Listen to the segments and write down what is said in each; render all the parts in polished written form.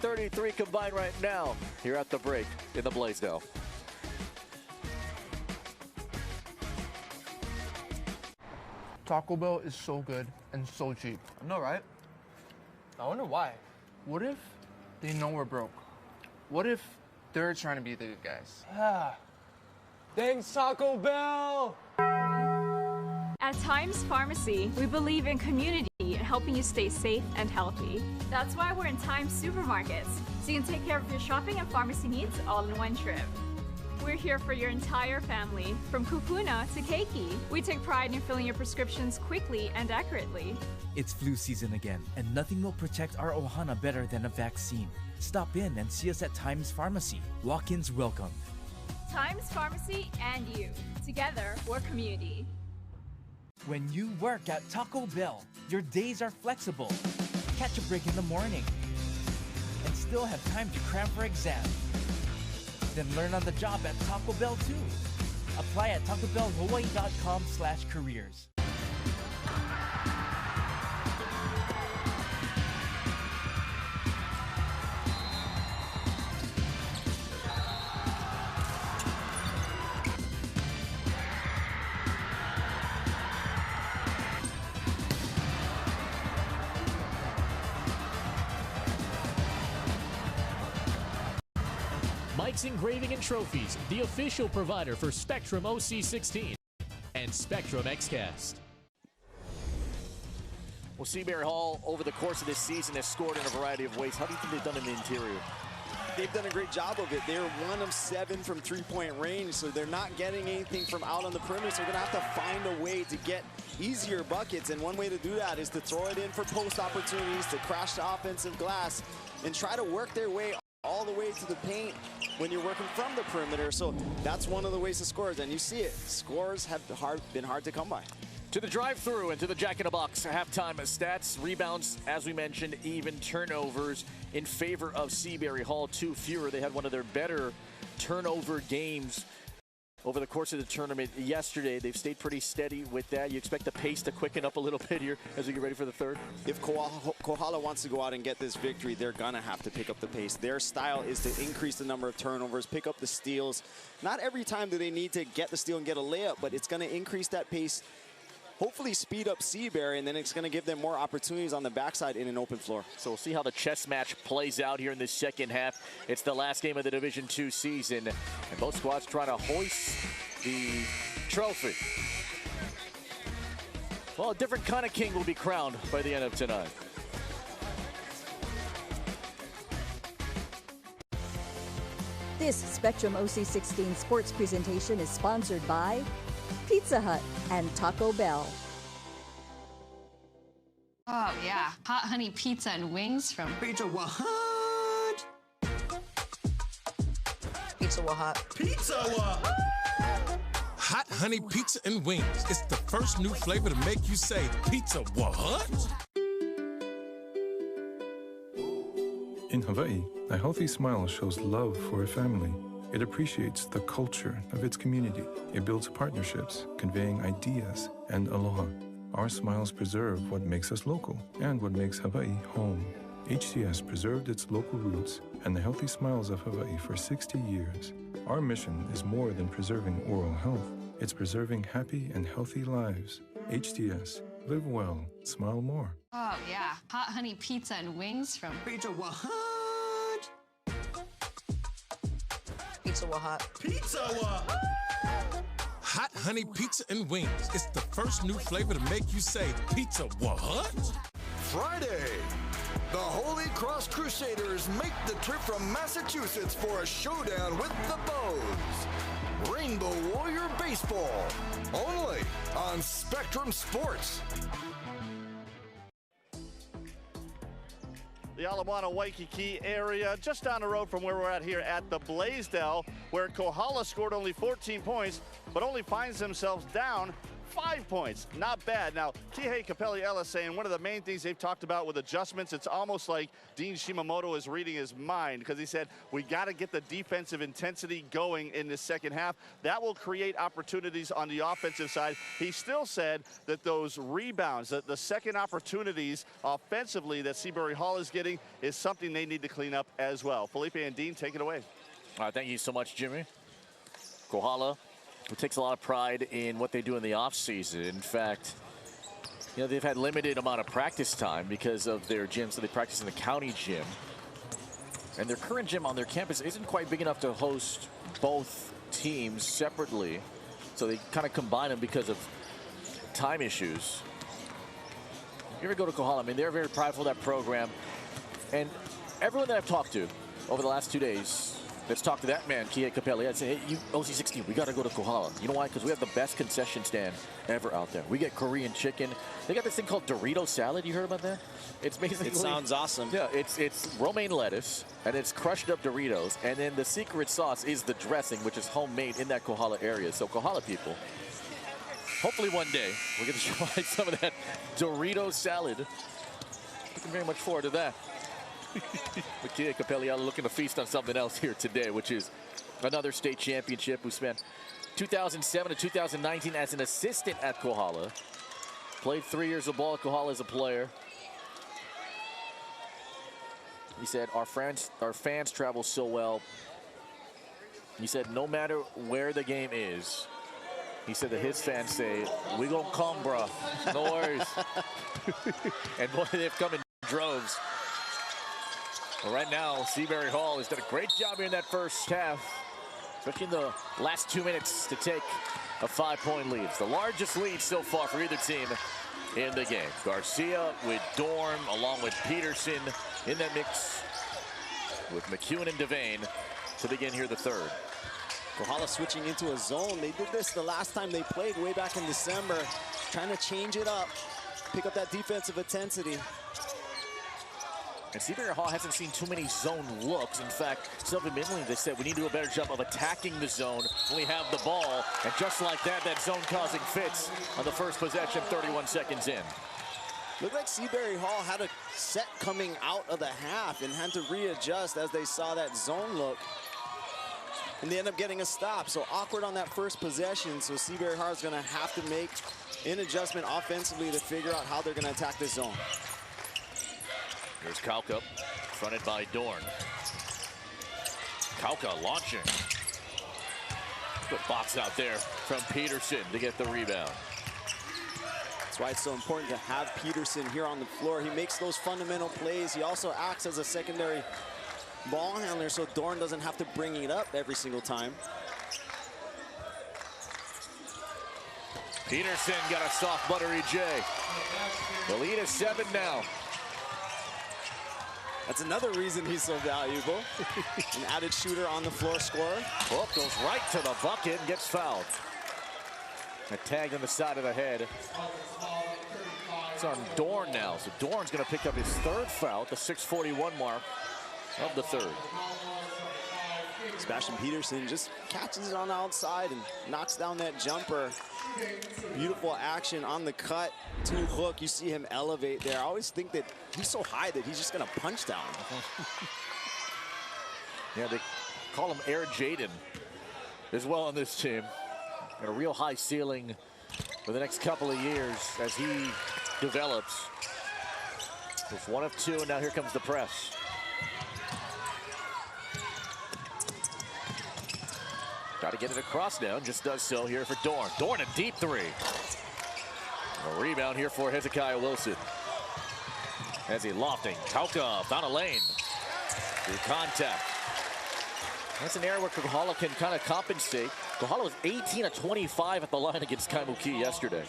34-33 combined right now here at the break in the Blaisdell. Taco Bell is so good and so cheap. I know, right? I wonder why. What if they know we're broke? What if they're trying to be the good guys? Ah, thanks, Taco Bell! At Times Pharmacy, we believe in community and helping you stay safe and healthy. That's why we're in Times supermarkets, so you can take care of your shopping and pharmacy needs all in one trip. We're here for your entire family, from kupuna to keiki. We take pride in filling your prescriptions quickly and accurately. It's flu season again, and nothing will protect our ohana better than a vaccine. Stop in and see us at Times Pharmacy. Walk-ins welcome. Times Pharmacy and you. Together, we're community. When you work at Taco Bell, your days are flexible. Catch a break in the morning and still have time to cram for exam. Then learn on the job at Taco Bell too. Apply at tacobellhawaii.com/careers. Mike's Engraving and Trophies, the official provider for Spectrum OC16 and Spectrum XCast. Well, Seabury Hall, over the course of this season, has scored in a variety of ways. How do you think they've done in the interior? They've done a great job of it. They're 1 of 7 from three-point range, so they're not getting anything from out on the perimeter, so they're going to have to find a way to get easier buckets, and one way to do that is to throw it in for post opportunities, to crash the offensive glass, and try to work their way all the way to the paint when you're working from the perimeter. So that's one of the ways to score, and you see it. Scores have been hard to come by. To the drive-through and to the Jack-in-a-Box halftime stats, rebounds, as we mentioned, even turnovers in favor of Seabury Hall, 2 fewer. They had one of their better turnover games over the course of the tournament yesterday. They've stayed pretty steady with that. You expect the pace to quicken up a little bit here as we get ready for the third? If Kohala wants to go out and get this victory, they're going to have to pick up the pace. Their style is to increase the number of turnovers, pick up the steals. Not every time do they need to get the steal and get a layup, but it's going to increase that pace, hopefully speed up Seabury, and then it's going to give them more opportunities on the backside in an open floor. So we'll see how the chess match plays out here in the second half. It's the last game of the Division II season, and both squads trying to hoist the trophy. Well, a different kind of king will be crowned by the end of tonight. This Spectrum OC16 sports presentation is sponsored by Pizza Hut and Taco Bell. Oh yeah, hot honey pizza and wings from Pizza Hut. Pizza Hut. Pizza Hut. Hot honey pizza and wings. It's the first new flavor to make you say Pizza what? In Hawaii, a healthy smile shows love for a family. It appreciates the culture of its community. It builds partnerships, conveying ideas and aloha. Our smiles preserve what makes us local and what makes Hawaii home. HCS preserved its local roots and the healthy smiles of Hawaii for 60 years. Our mission is more than preserving oral health. It's preserving happy and healthy lives. HCS. Live well. Smile more. Oh yeah, hot honey pizza and wings from Pizza Hut. Pizza Hut. Pizza Hut. Hot honey pizza and wings. It's the first new flavor to make you say Pizza what? Friday, the Holy Cross Crusaders make the trip from Massachusetts for a showdown with the Bows. Rainbow Warrior Baseball, only on Spectrum Sports. The Ala Moana Waikiki area, just down the road from where we're at here at the Blaisdell, where Kohala scored only 14 points, but only finds themselves down 5 points. Not bad. Now, Kihei Capelli-Ellis saying one of the main things they've talked about with adjustments, it's almost like Dean Shimamoto is reading his mind, because he said, we got to get the defensive intensity going in the second half. That will create opportunities on the offensive side. He still said that those rebounds, the second opportunities offensively that Seabury Hall is getting is something they need to clean up as well. Felipe and Dean, take it away. All right, thank you so much, Jimmy. Kohala, who takes a lot of pride in what they do in the offseason. In fact, you know, they've had limited amount of practice time because of their gym, so they practice in the county gym. And their current gym on their campus isn't quite big enough to host both teams separately, so they kind of combine them because of time issues. You ever go to Kohala? I mean, they're very prideful of that program. And everyone that I've talked to over the last 2 days that's talked to that man, Kihei Capelli, I'd say, hey, you OC16, we got to go to Kohala. You know why? Because we have the best concession stand ever out there. We get Korean chicken. They got this thing called Dorito salad. You heard about that? It's basically... It sounds awesome. Yeah, it's romaine lettuce, and it's crushed up Doritos, and then the secret sauce is the dressing, which is homemade in that Kohala area. So Kohala people, hopefully one day, we're going to try some of that Dorito salad. Looking very much forward to that. Kihei Capelli looking to feast on something else here today, which is another state championship. Who spent 2007 to 2019 as an assistant at Kohala. Played 3 years of ball at Kohala as a player. He said, our fans travel so well. He said, no matter where the game is, he said that his fans say, we gonna come, bro. No worries. And boy, they've come in droves. Well, right now, Seabury Hall has done a great job here in that first half, especially in the last 2 minutes to take a 5-point lead. It's the largest lead so far for either team in the game. Garcia with Dorn, along with Peterson in that mix with McEwen and Devane to begin here the third. Kohala switching into a zone. They did this the last time they played way back in December, trying to change it up, pick up that defensive intensity. And Seabury Hall hasn't seen too many zone looks. In fact, self-admittedly, they said we need to do a better job of attacking the zone when we have the ball. And just like that, that zone causing fits on the first possession, 31 seconds in. Looked like Seabury Hall had a set coming out of the half and had to readjust as they saw that zone look. And they end up getting a stop. So awkward on that first possession. So Seabury Hall is going to have to make an adjustment offensively to figure out how they're going to attack this zone. Here's Kauka, fronted by Dorn. Kauka launching. Good box out there from Peterson to get the rebound. That's why it's so important to have Peterson here on the floor. He makes those fundamental plays. He also acts as a secondary ball handler, so Dorn doesn't have to bring it up every single time. Peterson got a soft, buttery J. The lead is 7 now. That's another reason he's so valuable. An added shooter on the floor scorer. Oh, goes right to the bucket and gets fouled. A tag on the side of the head. It's on Dorn now. So Dorn's going to pick up his third foul at the 6:41 mark of the third. Sebastian Peterson just catches it on the outside and knocks down that jumper. Beautiful action on the cut to hook. You see him elevate there. I always think that he's so high that he's just going to punch down. Yeah, they call him Air Jaden as well on this team. Got a real high ceiling for the next couple of years as he develops. With 1 of 2, and now here comes the press. Try to get it across now, and just does so here for Dorn. Dorn, a deep three. A rebound here for Hezekiah Wilson. As he lofting. Kauka found a lane. Through contact. That's an area where Kohala can kind of compensate. Kohala was 18 of 25 at the line against Kaimuki yesterday.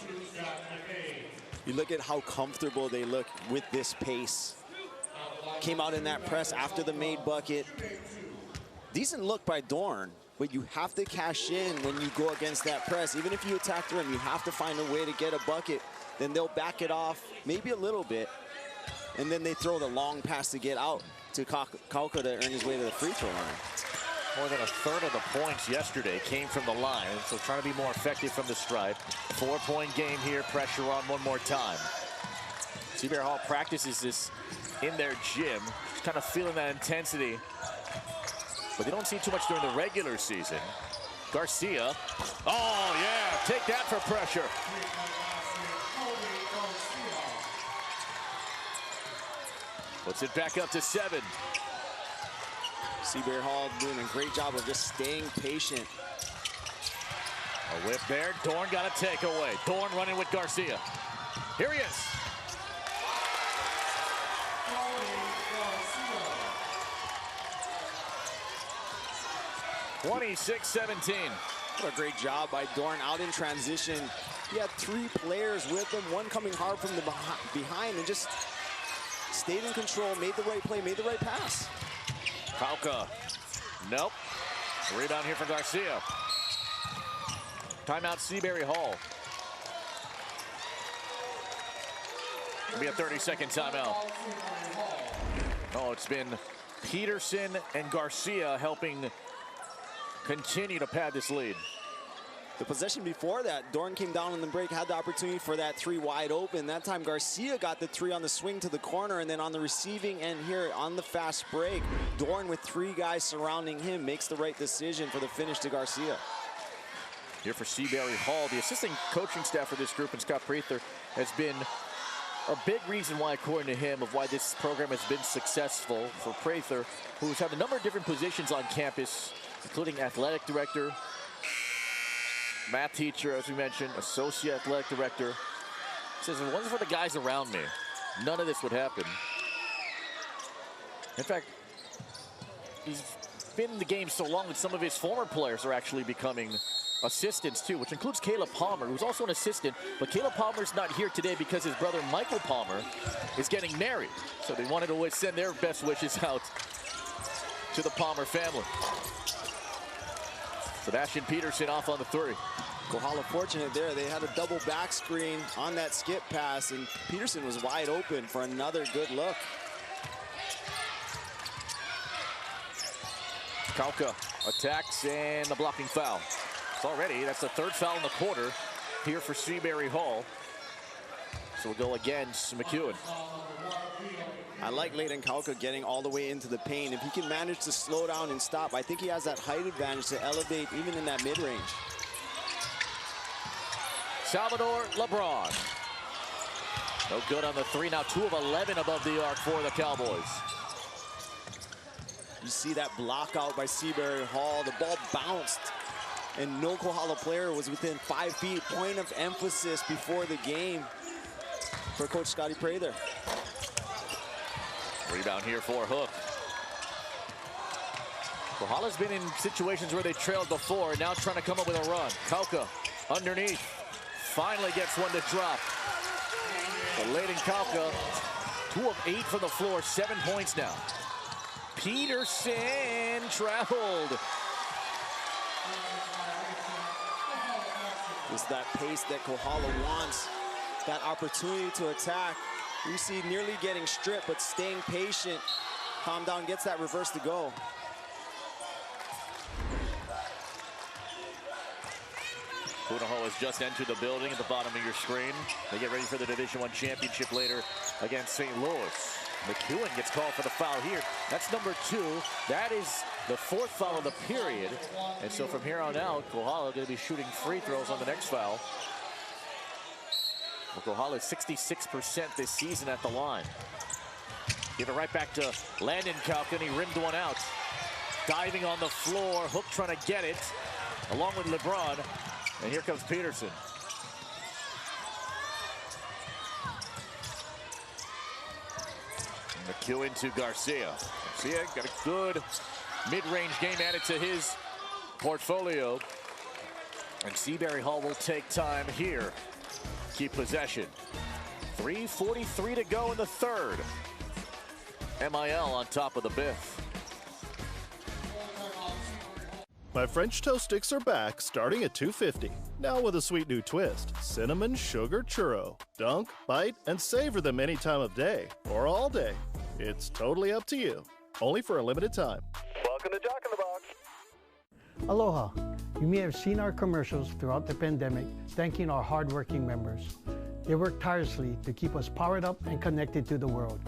You look at how comfortable they look with this pace. Came out in that press after the made bucket. Decent look by Dorn. But you have to cash in when you go against that press. Even if you attack the rim, you have to find a way to get a bucket. Then they'll back it off maybe a little bit. And then they throw the long pass to get out to Kauka to earn his way to the free throw line. More than a third of the points yesterday came from the line, so trying to be more effective from the stripe. 4-point game here, pressure on one more time. Seabury Hall practices this in their gym, just kind of feeling that intensity, but they don't see too much during the regular season. Garcia, oh yeah, take that for pressure. Puts it back up to 7. Seabury Hall doing a great job of just staying patient. A whip there. Dorn got a takeaway. Dorn running with Garcia. Here he is. (26-17). What a great job by Dorn out in transition. He had 3 players with him, one coming hard from the behind, and just stayed in control, made the right play, made the right pass. Kauka. Nope. Rebound here for Garcia. Timeout Seabury Hall. It'll be a 30-second timeout. Oh, it's been Peterson and Garcia helping continue to pad this lead. The possession before that, Dorn came down on the break, had the opportunity for that 3 wide open. That time Garcia got the 3 on the swing to the corner, and then on the receiving end here on the fast break, Dorn with 3 guys surrounding him makes the right decision for the finish to Garcia. Here for Seabury Hall, the assistant coaching staff for this group and Scott Prather has been a big reason why, according to him, of why this program has been successful for Prather, who's had a number of different positions on campus, including athletic director, math teacher, as we mentioned, associate athletic director. He says, if it wasn't for the guys around me, none of this would happen. In fact, he's been in the game so long that some of his former players are actually becoming assistants too, which includes Caleb Palmer, who's also an assistant. But Caleb Palmer's not here today because his brother Michael Palmer is getting married. So they wanted to send their best wishes out to the Palmer family. Sebastian Peterson off on the 3. Kohala fortunate there. They had a double back screen on that skip pass, and Peterson was wide open for another good look. Kauka attacks and the blocking foul. It's already, that's the 3rd foul in the quarter here for Seabury Hall. So we'll go against McEwen. I like Leighton Kauka getting all the way into the paint. If he can manage to slow down and stop, I think he has that height advantage to elevate even in that mid-range. Salvador LeBron. No good on the 3. Now 2 of 11 above the arc for the Cowboys. You see that block out by Seabury Hall. The ball bounced, and no Kohala player was within 5 feet. Point of emphasis before the game for Coach Scotty Prather. Rebound here for Hook. Kohala's been in situations where they trailed before, now trying to come up with a run. Kauka underneath. Finally gets one to drop. So Leighton Kauka, 2 of 8 from the floor, 7 points now. Peterson traveled. It's that pace that Kohala wants, that opportunity to attack. We see nearly getting stripped, but staying patient. Calm down, gets that reverse to go. Punahou has just entered the building at the bottom of your screen. They get ready for the Division I championship later against St. Louis. McEwen gets called for the foul here. That's number 2. That is the 4th foul of the period. And so from here on out, Kohala going to be shooting free throws on the next foul. Kohala is 66% this season at the line. Give it right back to Landon Kauka, and he rimmed one out. Diving on the floor, Hook trying to get it, along with LeBron. And here comes Peterson. McEwen to Garcia. Garcia got a good mid-range game added to his portfolio. And Seabury Hall will take time here. Keep possession. 3:43 to go in the 3rd. MIL on top of the Biff. My French toast sticks are back, starting at $2.50. Now with a sweet new twist, cinnamon sugar churro. Dunk, bite, and savor them any time of day or all day. It's totally up to you. Only for a limited time. Welcome to Jack in the Box. Aloha. You may have seen our commercials throughout the pandemic thanking our hardworking members. They work tirelessly to keep us powered up and connected to the world.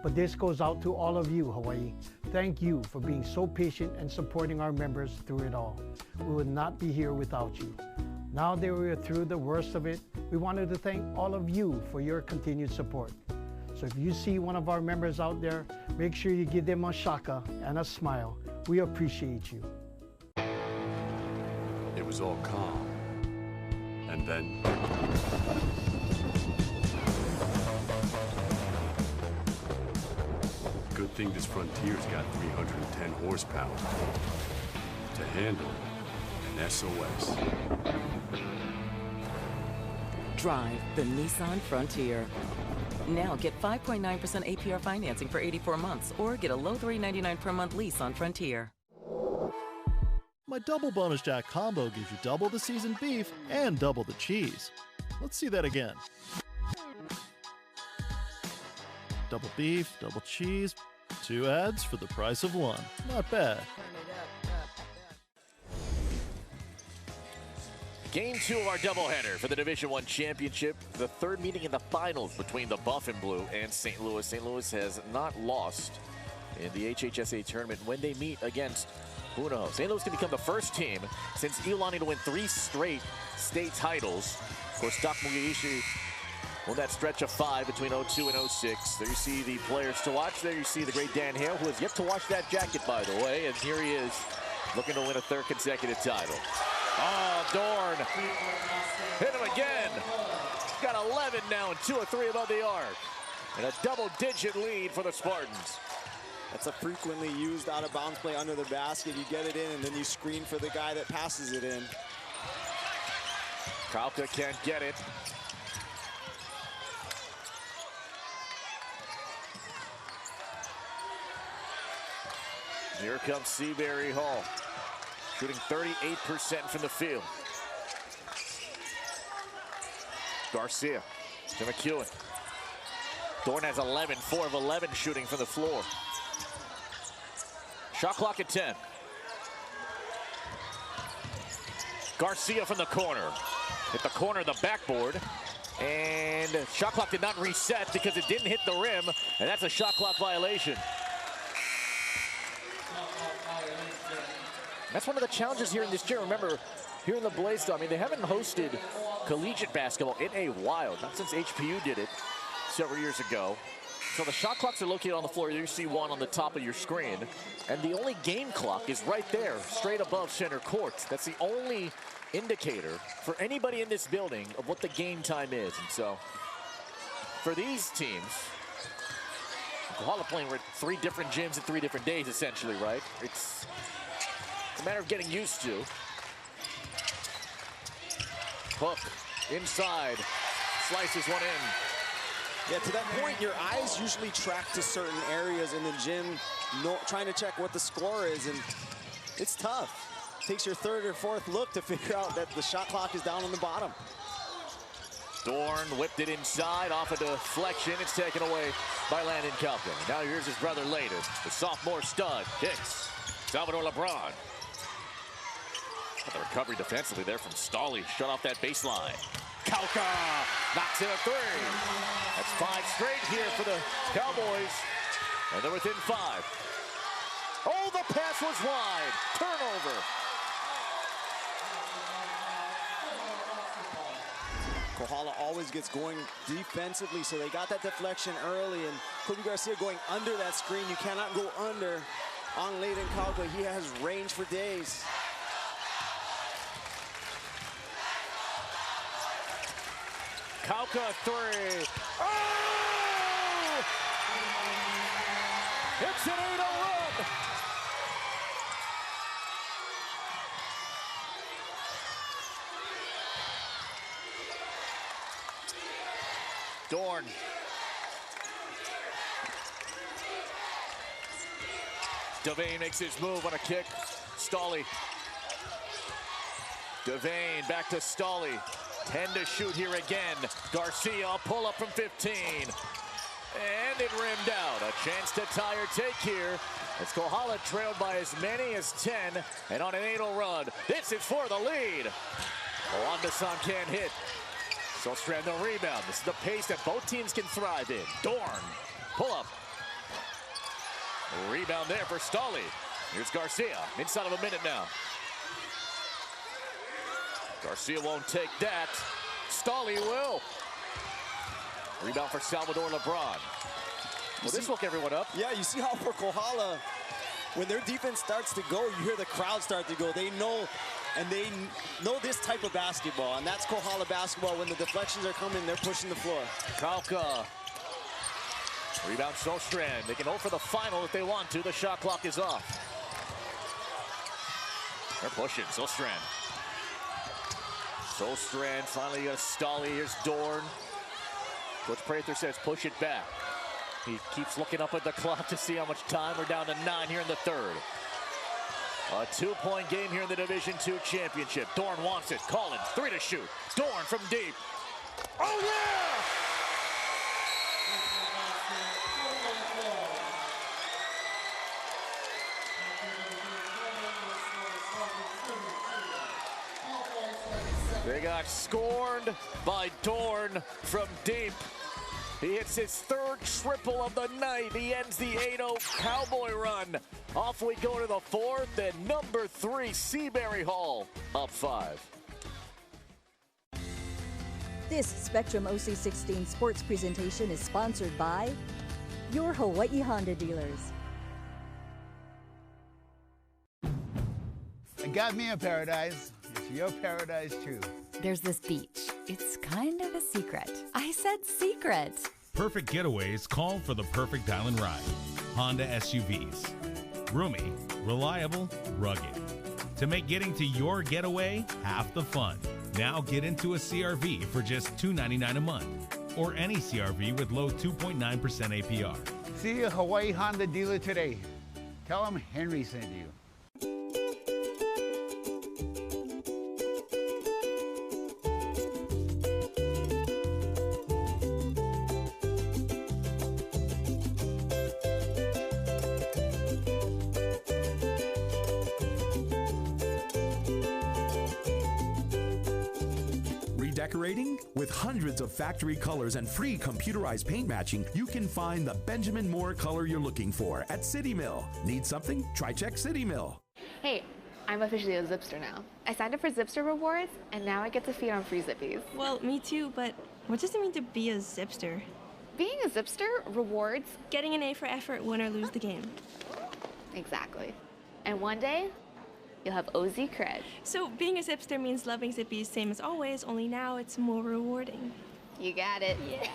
But this goes out to all of you, Hawaii. Thank you for being so patient and supporting our members through it all. We would not be here without you. Now that we are through the worst of it, we wanted to thank all of you for your continued support. So if you see one of our members out there, make sure you give them a shaka and a smile. We appreciate you. It was all calm. And then... Good thing this Frontier's got 310 horsepower to handle an SOS. Drive the Nissan Frontier. Now get 5.9% APR financing for 84 months or get a low $399 per month lease on Frontier. My Double Bonus Jack combo gives you double the seasoned beef and double the cheese. Let's see that again. Double beef, double cheese, 2 ads for the price of 1. Not bad. Game 2 of our doubleheader for the Division I Championship. The third meeting in the finals between the Buff and Blue and St. Louis. St. Louis has not lost in the HHSAA tournament when they meet against Punahou. St. Louis can become the first team since Iolani to win 3 straight state titles. Of course, Doc Mugiishi won that stretch of 5 between 02 and 06. There you see the players to watch. There you see the great Dan Hale, who has yet to watch that jacket, by the way. And here he is, looking to win a 3rd consecutive title. Oh, Dorn hit him again. Got 11 now and 2 or 3 above the arc. And a double-digit lead for the Spartans. That's a frequently used out-of-bounds play under the basket. You get it in, and then you screen for the guy that passes it in. Kauka can't get it. Here comes Seabury Hall, shooting 38% from the field. Garcia to McEwen. Dorn has 11, 4 of 11 shooting from the floor. Shot clock at 10. Garcia from the corner. Hit the corner of the backboard. And shot clock did not reset because it didn't hit the rim. And that's a shot clock violation. That's one of the challenges here in this gym. Remember, here in the Blaze, I mean, they haven't hosted collegiate basketball in a while. Not since HPU did it several years ago. So the shot clocks are located on the floor. You see one on the top of your screen. And the only game clock is right there, straight above center court. That's the only indicator for anybody in this building of what the game time is. And so for these teams, Kohala playing with 3 different gyms at 3 different days, essentially, right? It's a matter of getting used to. Hook inside, slices one in. Yeah, to that point, your eyes usually track to certain areas in the gym, trying to check what the score is, and it's tough. Takes your 3rd or 4th look to figure out that the shot clock is down on the bottom. Dorn whipped it inside, off a deflection. It's taken away by Landon Kaupka. Now here's his brother Layden, the sophomore stud, kicks. Salvador LeBron. The recovery defensively there from Stolley. Shut off that baseline. Kauka knocks in a 3. That's 5 straight here for the Cowboys. And they're within 5. Oh, the pass was wide. Turnover. Kohala always gets going defensively, so they got that deflection early, and Kobe Garcia going under that screen. You cannot go under on Layden Kauka. He has range for days. Kauka 3. Oh! It's an 8-0 run. Dorn. Devane makes his move on a kick. Stolley. Devane back to Stolley. 10 to shoot here again. Garcia, pull up from 15. And it rimmed out. A chance to tie or take here As Kohala trailed by as many as 10 and on an 8-0 run. This is for the lead. Wanda-san can't hit. Solstrand the rebound. This is the pace that both teams can thrive in. Dorn, pull up. Rebound there for Stolly. Here's Garcia, inside of a minute now. Garcia won't take that. Stolly will. Rebound for Salvador LeBron. Well, this woke everyone up. Yeah, you see how for Kohala, when their defense starts to go, you hear the crowd start to go. They know, and they know this type of basketball, and that's Kohala basketball. When the deflections are coming, they're pushing the floor. Kauka. Rebound Solstrand. They can hold for the final if they want to. The shot clock is off. They're pushing. Solstrand. Solstrand finally got a Stolly. Here's Dorn. Coach Prather says push it back. He keeps looking up at the clock to see how much time. We're down to 9 here in the third. A 2-point game here in the Division II Championship. Dorn wants it. Collins, 3 to shoot. Dorn from deep. Oh, yeah! They got scorned by Dorn from deep. He hits his 3rd triple of the night. He ends the 8-0 Cowboy run. Off we go to the 4th, and number 3, Seabury Hall, up 5. This Spectrum OC16 sports presentation is sponsored by your Hawaii Honda dealers. I got me a paradise. It's your paradise too. There's this beach. It's kind of a secret. I said secret. Perfect getaways call for the perfect island ride. Honda SUVs. Roomy, reliable, rugged. To make getting to your getaway half the fun. Now get into a CRV for just $299 a month. Or any CRV with low 2.9% APR. See a Hawaii Honda dealer today. Tell them Henry sent you. Decorating? With hundreds of factory colors and free computerized paint matching, you can find the Benjamin Moore color you're looking for at City Mill. Need something? Try check City Mill. Hey, I'm officially a Zipster now. I signed up for Zipster Rewards, and now I get to feed on free Zippies. Well, me too, but what does it mean to be a Zipster? Being a Zipster rewards getting an A for effort, win or lose the game. Exactly. And one day, you'll have OZ cred. So being a Zipster means loving Zippies same as always, only now it's more rewarding. You got it. Yeah.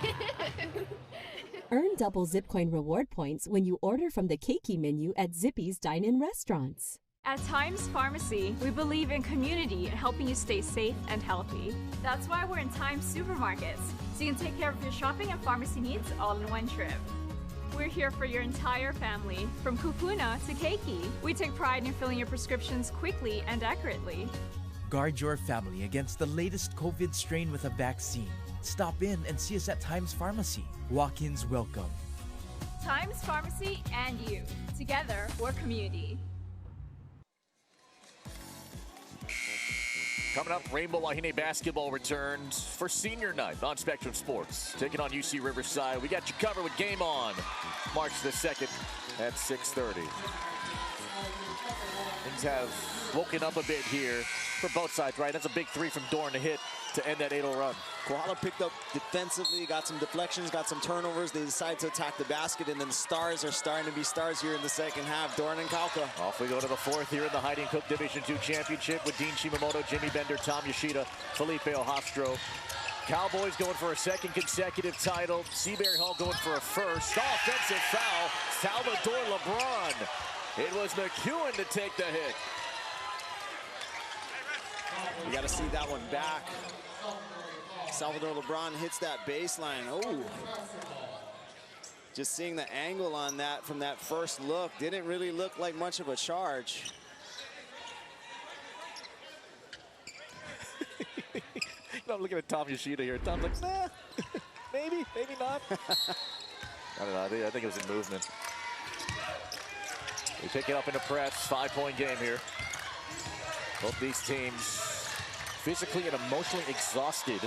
Earn double Zipcoin reward points when you order from the Keiki menu at Zippy's Dine-In restaurants. At Times Pharmacy, we believe in community and helping you stay safe and healthy. That's why we're in Times Supermarkets, so you can take care of your shopping and pharmacy needs all in one trip. We're here for your entire family, from Kupuna to Keiki. We take pride in filling your prescriptions quickly and accurately. Guard your family against the latest COVID strain with a vaccine. Stop in and see us at Times Pharmacy. Walk-ins welcome. Times Pharmacy and you. Together, we're community. Coming up, Rainbow Wahine basketball returns for senior night on Spectrum Sports. Taking on UC Riverside. We got you covered with Game On, March the 2nd at 6:30. Things have woken up a bit here for both sides, right? That's a big 3 from Dorn to hit to end that 8-0 run. Kohala picked up defensively, got some deflections, got some turnovers. They decided to attack the basket, and then the stars are starting to be stars here in the second half. Dorn and Kauka. Off we go to the 4th here in the Hiding Cook Division II Championship with Dean Shimamoto, Jimmy Bender, Tom Yoshida, Felipe Ohostro. Cowboys going for a 2nd consecutive title. Seabury Hall going for a 1st. Offensive foul, Salvador LeBron. It was McEwen to take the hit. You got to see that one back. Salvador LeBron hits that baseline. Oh. Just seeing the angle on that from that first look. Didn't really look like much of a charge. I'm looking at Tom Yoshida here. Tom's like, nah, maybe not. I don't know. I think it was in movement. They pick it up in the press. 5-point game here. Both these teams physically and emotionally exhausted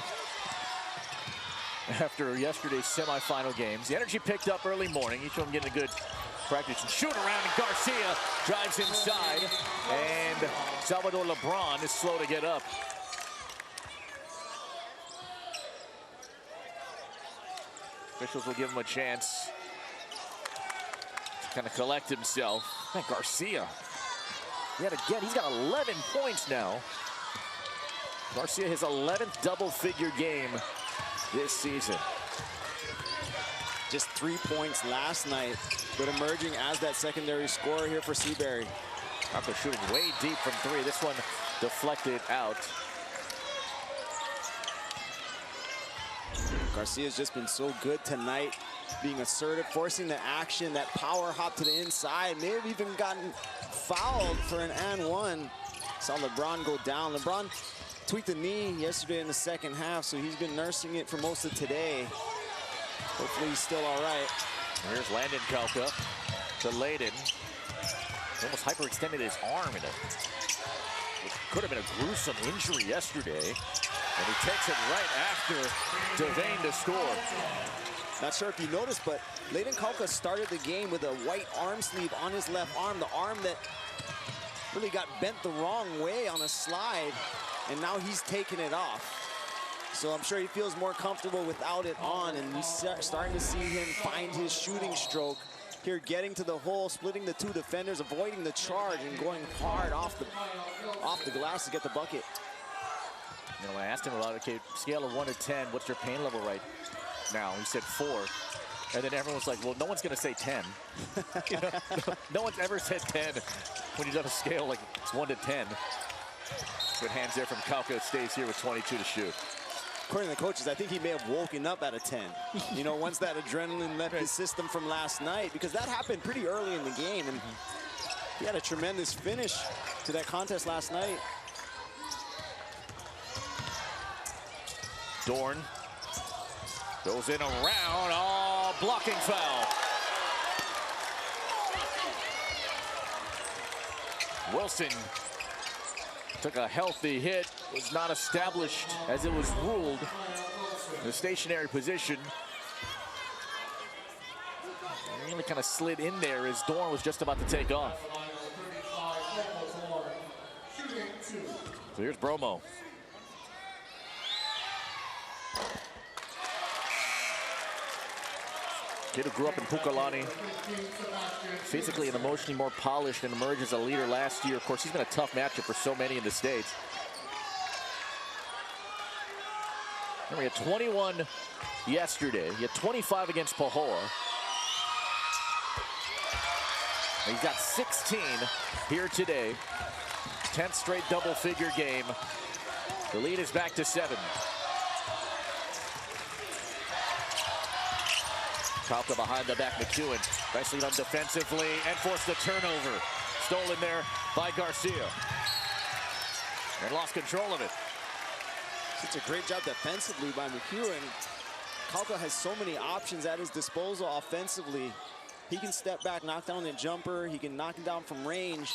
after yesterday's semifinal games. The energy picked up early morning. Each of them getting a good practice and shoot around. And Garcia drives inside. And Salvador LeBron is slow to get up. Officials will give him a chance to kind of collect himself. Man, Garcia, yet again, he's got 11 points now. Garcia, his 11th double-figure game this season. Just 3 points last night, but emerging as that secondary scorer here for Seabury. After shooting way deep from three, this one deflected out. Garcia's just been so good tonight, being assertive, forcing the action, that power hop to the inside. May have even gotten fouled for an and one. Saw LeBron go down. LeBron tweaked the knee yesterday in the second half, so he's been nursing it for most of today. Hopefully he's still all right. Here's Landon Kauka to Layden. He almost hyperextended his arm in it. It could have been a gruesome injury yesterday. And he takes it right after Devane to score. Not sure if you noticed, but Layden Kauka started the game with a white arm sleeve on his left arm, the arm that really got bent the wrong way on a slide, and now he's taking it off. So I'm sure he feels more comfortable without it on, and he's starting to see him find his shooting stroke here, getting to the hole, splitting the two defenders, avoiding the charge, and going hard off the glass to get the bucket. You know, I asked him about, okay, scale of 1 to 10, what's your pain level right now? He said 4. And then everyone was like, well, no one's going to say 10. You know, no one's ever said 10 when you've done a scale like it's 1 to 10. Good hands there from Kauka. Stays here with 22 to shoot. According to the coaches, I think he may have woken up at a 10. You know, once that adrenaline left his system from last night, because that happened pretty early in the game. And he had a tremendous finish to that contest last night. Dorn goes in around, oh, blocking foul. Wilson took a healthy hit, was not established as it was ruled. The stationary position. Really kind of slid in there as Dorn was just about to take off. So here's Bromo. Kid who grew up in Pukalani, physically and emotionally more polished and emerged as a leader last year. Of course, he's been a tough matchup for so many in the States. Remember, he had 21 yesterday. He had 25 against Pahoa. He's got 16 here today. 10th straight double-figure game. The lead is back to 7. Kauka behind the back, McEwen. Nicely done defensively and forced the turnover. Stolen there by Garcia. And lost control of it. Such a great job defensively by McEwen. Kauka has so many options at his disposal offensively. He can step back, knock down the jumper. He can knock him down from range.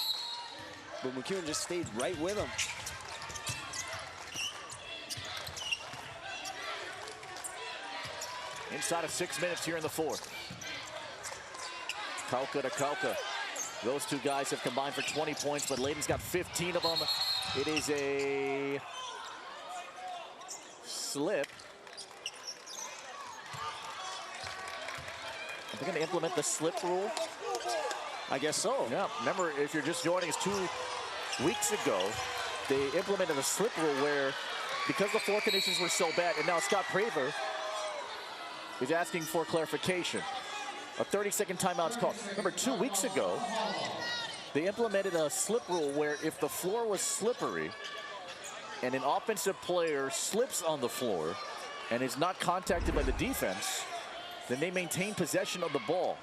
But McEwen just stayed right with him. Inside of 6 minutes here in the fourth. Kauka to Kauka. Those two guys have combined for 20 points, but Layden's got 15 of them. It is a slip. Are they going to implement the slip rule? I guess so. Yeah, remember, if you're just joining us 2 weeks ago, they implemented a slip rule where, because the floor conditions were so bad, and now Scott Praver is asking for clarification. A 30-second timeout's called. Remember, 2 weeks ago, they implemented a slip rule where if the floor was slippery and an offensive player slips on the floor and is not contacted by the defense, then they maintain possession of the ball.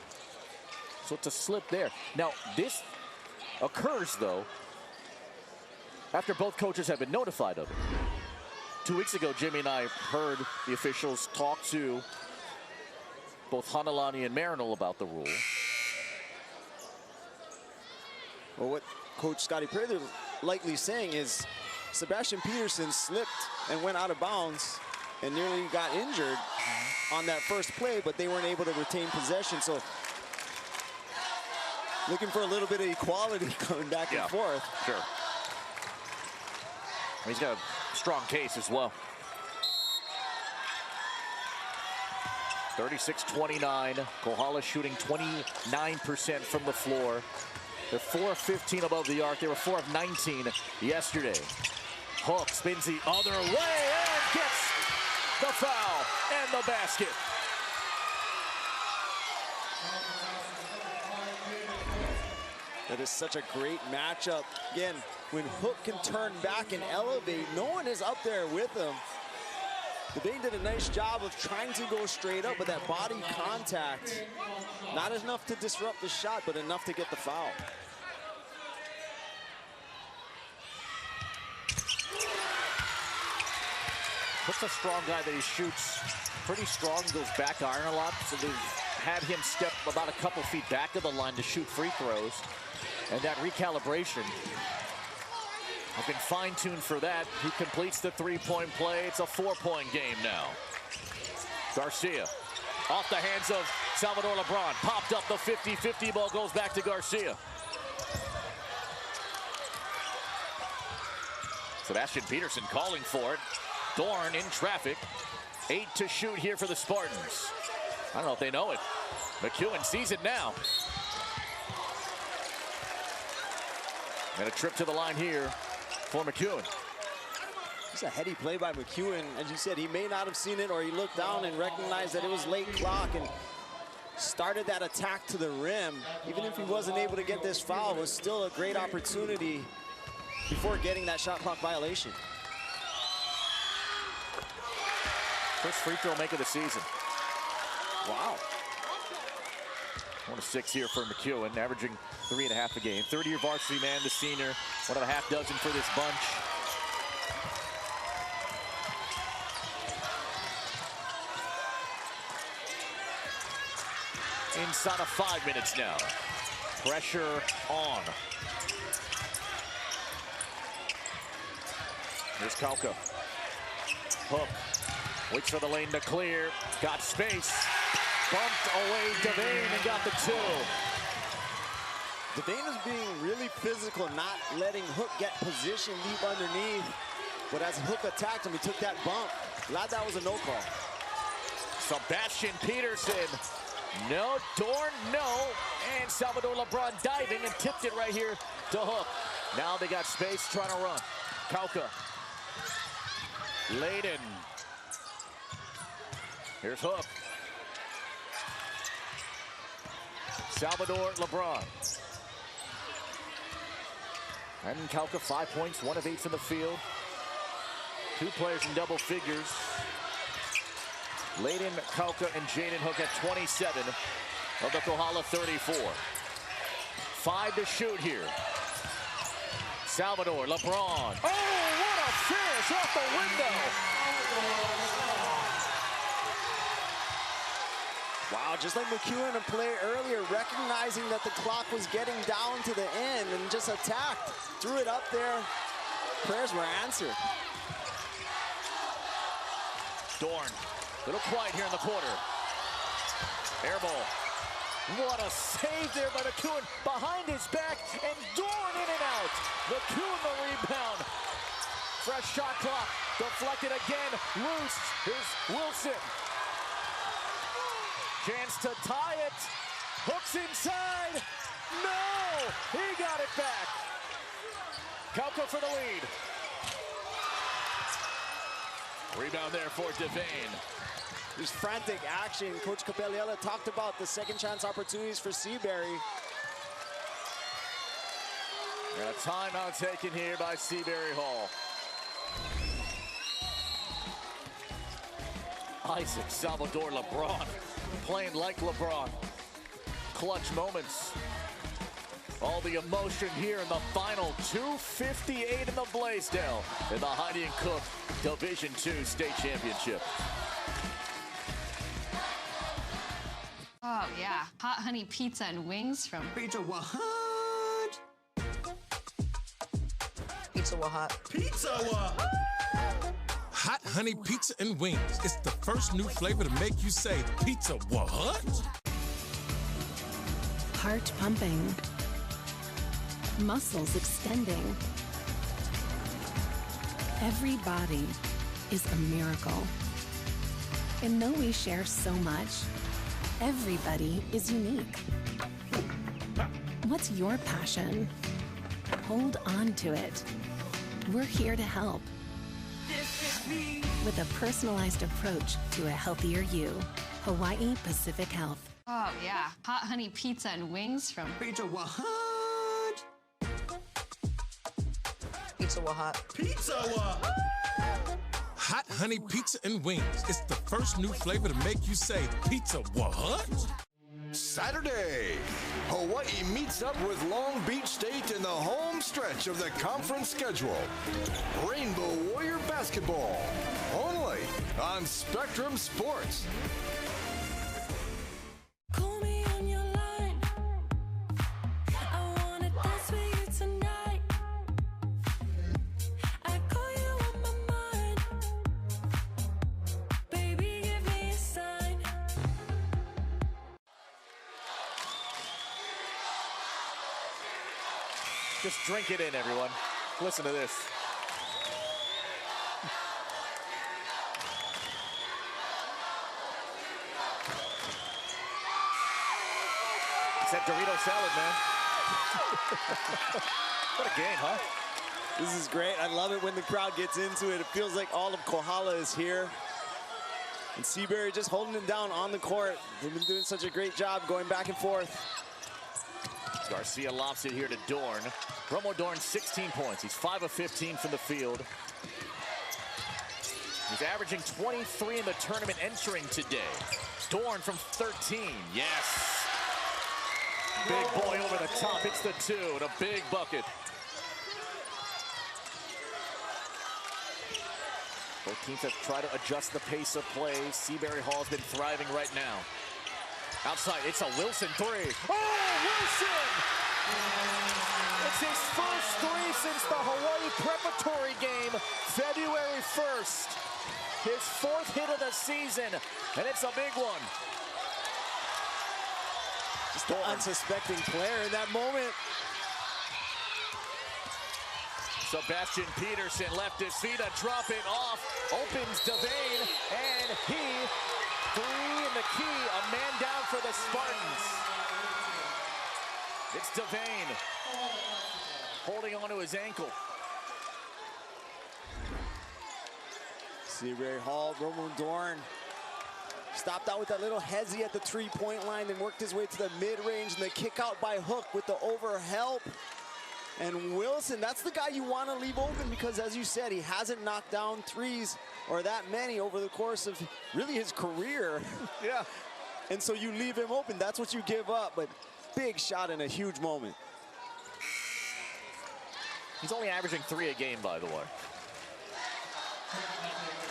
So it's a slip there. Now, this occurs, though, after both coaches have been notified of it. 2 weeks ago, Jimmy and I heard the officials talk to both Hanalani and Marinol about the rule. Well, what Coach Scotty Prather likely saying is Sebastian Peterson slipped and went out of bounds and nearly got injured on that first play, but they weren't able to retain possession. So looking for a little bit of equality going back and forth. Sure. He's got a strong case as well. 36-29. Kohala shooting 29% from the floor. They're 4 of 15 above the arc. They were 4 of 19 yesterday. Hook spins the other way and gets the foul and the basket. That is such a great matchup. Again, when Hook can turn back and elevate, no one is up there with him. Devane did a nice job of trying to go straight up, but that body contact, not enough to disrupt the shot, but enough to get the foul. Hook's a strong guy that he shoots pretty strong, goes back iron a lot, so they've had him step about a couple feet back of the line to shoot free throws. And that recalibration has been fine-tuned for that. He completes the three-point play. It's a 4-point game now. Garcia off the hands of Salvador LeBron. Popped up the 50-50 ball, goes back to Garcia. Sebastian Peterson calling for it. Dorn in traffic. 8 to shoot here for the Spartans. I don't know if they know it. McEwen sees it now. And a trip to the line here for McEwen. It's a heady play by McEwen. As you said, he may not have seen it, or he looked down and recognized that it was late clock and started that attack to the rim. Even if he wasn't able to get this foul, it was still a great opportunity before getting that shot clock violation. First free throw make of the season. Wow. 1 of 6 here for McEwen, averaging 3.5 a game. Third-year varsity man, the senior, 1 of a half dozen for this bunch. Inside of 5 minutes now. Pressure on. Here's Kauka. Hook. Waits for the lane to clear. Got space. Bumped away Devane and got the 2. Devane is being really physical, not letting Hook get position deep underneath. But as Hook attacked him, he took that bump. Glad that was a no call. Sebastian Peterson. No, Dorn, no. And Salvador LeBron diving and tipped it right here to Hook. Now they got space trying to run. Kauka. Layden. Here's Hook. Salvador LeBron. And Kauka, 5 points, 1 of 8 from the field. 2 players in double figures. Layden, Kauka, and Jaden Hook at 27 of the Kohala 34. 5 to shoot here. Salvador, LeBron. Oh, what a finish off the window. Wow, just like McEwen a play earlier, recognizing that the clock was getting down to the end and just attacked. Threw it up there. Prayers were answered. Dorn, little quiet here in the quarter. Air ball. What a save there by McEwen behind his back, and Dorn in and out. McEwen the rebound. Fresh shot clock, deflected again, loose. Here's Wilson. Chance to tie it. Hooks inside. No! He got it back. Kauka for the lead. Rebound there for Devane. There's frantic action. Coach Capelliella talked about the second chance opportunities for Seabury. And a timeout taken here by Seabury Hall. Isaac Salvador LeBron playing like LeBron. Clutch moments. All the emotion here in the final 2:58 in the Blaisdell in the Heidi and Cook Division II State Championship. Oh yeah, hot honey pizza and wings from Pizza Hut. Pizza wa hot. Pizza wa Hot honey pizza and wings. It's the first new flavor to make you say, pizza what? Heart pumping. Muscles extending. Every body is a miracle. And though we share so much, everybody is unique. What's your passion? Hold on to it. We're here to help. With a personalized approach to a healthier you. Hawaii Pacific Health. Oh yeah, hot honey pizza and wings from Pizza wa hot. Pizza wa hot. Pizza wa Hot honey pizza and wings. It's the first new flavor to make you say, pizza what? Saturday, Hawaii meets up with Long Beach State in the home stretch of the conference schedule. Rainbow Warrior basketball, only on Spectrum Sports. Call me on your line. I wanna dance with you tonight. I call you on my mind. Baby, give me a sign. Just drink it in, everyone. Listen to this. It's that Dorito salad, man. What a game, huh? This is great. I love it when the crowd gets into it. It feels like all of Kohala is here. And Seabury just holding him down on the court. They've been doing such a great job going back and forth. Garcia lobs it here to Dorn. Romo Dorn, 16 points. He's 5 of 15 from the field. He's averaging 23 in the tournament entering today. Dorn from 13, yes. Big boy over the top, hits the 2 and a big bucket. Both teams have tried to adjust the pace of play. Seabury Hall's been thriving right now. Outside, it's a Wilson 3. Oh, Wilson! It's his first 3 since the Hawaii preparatory game, February 1st. His 4th hit of the season, and it's a big one. Just an unsuspecting player in that moment. Sebastian Peterson left his feet to drop it off. Opens Devane, and he, 3 in the key, a man down for the Spartans. It's Devane holding onto his ankle. Seabury Hall, Romo Dorn stopped out with that little hezzy at the 3-point line, then worked his way to the mid-range and the kick out by Hook with the over help. And Wilson, that's the guy you want to leave open because, as you said, he hasn't knocked down threes or that many over the course of really his career. Yeah. And so you leave him open. That's what you give up. But big shot in a huge moment. He's only averaging 3 a game, by the way.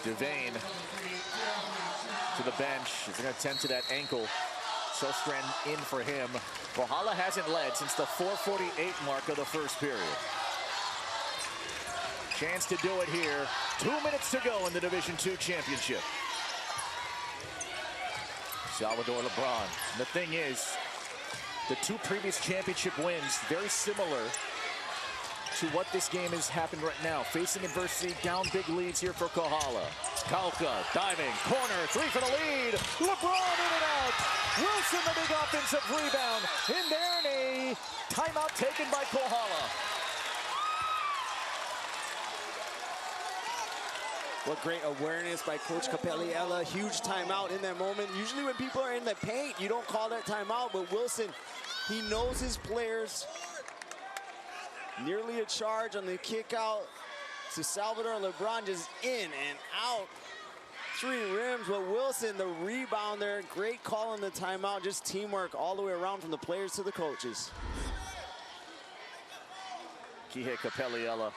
Devane to the bench. He's going to attend to that ankle. Sjostran in for him. Kohala hasn't led since the 4:48 mark of the first period. Chance to do it here. 2 minutes to go in the Division II championship. Salvador LeBron. And the thing is, the 2 previous championship wins, very similar to what this game has happened right now. Facing adversity, down big leads here for Kohala. Kauka diving, corner, 3 for the lead. LeBron in and out. Wilson the big offensive rebound. In there and a timeout taken by Kohala. What great awareness by Coach Capelliella. Huge timeout in that moment. Usually when people are in the paint, you don't call that timeout, but Wilson, he knows his players. Nearly a charge on the kick out to Salvador LeBron, just in and out. 3 rims, but Wilson, the rebounder, great call on the timeout. Just teamwork all the way around from the players to the coaches. Kihei Capelliella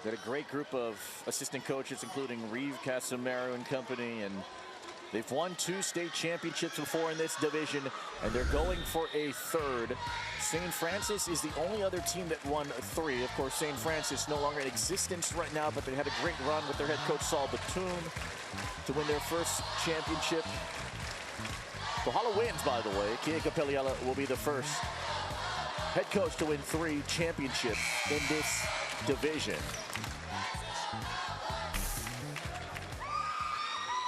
got a great group of assistant coaches, including Reeve Casamaru and company, and They've won 2 state championships before in this division, and they're going for a 3rd. St. Francis is the only other team that won 3. Of course, St. Francis no longer in existence right now, but they had a great run with their head coach Saul Batoon to win their first championship. Kohala wins, by the way. Kieka Peliala will be the first head coach to win 3 championships in this division.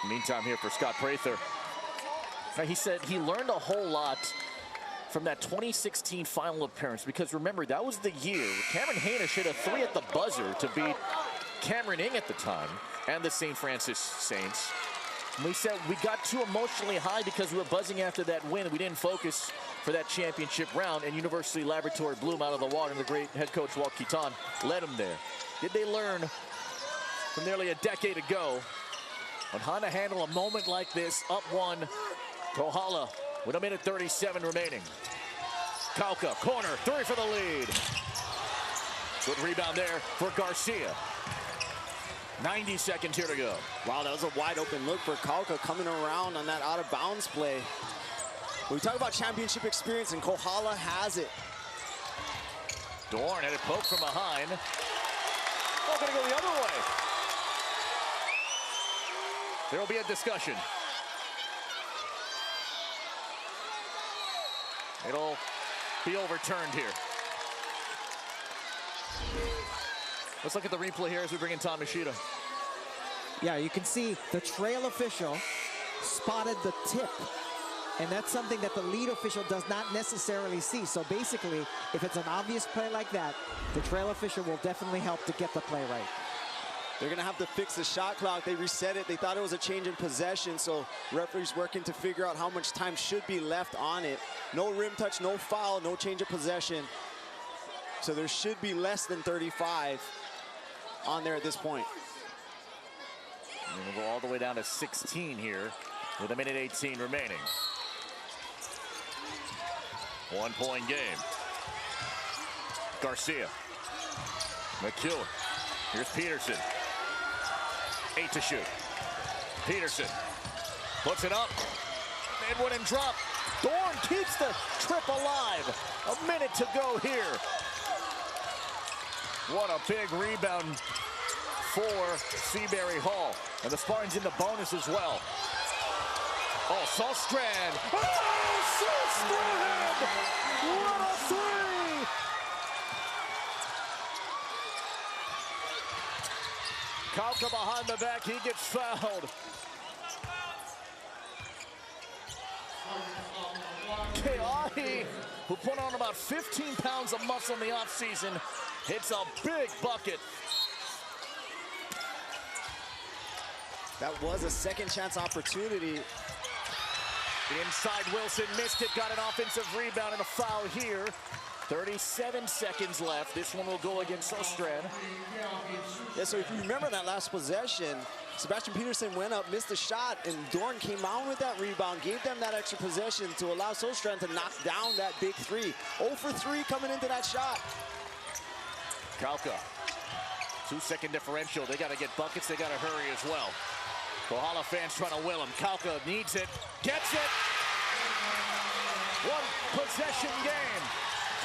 Meantime here for Scott Prather. Now, he said he learned a whole lot from that 2016 final appearance, because remember, that was the year Cameron Hanish hit a 3 at the buzzer to beat Cameron Ing at the time and the St. Francis Saints. And we said we got too emotionally high because we were buzzing after that win. We didn't focus for that championship round, and University Laboratory blew him out of the water, and the great head coach Walt Kitan led him there. Did they learn from nearly a decade ago on how to handle a moment like this? Up 1, Kohala with 1:37 remaining. Kauka, corner, 3 for the lead. Good rebound there for Garcia. 90 seconds here to go. Wow, that was a wide open look for Kauka coming around on that out of bounds play. When we talk about championship experience, and Kohala has it. Dorn had it poked from behind. Oh, gonna go the other way. There will be a discussion. It'll be overturned here. Let's look at the replay here as we bring in Tom Ishida. Yeah, you can see the trail official spotted the tip, and that's something that the lead official does not necessarily see. So basically, if it's an obvious play like that, the trail official will definitely help to get the play right. They're gonna have to fix the shot clock. They reset it. They thought it was a change in possession, so referees working to figure out how much time should be left on it. No rim touch, no foul, no change of possession. So there should be less than 35 on there at this point. And we'll go all the way down to 16 here with 1:18 remaining. 1-point game. Garcia. McEwen. Here's Peterson. 8 to shoot. Peterson puts it up. It wouldn't drop. Dorn keeps the trip alive. 1 minute to go here. What a big rebound for Seabury Hall. And the Spartans in the bonus as well. Oh, Solstrand. Oh, Solstrand! What a 3! Kauka behind the back, he gets fouled. Keahi, who put on about 15 pounds of muscle in the offseason, hits a big bucket. That was a second chance opportunity. Inside Wilson missed it, got an offensive rebound and a foul here. 37 seconds left. This one will go against Solstrand. Yeah, so if you remember that last possession, Sebastian Peterson went up, missed the shot, and Dorn came out with that rebound, gave them that extra possession to allow Solstrand to knock down that big 3. 0 for 3 coming into that shot. Kauka, 2-second differential. They got to get buckets. They got to hurry as well. Kohala fans trying to will him. Kauka needs it, gets it. 1 possession game.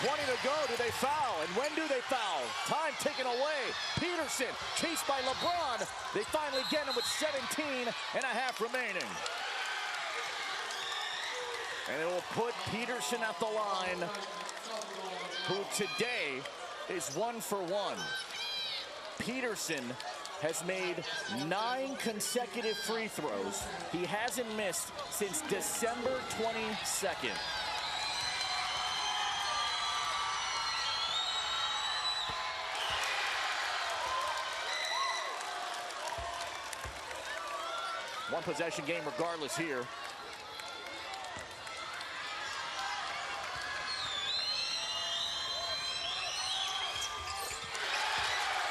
20 to go. Do they foul? And when do they foul? Time taken away. Peterson chased by LeBron. They finally get him with 17 and a half remaining. And it will put Peterson at the line, who today is 1 for 1. Peterson has made 9 consecutive free throws. He hasn't missed since December 22nd. One possession game regardless here.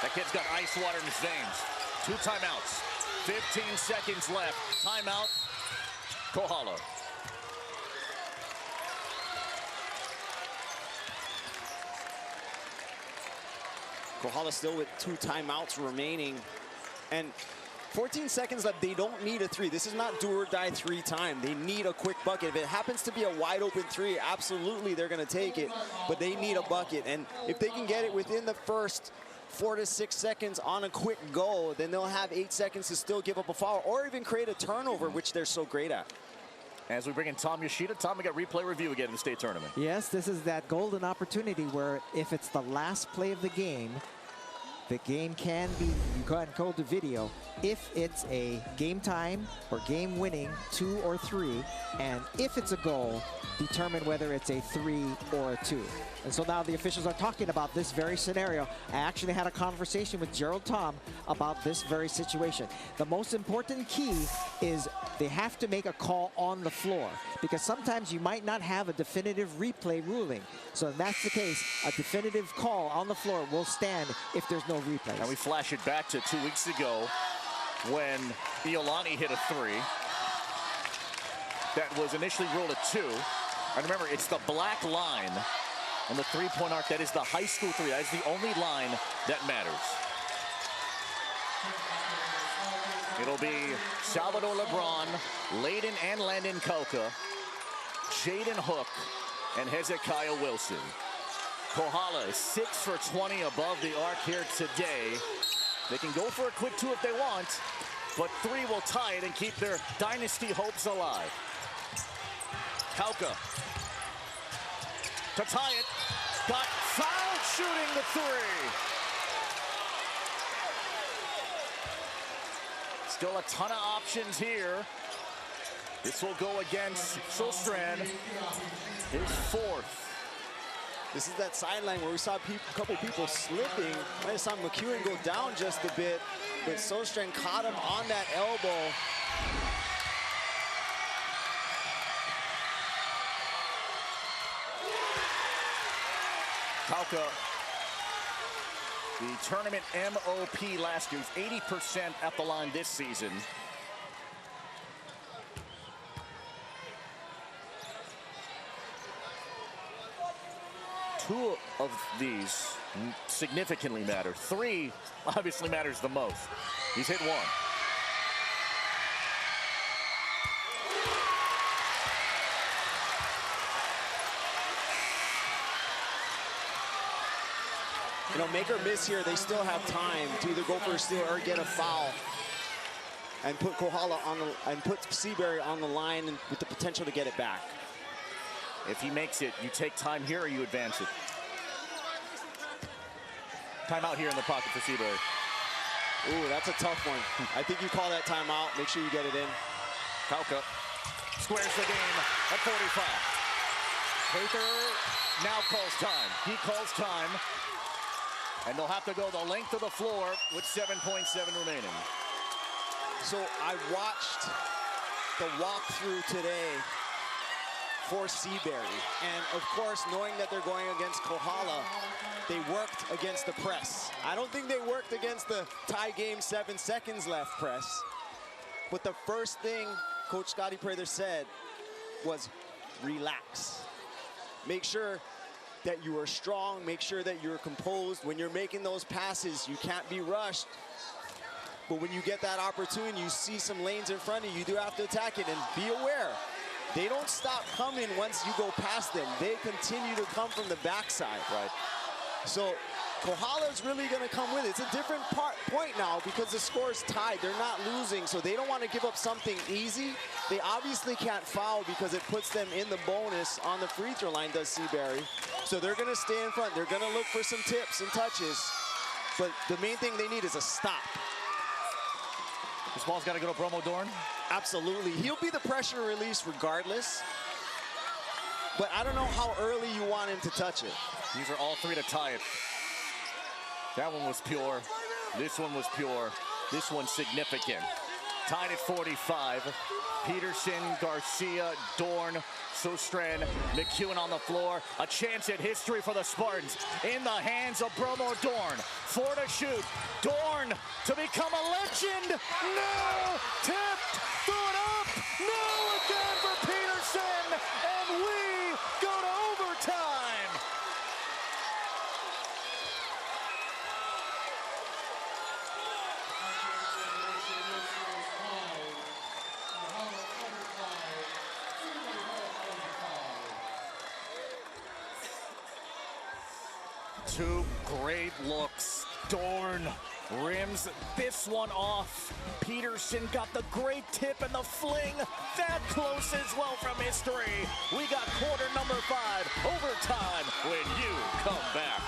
That kid's got ice water in his veins. 2 timeouts. 15 seconds left. Timeout. Kohala. Kohala still with 2 timeouts remaining. And 14 seconds left. They don't need a three. This is not do or die three time. They need a quick bucket. If it happens to be a wide open three, absolutely they're going to take it, but they need a bucket. And if they can get it within the first 4 to 6 seconds on a quick go, then they'll have 8 seconds to still give up a foul or even create a turnover, which they're so great at. As we bring in Tom Yoshida. Tom, we got replay review again in the state tournament. Yes, this is that golden opportunity where if it's the last play of the game can be, you can code the video, if it's a game time or game winning 2 or 3, and if it's a goal, determine whether it's a 3 or a 2. And so now the officials are talking about this very scenario. I actually had a conversation with Gerald Tom about this very situation. The most important key is they have to make a call on the floor, because sometimes you might not have a definitive replay ruling. So if that's the case, a definitive call on the floor will stand if there's no replay. And we flash it back to 2 weeks ago when Iolani hit a 3. That was initially ruled a 2. And remember, it's the black line on the three-point arc. That is the high school 3. That is the only line that matters. It'll be Salvador LeBron, Layden and Landon Kauka, Jaden Hook, and Hezekiah Wilson. Kohala is 6 for 20 above the arc here today. They can go for a quick 2 if they want, but 3 will tie it and keep their dynasty hopes alive. Kauka to tie it, got fouled shooting the 3. Still a ton of options here. This will go against Sostran, his 4th. This is that sideline where we saw a couple people slipping. I saw McEwen go down just a bit, but Sostran caught him on that elbow. Kauka, the tournament MOP last year, 80% at the line this season. Two of these significantly matter. 3 obviously matters the most. He's hit 1. You know, make or miss here, they still have time to either go for a steal or get a foul and put Kohala on the, and put Seabury on the line and with the potential to get it back. If he makes it, you take time here or you advance it. Timeout here in the pocket for Seabury. Ooh, that's a tough one. I think you call that timeout. Make sure you get it in. Kauka squares the game at 45. Paper now calls time. He calls time. And they'll have to go the length of the floor with 7.7 remaining. So I watched the walkthrough today for Seabury. And of course, knowing that they're going against Kohala, they worked against the press. I don't think they worked against the tie game 7 seconds left press. But the first thing Coach Scotty Prather said was relax. Make sure that you are strong, make sure that you're composed. When you're making those passes, you can't be rushed. But when you get that opportunity, you see some lanes in front of you, you do have to attack it, and be aware. They don't stop coming once you go past them. They continue to come from the backside. Right. So Kohala's really gonna come with it. It's a different point now because the score is tied. They're not losing, so they don't want to give up something easy. They obviously can't foul because it puts them in the bonus on the free throw line, does Seabury. So they're gonna stay in front. They're gonna look for some tips and touches. But the main thing they need is a stop. This ball's got to go to Bromo Dorn? Absolutely. He'll be the pressure release regardless. But I don't know how early you want him to touch it. These are all 3 to tie it. That one was pure. This one was pure. This one's significant. Tied at 45. Peterson, Garcia, Dorn, Sostran, McEwen on the floor. A chance at history for the Spartans. In the hands of Bromo Dorn. 4 to shoot. Dorn to become a legend. No! Tipped! Threw it up! No! Again for Peterson! And we go to overtime! Two great looks. Dorn rims this one off. Peterson got the great tip and the fling. That close as well from history. We got quarter number 5, overtime, when you come back.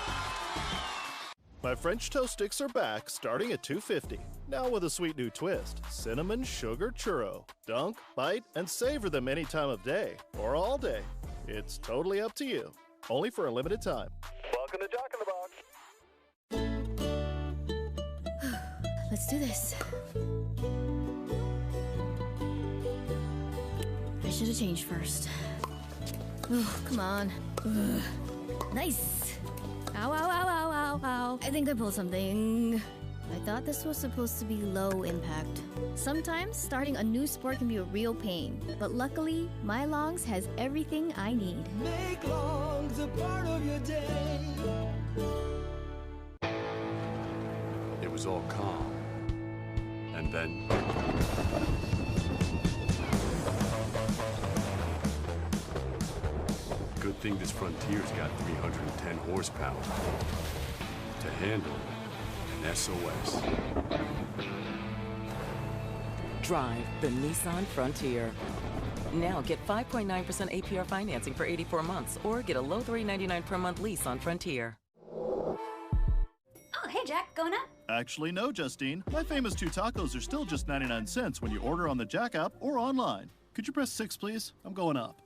My French toast sticks are back, starting at $2.50. Now with a sweet new twist: cinnamon sugar churro. Dunk, bite, and savor them any time of day or all day. It's totally up to you. Only for a limited time. Welcome to Jack in the Box. Let's do this. I should have changed first. Oh, come on. Ugh. Nice. Ow, ow, ow, ow, ow, ow. I think I pulled something. I thought this was supposed to be low impact. Sometimes starting a new sport can be a real pain, but luckily, My Longs has everything I need. Make Longs a part of your day. It was all calm. And then... Good thing this Frontier's got 310 horsepower to handle an SOS. Drive the Nissan Frontier. Now get 5.9% APR financing for 84 months or get a low $399 per month lease on Frontier. Oh, hey, Jack, going up? Actually, no, Justine. My famous 2 tacos are still just 99 cents when you order on the Jack app or online. Could you press 6, please? I'm going up.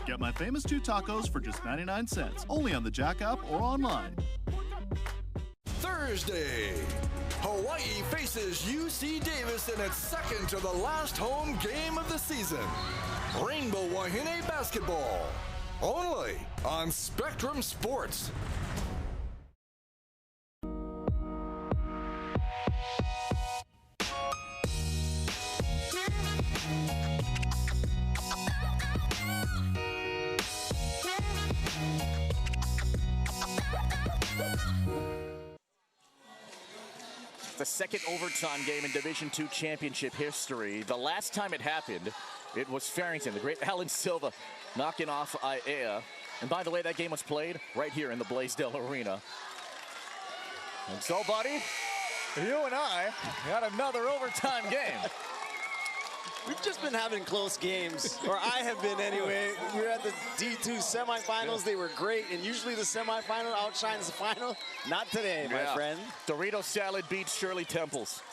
Get my famous 2 tacos for just 99 cents, only on the Jack app or online. Thursday, Hawaii faces UC Davis in its second to the last home game of the season. Rainbow Wahine basketball, only on Spectrum Sports. The second overtime game in Division II championship history. The last time it happened, it was Farrington, the great Alan Silva, knocking off IAEA. And by the way, that game was played right here in the Blaisdell Arena. And so, buddy, you and I got another overtime game. We've just been having close games, or I have been anyway. We were at the D2 semifinals. They were great, and usually the semifinal outshines the final. Not today, my friend. Dorito salad beats Shirley Temples.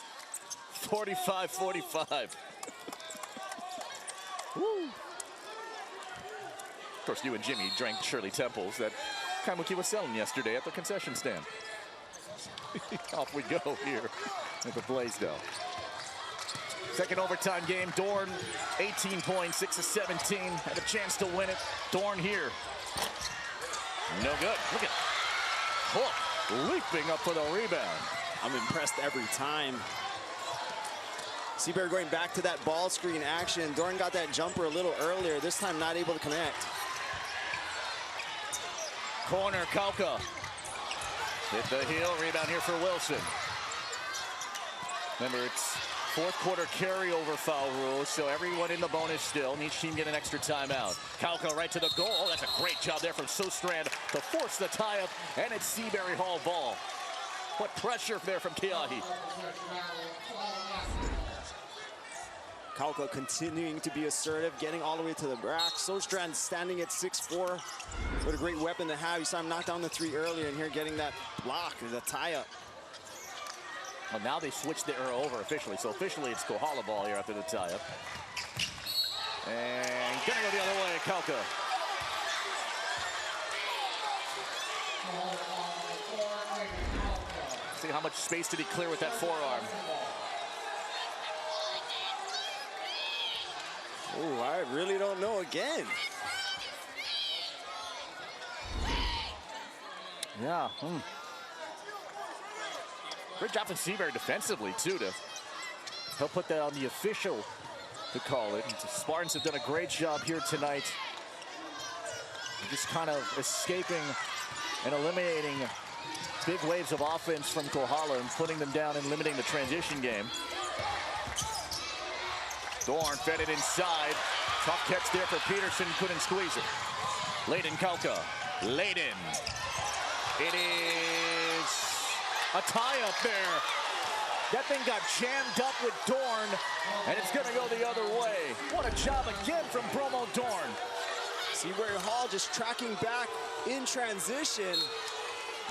45-45. Woo. Of course, you and Jimmy drank Shirley Temples that Kaimuki was selling yesterday at the concession stand. Off we go here at the Blaisdell. Second overtime game, Dorn, 18 points, 6 of 17, had a chance to win it. Dorn here. No good. Look at Hook leaping up for the rebound. I'm impressed every time. Seabury going back to that ball screen action. Dorn got that jumper a little earlier, this time not able to connect. Corner, Kauka. Hit the heel, rebound here for Wilson. Remember, it's fourth quarter carryover foul rules, so everyone in the bonus still, and each team get an extra timeout. Kauka right to the goal. Oh, that's a great job there from Sostrand to force the tie-up, and it's Seabury Hall ball. What pressure there from Keahi. Kauka continuing to be assertive, getting all the way to the rack. Sostrand standing at 6'4". What a great weapon to have. You saw him knock down the 3 earlier, and here getting that block, the tie-up. Well, now they switched the arrow over officially. So officially it's Kohala ball here after the tie-up. And gonna go the other way, Kauka. See how much space did he clear with that forearm. Oh, I really don't know again. Yeah. Great job from Seabury defensively, too, to help put that on the official to call it. The Spartans have done a great job here tonight. Just kind of escaping and eliminating big waves of offense from Kohala and putting them down and limiting the transition game. Dorn fed it inside. Tough catch there for Peterson, couldn't squeeze it. Layden Kauka. Layden. It is a tie-up there. That thing got jammed up with Dorn, and it's going to go the other way. What a job again from Bromo Dorn. Seabury Hall just tracking back in transition.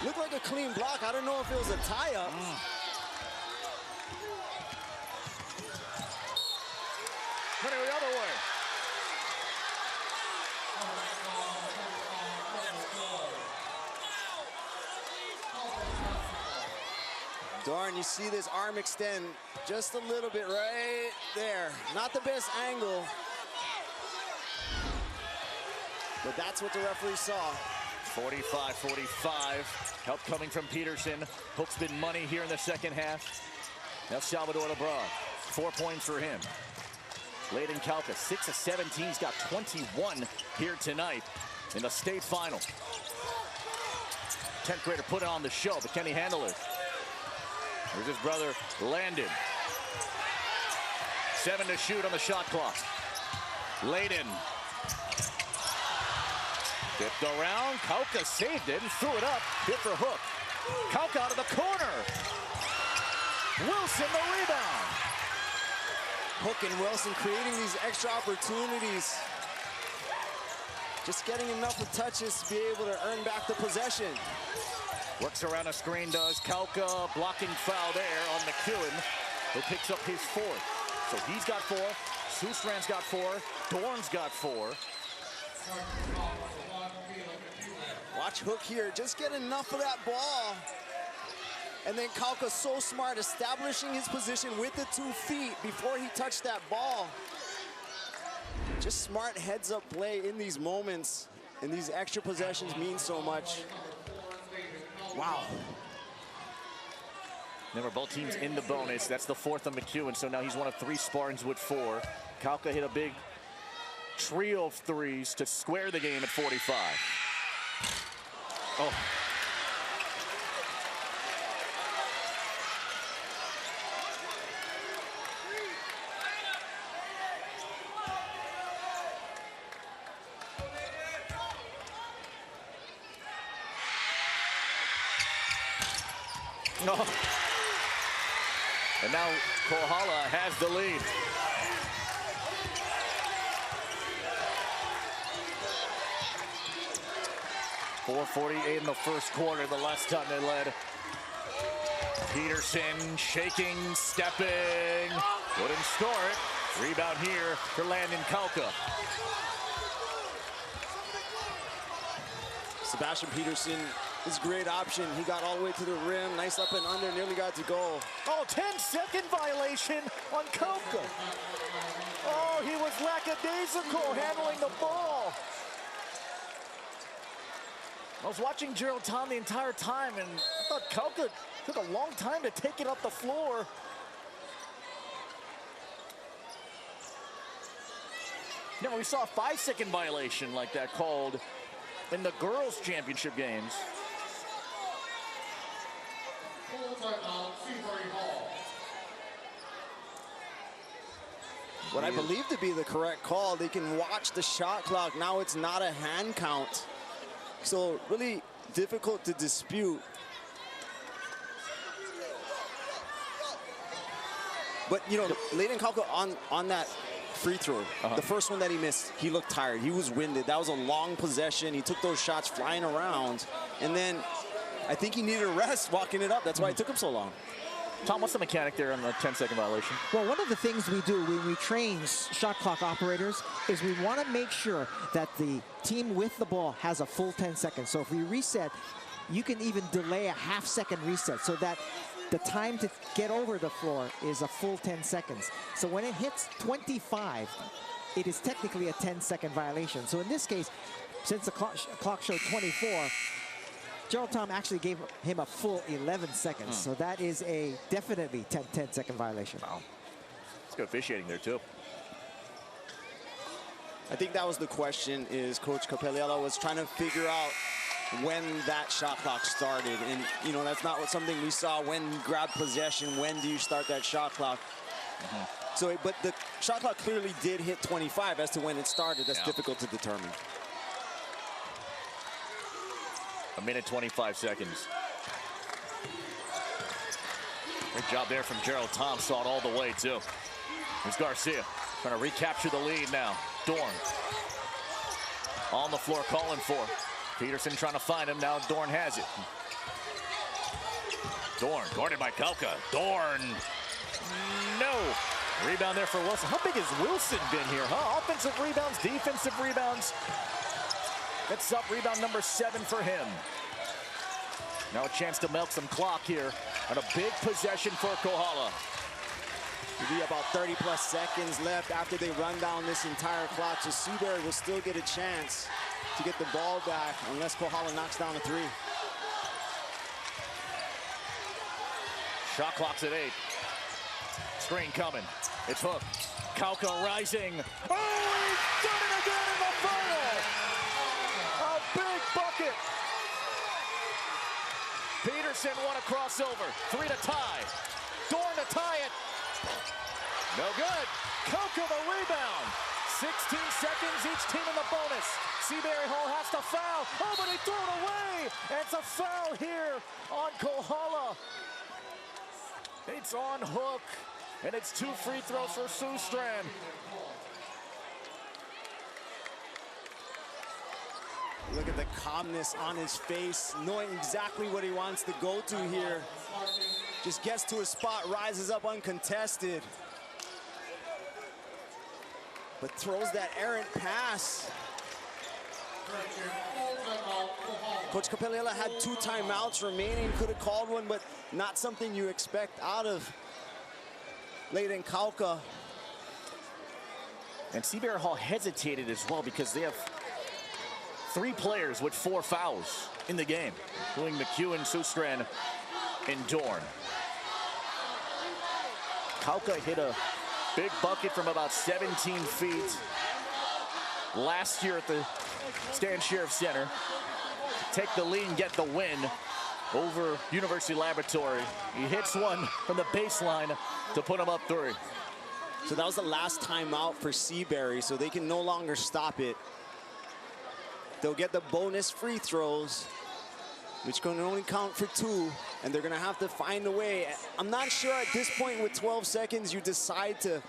Looked like a clean block. I don't know if it was a tie-up. Running the other way. Dorn, you see this arm extend just a little bit right there. Not the best angle, but that's what the referee saw. 45-45. Help coming from Peterson. Hook's been money here in the second half. Now Salvador LeBron. 4 points for him. Layden Kauka, 6 of 17. He's got 21 here tonight in the state final. 10th grader put it on the show, but can he handle it? Here's his brother, Landon. 7 to shoot on the shot clock. Layden. Tipped around, Kauka saved it and threw it up. Hit for Hook. Kauka out of the corner. Wilson the rebound. Hook and Wilson creating these extra opportunities. Just getting enough of touches to be able to earn back the possession. Works around a screen, does Kauka. Blocking foul there on McEwen, who picks up his 4th. So he's got 4. Sustrand's got 4. Dorn's got 4. Watch Hook here. Just get enough of that ball. And then Kauka so smart, establishing his position with the 2 feet before he touched that ball. Just smart heads-up play in these moments. And these extra possessions mean so much. Wow. Remember, both teams in the bonus. That's the 4th of McEwen, so now he's one of 3 Spartans with 4. Kauka hit a big trio of 3s to square the game at 45. Oh. No. And now Kohala has the lead. .448 in the first quarter, the last time they led. Peterson shaking, stepping, couldn't score it. Rebound here for Landon Kauka. Sebastian Peterson is a great option. He got all the way to the rim, nice up and under, nearly got to goal. Oh, 10-second violation on Kauka. Oh, he was lackadaisical handling the ball. I was watching Gerald Tom the entire time, and I thought Kauka took a long time to take it up the floor. Never we saw a 5-second violation like that called in the girls' championship games. What I believe to be the correct call, they can watch the shot clock. Now it's not a hand count. So really difficult to dispute. But, you know, Layden Kauka on that free throw, the first one that he missed, he looked tired. He was winded. That was a long possession. He took those shots flying around. And then I think he needed a rest walking it up. That's why it took him so long. Tom, what's the mechanic there on the 10-second violation? Well, one of the things we do when we train shot clock operators is we want to make sure that the team with the ball has a full 10 seconds. So if we reset, you can even delay a half-second reset so that the time to get over the floor is a full 10 seconds. So when it hits 25, it is technically a 10-second violation. So in this case, since the clock showed 24, Gerald Tom actually gave him a full 11 seconds. So that is a definitely 10-second violation. Wow. It's good officiating there, too. I think that was the question, is Coach Capelliella was trying to figure out when that shot clock started. And, you know, that's not something we saw when you grab possession. When do you start that shot clock? So, but the shot clock clearly did hit 25 as to when it started. That's difficult to determine. A minute 25 seconds. Great job there from Gerald Tom. Saw it all the way, too. Here's Garcia trying to recapture the lead now. Dorn on the floor calling for. Peterson trying to find him. Now Dorn has it. Dorn guarded by Kauka. Dorn. No. Rebound there for Wilson. How big has Wilson been here, huh? Offensive rebounds, defensive rebounds. That's up rebound number 7 for him. Now a chance to milk some clock here on a big possession for Kohala. It'll be about 30-plus seconds left after they run down this entire clock, so Seabury will still get a chance to get the ball back unless Kohala knocks down a 3. Shot clock's at 8. Screen coming. It's Hook. Kauka rising. Oh, he's done it again in the final! A big bucket. Peterson won a crossover. 3 to tie. Dorn to tie it. No good. Kauka the rebound. 16 seconds, each team in the bonus. Seabury Hall has to foul. Oh, but he threw it away. And it's a foul here on Kohala. It's on Hook. And it's 2 free throws for Sustran. Look at the calmness on his face, knowing exactly what he wants to go to here. Just gets to a spot, rises up uncontested. But throws that errant pass. Coach Capellela had 2 timeouts remaining. Could have called one, but not something you expect out of Layden Kauka. And Seabury Hall hesitated as well because they have 3 players with 4 fouls in the game, including McEwen, Sustran, and Dorn. Kauka hit a big bucket from about 17 feet last year at the Stan Sheriff Center. Take the lead and get the win over University Laboratory. He hits one from the baseline to put him up 3. So that was the last timeout for Seabury, so they can no longer stop it. They'll get the bonus free throws, which can only count for 2, and they're gonna have to find a way. I'm not sure at this point with 12 seconds you decide to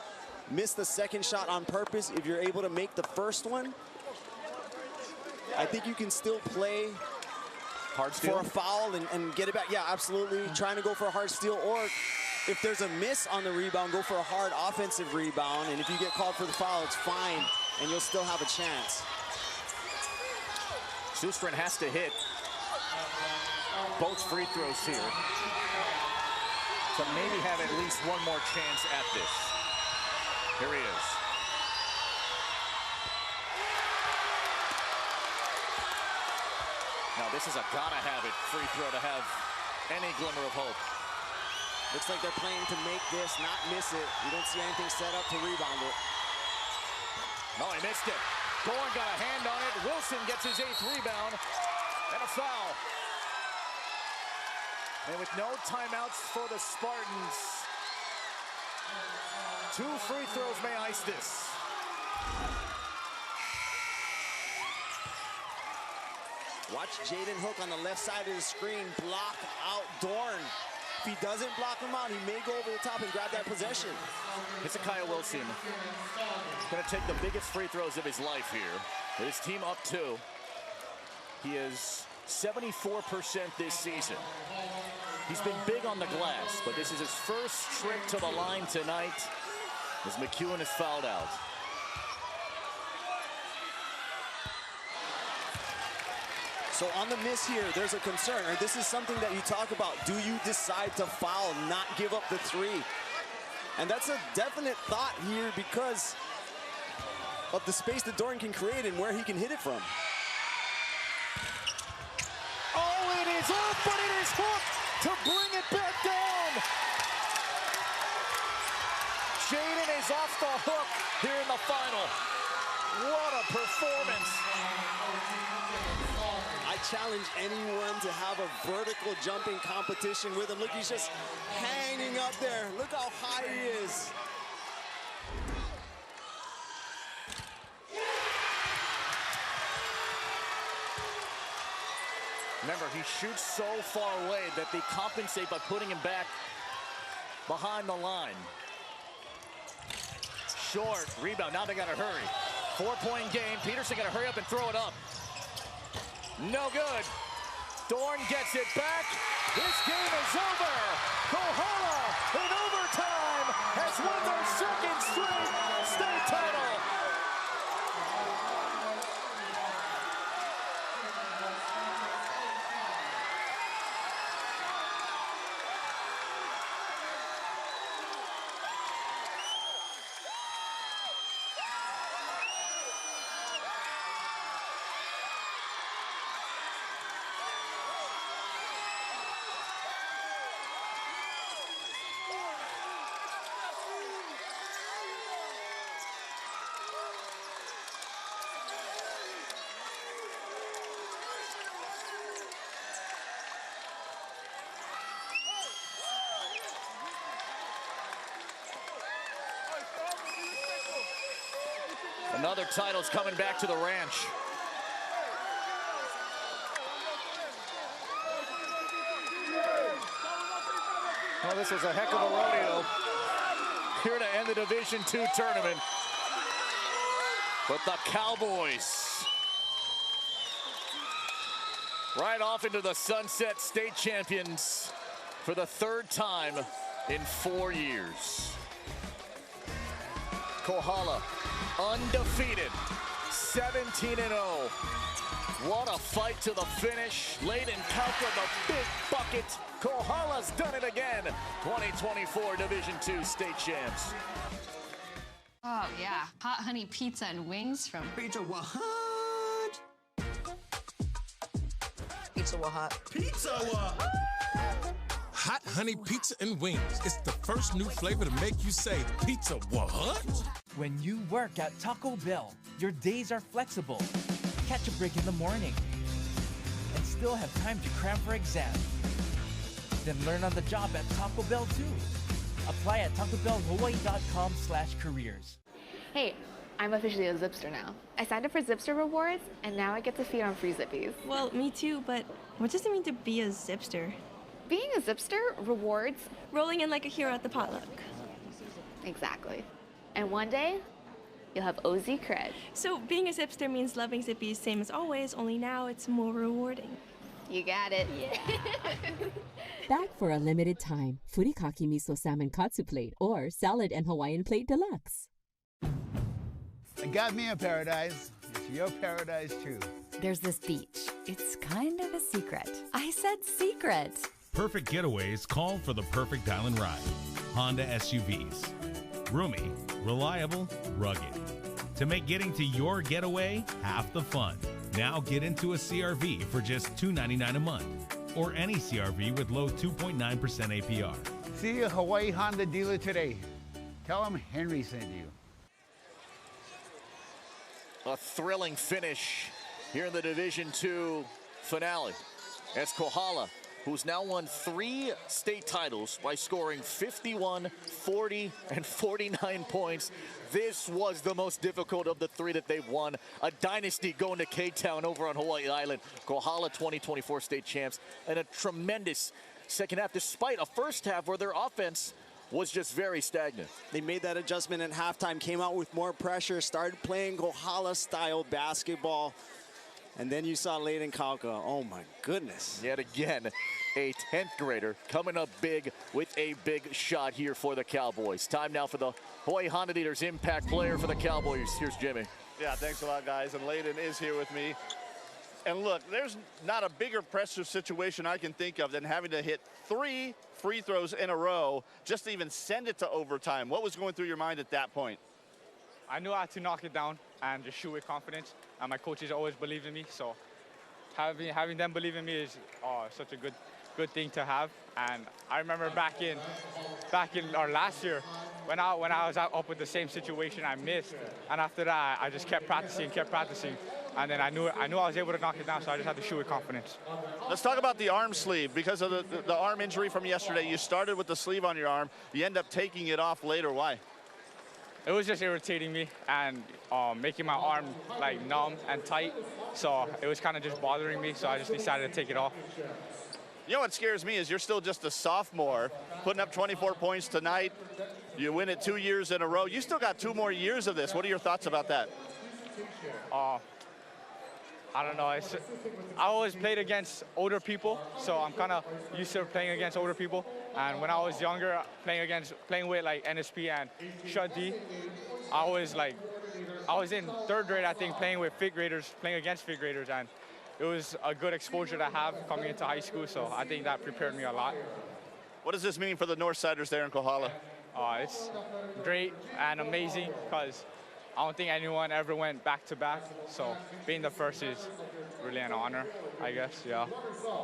miss the second shot on purpose if you're able to make the first one. I think you can still play hard steal for a foul and get it back. Yeah, absolutely. Trying to go for a hard steal, or if there's a miss on the rebound, go for a hard offensive rebound. And if you get called for the foul, it's fine, and you'll still have a chance. Sustran has to hit both free throws here to maybe have at least one more chance at this. Here he is. Now this is a gotta have it free throw to have any glimmer of hope. Looks like they're playing to make this, not miss it. You don't see anything set up to rebound it. No, he missed it. Dorn got a hand on it. Wilson gets his 8th rebound and a foul. And with no timeouts for the Spartans, 2 free throws may ice this. Watch Jaden Hook on the left side of the screen block out Dorn. If he doesn't block him out, he may go over the top and grab that possession. Hezekiah Wilson going to take the biggest free throws of his life here. With his team up 2. He is 74% this season. He's been big on the glass, but this is his first trip to the line tonight as McEwen is fouled out. So on the miss here, there's a concern, or this is something that you talk about. Do you decide to foul, not give up the 3? And that's a definite thought here because of the space that Dorn can create and where he can hit it from. Oh, it is up, but it is Hook to bring it back down. Jaden is off the hook here in the final. What a performance. I challenge anyone to have a vertical jumping competition with him. Look, he's just hanging up there. Look how high he is. Remember, he shoots so far away that they compensate by putting him back behind the line. Short rebound. Now they got to hurry. 4-point game. Peterson got to hurry up and throw it up. No good. Dorn gets it back. This game is over. Kohala in overtime has won their second straight state title. Another title's coming back to the ranch. Well, this was a heck of a rodeo here to end the Division II tournament. But the Cowboys right off into the sunset, state champions for the third time in 4 years. Kohala undefeated, 17-0. What a fight to the finish. Layden Kauka, the big bucket. Kohala's done it again. 2024 Division II state champs. Oh, yeah. Hot honey pizza and wings from Pizza what? Pizza what hot? Pizza what? Hot honey pizza and wings. It's the first new flavor to make you say, pizza what? When you work at Taco Bell, your days are flexible. Catch a break in the morning and still have time to cram for exam. Then learn on the job at Taco Bell too. Apply at tacobellhawaii.com/careers. Hey, I'm officially a Zipster now. I signed up for Zipster rewards, and now I get to feed on free Zippies. Well, me too, but what does it mean to be a Zipster? Being a Zipster rewards rolling in like a hero at the potluck. Exactly. And one day, you'll have OZ cred. So being a Zipster means loving Zippy's same as always, only now it's more rewarding. You got it. Yeah. Back for a limited time. Furikake Miso Salmon Katsu Plate or Salad and Hawaiian Plate Deluxe. I got me a paradise. It's your paradise too. There's this beach. It's kind of a secret. I said secret. Perfect getaways call for the perfect island ride. Honda SUVs. Roomy, reliable, rugged. To make getting to your getaway half the fun. Now get into a CRV for just $299 a month. Or any CRV with low 2.9% APR. See a Hawaii Honda dealer today. Tell them Henry sent you. A thrilling finish here in the Division II finale. As Kohala, who's now won 3 state titles by scoring 51, 40, and 49 points. This was the most difficult of the 3 that they've won. A dynasty going to K-Town over on Hawaii Island. Kohala 2024 state champs, and a tremendous second half, despite a first half where their offense was just very stagnant. They made that adjustment at halftime, came out with more pressure, started playing Kohala-style basketball. And then you saw Layden Kauka. Oh my goodness. Yet again, a 10th grader coming up big with a big shot here for the Cowboys. Time now for the Hawaii Honda Leaders impact player for the Cowboys. Here's Jimmy. Yeah, thanks a lot, guys. And Layden is here with me. And look, there's not a bigger pressure situation I can think of than having to hit 3 free throws in a row just to even send it to overtime. What was going through your mind at that point? I knew I had to knock it down and just shoot with confidence. And my coaches always believed in me, so having them believe in me is such a good thing to have. And I remember back in our last year, when I was up with the same situation, I missed. And after that, I just kept practicing. And then I knew I was able to knock it down, so I just had to shoot with confidence. Let's talk about the arm sleeve. Because of the arm injury from yesterday, you started with the sleeve on your arm. You end up taking it off later. Why? it was just irritating me and making my arm like numb and tight. So it was kind of just bothering me. So I just decided to take it off. You know what scares me is you're still just a sophomore, putting up 24 points tonight. You win it 2 years in a row. You still got 2 more years of this. What are your thoughts about that? I don't know. I always played against older people, so I'm kind of used to playing against older people. And when I was younger, playing with like NSP and Shut D, I was in 3rd grade, I think, playing against 5th graders, and it was a good exposure to have coming into high school. So I think that prepared me a lot. What does this mean for the Northsiders there in Kohala? It's great and amazing because I don't think anyone ever went back-to-back, so being the first is really an honor, I guess, yeah.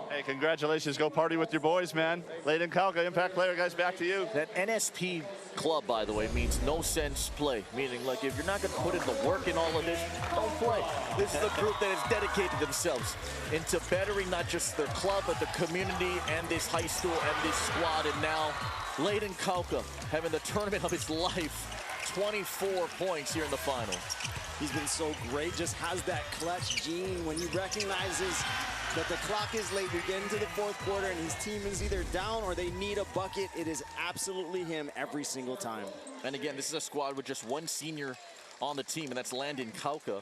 Hey, congratulations. Go party with your boys, man. Layden Kauka, impact player, guys, back to you. That NSP club, by the way, means no sense play, meaning like if you're not going to put in the work in all of this, don't play. This is a group that has dedicated themselves into bettering not just their club, but the community and this high school and this squad. And now Layden Kauka having the tournament of his life. 24 points here in the final. He's been so great, just has that clutch gene when he recognizes that the clock is late. We get into the 4th quarter and his team is either down or they need a bucket. It is absolutely him every single time. And again, this is a squad with just 1 senior on the team, and that's Layden Kauka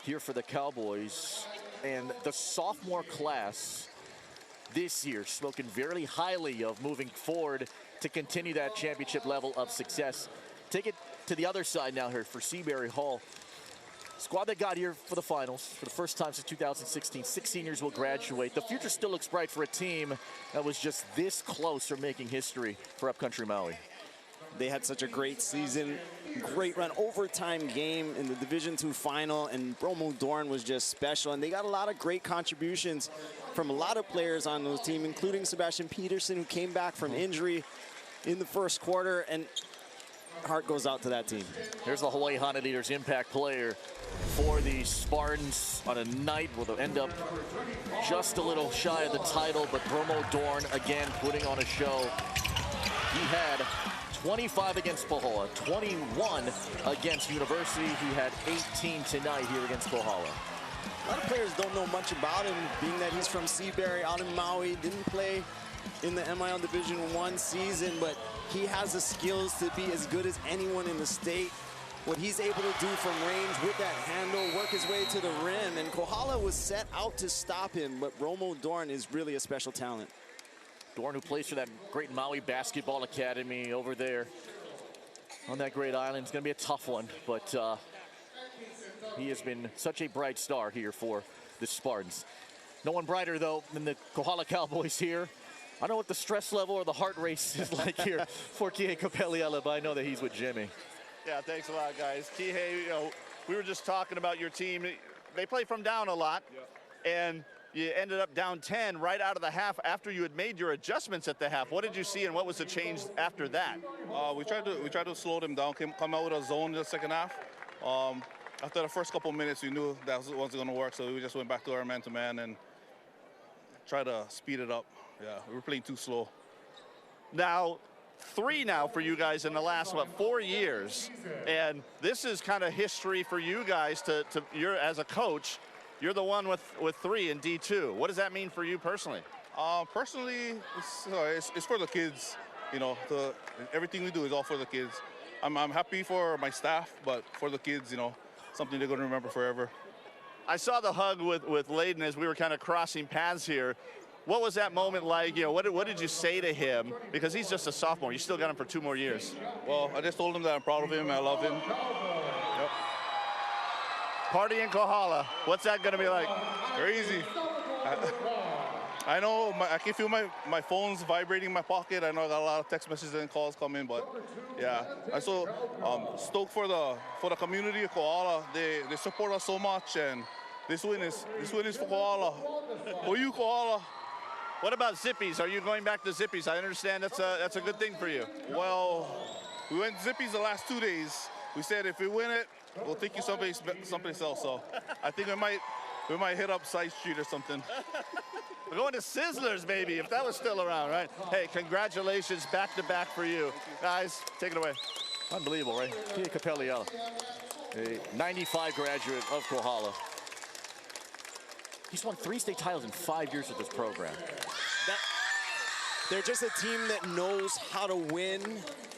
here for the Cowboys. And the sophomore class this year spoken very highly of moving forward to continue that championship level of success. Take it to the other side now here for Seabury Hall. Squad that got here for the finals for the first time since 2016. 6 seniors will graduate. The future still looks bright for a team that was just this close from making history for Upcountry Maui. They had such a great season, great run, overtime game in the Division II final, and Bromo Dorn was just special. And they got a lot of great contributions from a lot of players on those team, including Sebastian Peterson, who came back from injury in the 1st quarter. And heart goes out to that team. Here's the Hawaii Honda Leaders impact player for the Spartans on a night where they'll end up just a little shy of the title, but Bromo Dorn again putting on a show. He had 25 against Pohala, 21 against University. He had 18 tonight here against Kohala. A lot of players don't know much about him, being that he's from Seabury, out in Maui, didn't play in the MIL Division I season, but he has the skills to be as good as anyone in the state. What he's able to do from range with that handle, work his way to the rim, and Kohala was set out to stop him, but Bromo Dorn is really a special talent. Dorn, who plays for that great Maui Basketball Academy over there on that great island. It's going to be a tough one, but he has been such a bright star here for the Spartans. No one brighter, though, than the Kohala Cowboys here. I don't know what the stress level or the heart race is like here for Kihei Kapeliela, but I know that he's with Jimmy. Yeah, thanks a lot, guys. Kihei, you know, we were just talking about your team. They play from down a lot, and you ended up down 10 right out of the half after you had made your adjustments at the half. What did you see, and what was the change after that? We tried to slow them down, come out with a zone in the 2nd half. After the first couple minutes, we knew that wasn't going to work, so we just went back to our man-to-man and tried to speed it up. Yeah, we were playing too slow. Now, 3 now for you guys in the last, 4 years. And this is kind of history for you guys you're as a coach, you're the one with 3 in D2. What does that mean for you personally? Personally, it's for the kids. You know, everything we do is all for the kids. I'm happy for my staff, but for the kids, you know, something they're going to remember forever. I saw the hug with Layden as we were kind of crossing paths here. What was that moment like? You know, what did you say to him? Because he's just a sophomore. You still got him for 2 more years. Well, I just told him that I'm proud of him. I love him. Yep. Party in Kohala. What's that going to be like? Crazy. I know. I can feel my phone's vibrating in my pocket. I know I got a lot of text messages and calls coming, but yeah. I'm so stoked for the community of Kohala. They support us so much, and this win is for Kohala. For you, Kohala. What about Zippies? Are you going back to Zippies? I understand that's a good thing for you. Well, we went Zippies the last 2 days. We said if we win it, we'll take you someplace else. So I think we might hit up Side Street or something. We're going to Sizzlers, maybe, if that was still around, right? Hey, congratulations, back-to-back for you. Guys, take it away. Unbelievable, right? Kia Capelliella, a 95 graduate of Kohala. He's won 3 state titles in 5 years with this program. They're just a team that knows how to win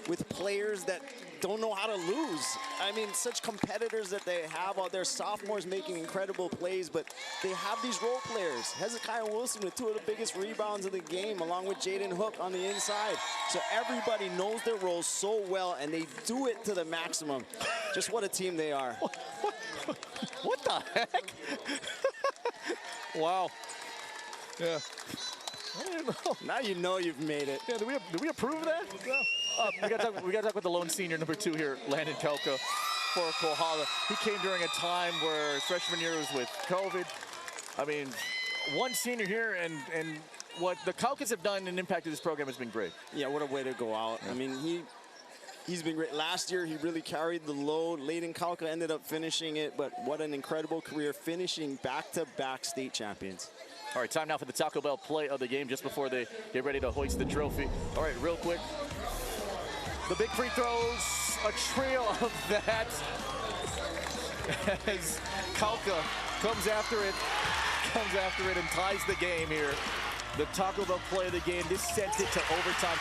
with players that don't know how to lose. I mean, such competitors that they have out there, sophomores making incredible plays, but they have these role players. Hezekiah Wilson with 2 of the biggest rebounds of the game, along with Jaden Hook on the inside. So everybody knows their roles so well, and they do it to the maximum. Just what a team they are. What the heck? Wow. Yeah. I don't know. Now you know you've made it. Yeah, do we approve that? No. We got to talk about the lone senior, number 2 here, Landon Kauka for Kohala. He came during a time where his freshman year was with COVID. I mean, one senior here, and what the Kaukas have done and impacted this program has been great. Yeah, what a way to go out. I mean, he's been great. Last year, he really carried the load. Layden Kauka ended up finishing it, but what an incredible career, finishing back-to-back state champions. All right, time now for the Taco Bell play of the game just before they get ready to hoist the trophy. All right, real quick. The big free throws, a trio of that as Kauka comes after it and ties the game here. The Taco Bell play of the game. This sent it to overtime,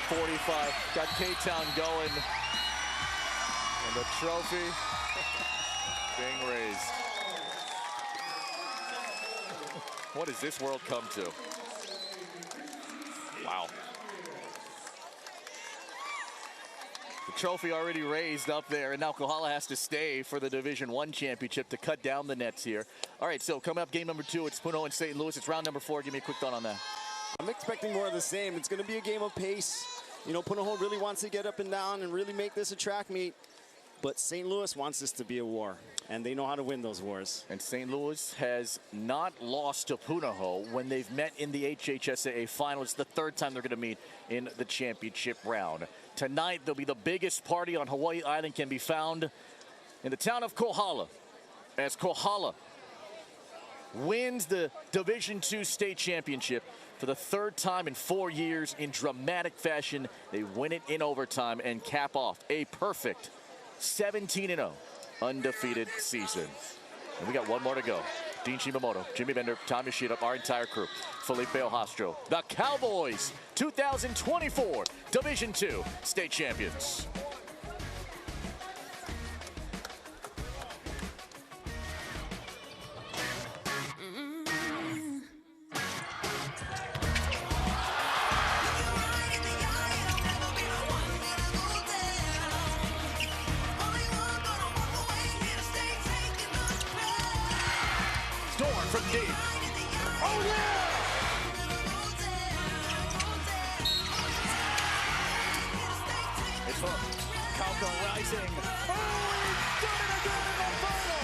45-45. Got K-Town going. And the trophy being raised. What does this world come to? Wow. The trophy already raised up there, and now Kohala has to stay for the Division I championship to cut down the nets here. All right, so coming up, game number 2, it's Punahou and St. Louis. It's round number 4. Give me a quick thought on that. I'm expecting more of the same. It's going to be a game of pace. You know, Punahou really wants to get up and down and really make this a track meet. But St. Louis wants this to be a war, and they know how to win those wars. And St. Louis has not lost to Punahou when they've met in the HHSAA final. It's the 3rd time they're going to meet in the championship round. Tonight, there'll be the biggest party on Hawaii Island can be found in the town of Kohala, as Kohala wins the Division II state championship for the 3rd time in 4 years in dramatic fashion. They win it in overtime and cap off a perfect 17-0 undefeated season. And we got one more to go. Dean Shimamoto, Jimmy Bender, Tom Yoshida, our entire crew. Felipe Ojastro, the Cowboys, 2024 Division II state champions. From deep. Oh, yeah! It's hooked. Kauka rising. Oh, he's done it again in the final!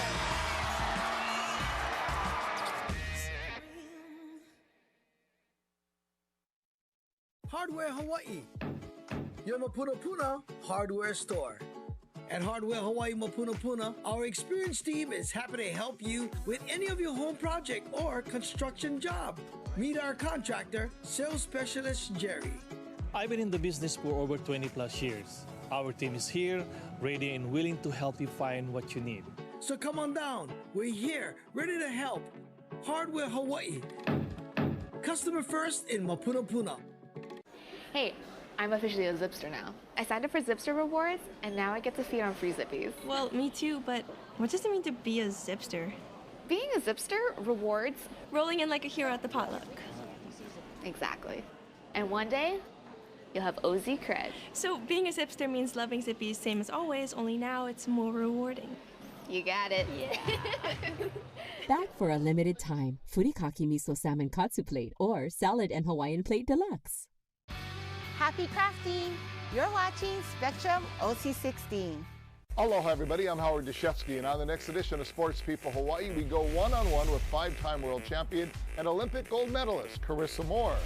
Hardware Hawaii, your Mapunapuna hardware store. At Hardware Hawaii Mapunapuna, our experienced team is happy to help you with any of your home project or construction job. Meet our contractor, sales specialist Jerry. I've been in the business for over 20 plus years. Our team is here, ready and willing to help you find what you need. So come on down. We're here, ready to help. Hardware Hawaii. Customer first in Mapunapuna. Hey, I'm officially a Zipster now. I signed up for Zipster rewards, and now I get to feed on free Zippies. Well, me too, but what does it mean to be a Zipster? Being a Zipster rewards rolling in like a hero at the potluck. Exactly. And one day, you'll have OZ cred. So being a Zipster means loving Zippies same as always, only now it's more rewarding. You got it. Yeah. Back for a limited time. Furikake Miso Salmon Katsu Plate or Salad and Hawaiian Plate Deluxe. Happy crafting! You're watching Spectrum OC16. Aloha everybody, I'm Howard Deshefsky, and on the next edition of Sports People Hawaii, we go one-on-one with 5-time world champion and Olympic gold medalist Carissa Moore.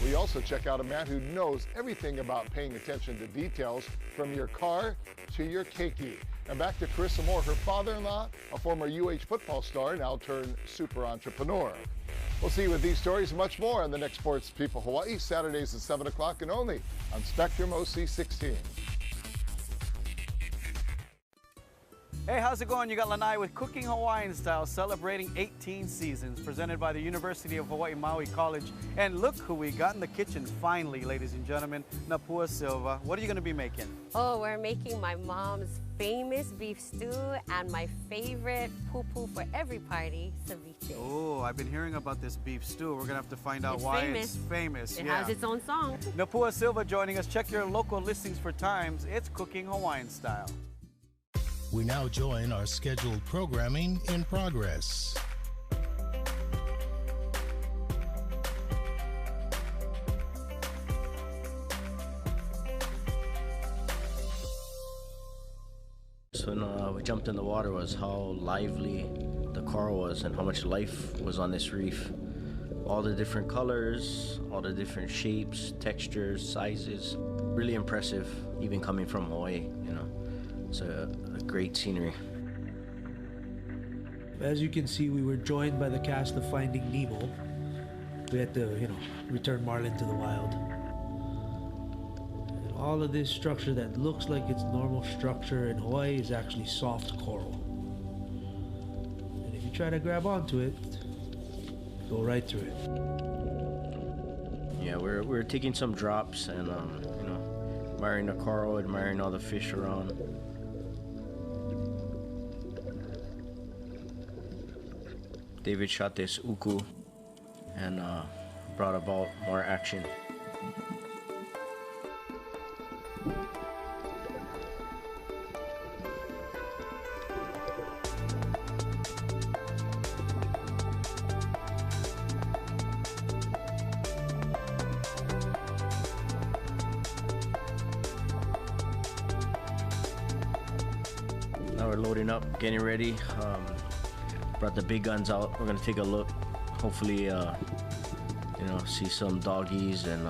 We also check out a man who knows everything about paying attention to details, from your car to your keiki. And back to Carissa Moore, her father-in-law, a former UH football star, now turned super entrepreneur. We'll see you with these stories and much more on the next Sports People Hawaii, Saturdays at 7 o'clock and only on Spectrum OC16. Hey, how's it going? You got Lanai with Cooking Hawaiian Style, celebrating 18 seasons, presented by the University of Hawaii Maui College. And look who we got in the kitchen finally, ladies and gentlemen, Napua Silva. What are you going to be making? Oh, we're making my mom's famous beef stew and my favorite poo-poo for every party, ceviche. Oh, I've been hearing about this beef stew. We're going to have to find out why it's famous. It has its own song. Napua Silva joining us. Check your local listings for times. It's Cooking Hawaiian Style. We now join our scheduled programming in progress. So when we jumped in the water was how lively the coral was and how much life was on this reef. All the different colors, all the different shapes, textures, sizes. Really impressive, even coming from Hawaii, you know. It's a great scenery. As you can see, we were joined by the cast of Finding Nemo. We had to, return Marlin to the wild. And all of this structure that looks like it's normal structure in Hawaii is actually soft coral. And if you try to grab onto it, go right through it. Yeah, we're taking some drops and, admiring the coral, admiring all the fish around. David shot this uku and brought about more action. Now we're loading up, getting ready. Brought the big guns out. We're gonna take a look. Hopefully, see some doggies and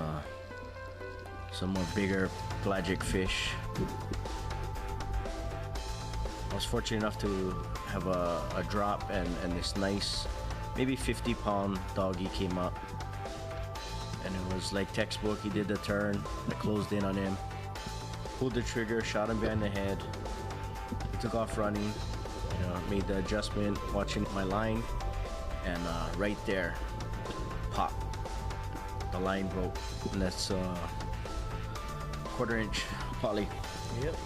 some more bigger pelagic fish. I was fortunate enough to have a drop and this nice, maybe 50-pound doggie came up. And it was like textbook. He did the turn. I closed in on him, pulled the trigger, shot him behind the head. He took off running. Made the adjustment, watching my line, and right there, pop, the line broke, and that's 1/4 inch poly. Yep.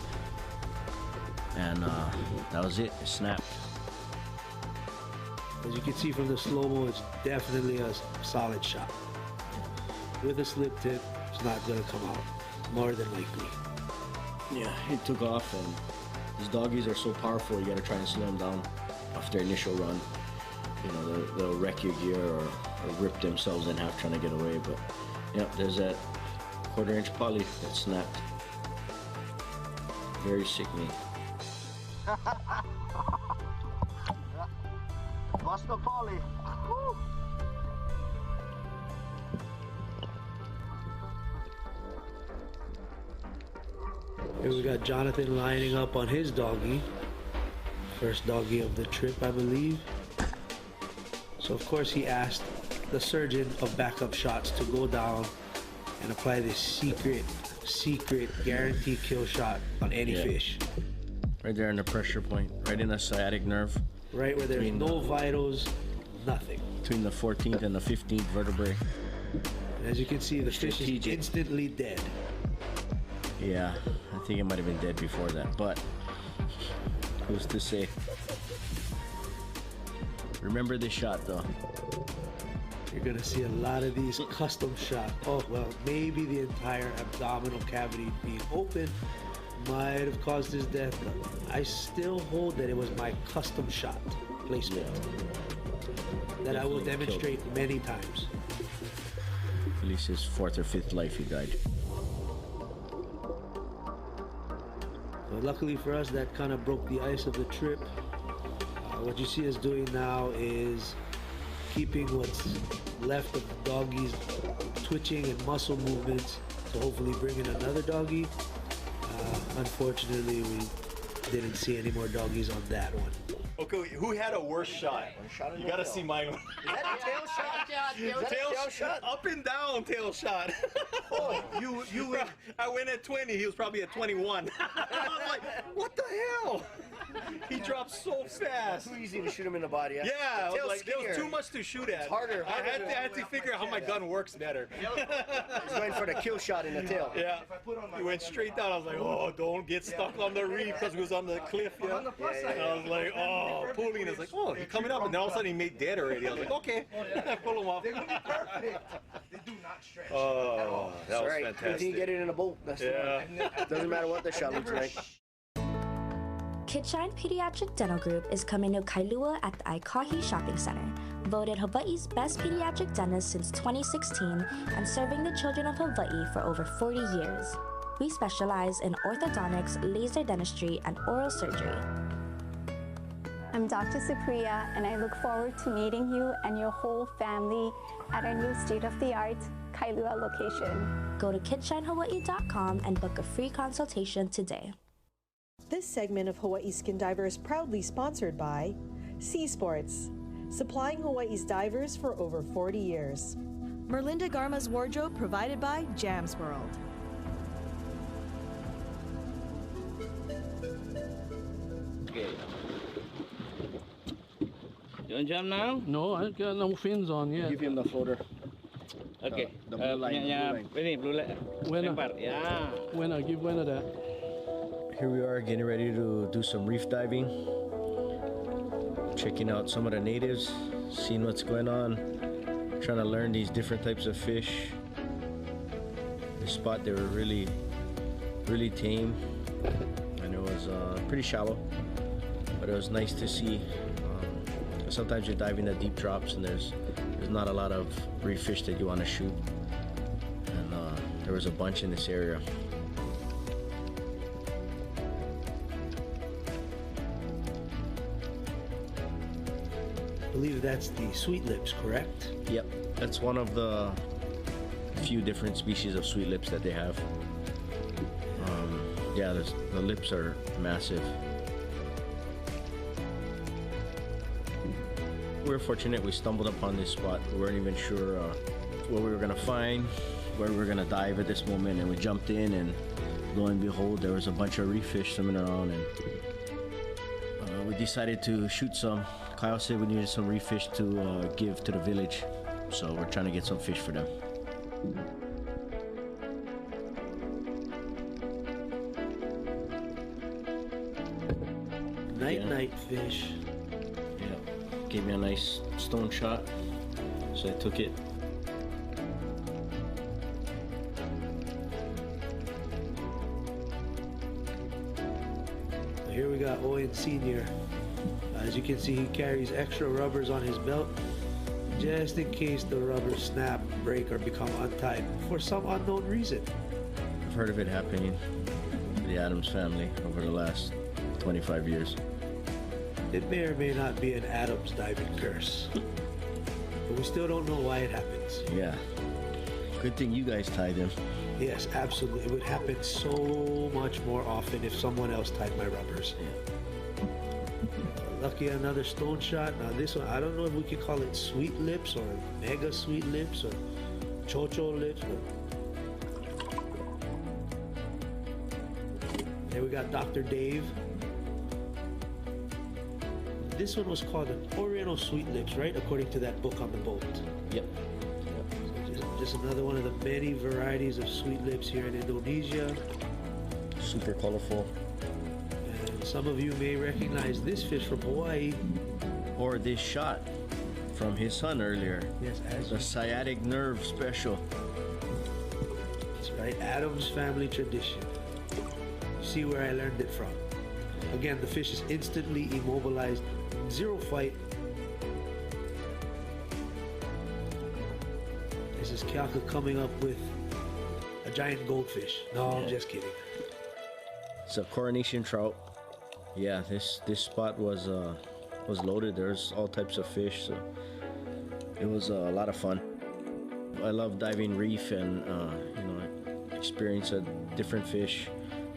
And that was it. It snapped. As you can see from the slow-mo, it's definitely a solid shot. With a slip tip, it's not gonna come out, more than likely. Yeah, it took off, and these doggies are so powerful, you gotta try and slow them down after their initial run. They'll wreck your gear or rip themselves in half trying to get away. But yeah, there's that 1/4 inch poly that snapped. Very sickening. Lost the poly. Woo. Here we got Jonathan lining up on his doggie. First doggie of the trip, I believe. So of course he asked the surgeon of backup shots to go down and apply this secret guaranteed kill shot on any fish. Right there in the pressure point, right in the sciatic nerve. Right where there's no vitals, nothing. Between the 14th and the 15th vertebrae. And as you can see, the fish is instantly dead. Yeah, I think it might have been dead before that, but who's to say? Remember this shot though. You're gonna see a lot of these custom shots. Oh, well, maybe the entire abdominal cavity being open might have caused his death, but I still hold that it was my custom shot placement that I will demonstrate many times. At least his 4th or 5th life he died. But luckily for us, that kind of broke the ice of the trip. What you see us doing now is keeping what's left of the doggies twitching and muscle movements to hopefully bring in another doggie. Unfortunately, we didn't see any more doggies on that one. Okay, who had a worse shot? You gotta see mine. Is that a tail shot? Tail shot? Up and down tail shot. Oh, you I went at 20, he was probably at 21. I was like, what the hell? He dropped so fast. Too easy to shoot him in the body. Yeah, The tail's like, there was skinnier. too much to shoot at. It's harder. I had to figure out how my gun works better. He's going for the kill shot in the tail. Yeah, he went straight down. I was like, oh, don't get stuck on the reef because he was on the cliff. Yeah, and I was like, oh, pulling. And it's like, oh, he's coming up, and then all of a sudden he made dead already. I was like, okay, pull him off. They're gonna be perfect. They do not stretch. Oh, that was Right. fantastic. Good thing you get it in a boat. That's Yeah. Doesn't matter what the shot looks like. KidShine Pediatric Dental Group is coming to Kailua at the Aikahi Shopping Center, voted Hawaii's best pediatric dentist since 2016 and serving the children of Hawaii for over 40 years. We specialize in orthodontics, laser dentistry, and oral surgery. I'm Dr. Supriya, and I look forward to meeting you and your whole family at our new state-of-the-art Kailua location. Go to kidshinehawaii.com and book a free consultation today. This segment of Hawaii Skin Diver is proudly sponsored by Sea Sports, supplying Hawaii's divers for over 40 years. Merlinda Garma's wardrobe provided by Jams World. You want to jump now? No, I got no fins on yet. Give him the floater. Okay. The blue line. Blue line. Winner. Yeah. Winner, give winner that. Here we are getting ready to do some reef diving. Checking out some of the natives, seeing what's going on, trying to learn these different types of fish. This spot, they were really tame, and it was pretty shallow, but it was nice to see. Sometimes you're diving at deep drops and there's not a lot of reef fish that you want to shoot, and there was a bunch in this area. I believe that's the sweet lips, correct? Yep, that's one of the few different species of sweet lips that they have. Yeah, the lips are massive. We were fortunate, we stumbled upon this spot. We weren't even sure what we were gonna find, where we were gonna dive at this moment, and we jumped in, and lo and behold, there was a bunch of reef fish swimming around, and we decided to shoot some. Kyle said we needed some reef fish to give to the village, so we're trying to get some fish for them. Night fish. Yeah, gave me a nice stone shot, so I took it. Here we got Owen Sr. As you can see, he carries extra rubbers on his belt just in case the rubbers snap, break, or become untied for some unknown reason. I've heard of it happening to the Adams family over the last 25 years. It may or may not be an Adams diving curse, but we still don't know why it happens. Yeah. Good thing you guys tied them. Yes, absolutely. It would happen so much more often if someone else tied my rubbers. Yeah. Lucky another stone shot. Now this one, I don't know if we could call it sweet lips or mega sweet lips or chocho lips. But... There we got Dr. Dave. This one was called an Oriental Sweet Lips, right? According to that book on the boat. Yep. Just another one of the many varieties of sweet lips here in Indonesia. Super colorful. And some of you may recognize this fish from Hawaii. Or this shot from his son earlier. Yes, the sciatic nerve special. That's right, Adams family tradition. You see where I learned it from. Again, the fish is instantly immobilized, zero fight. This is Kiaka coming up with a giant goldfish. No, I'm just kidding. It's a coronation trout. Yeah, this spot was loaded. There's all types of fish, so it was a lot of fun. I love diving reef and experience a different fish.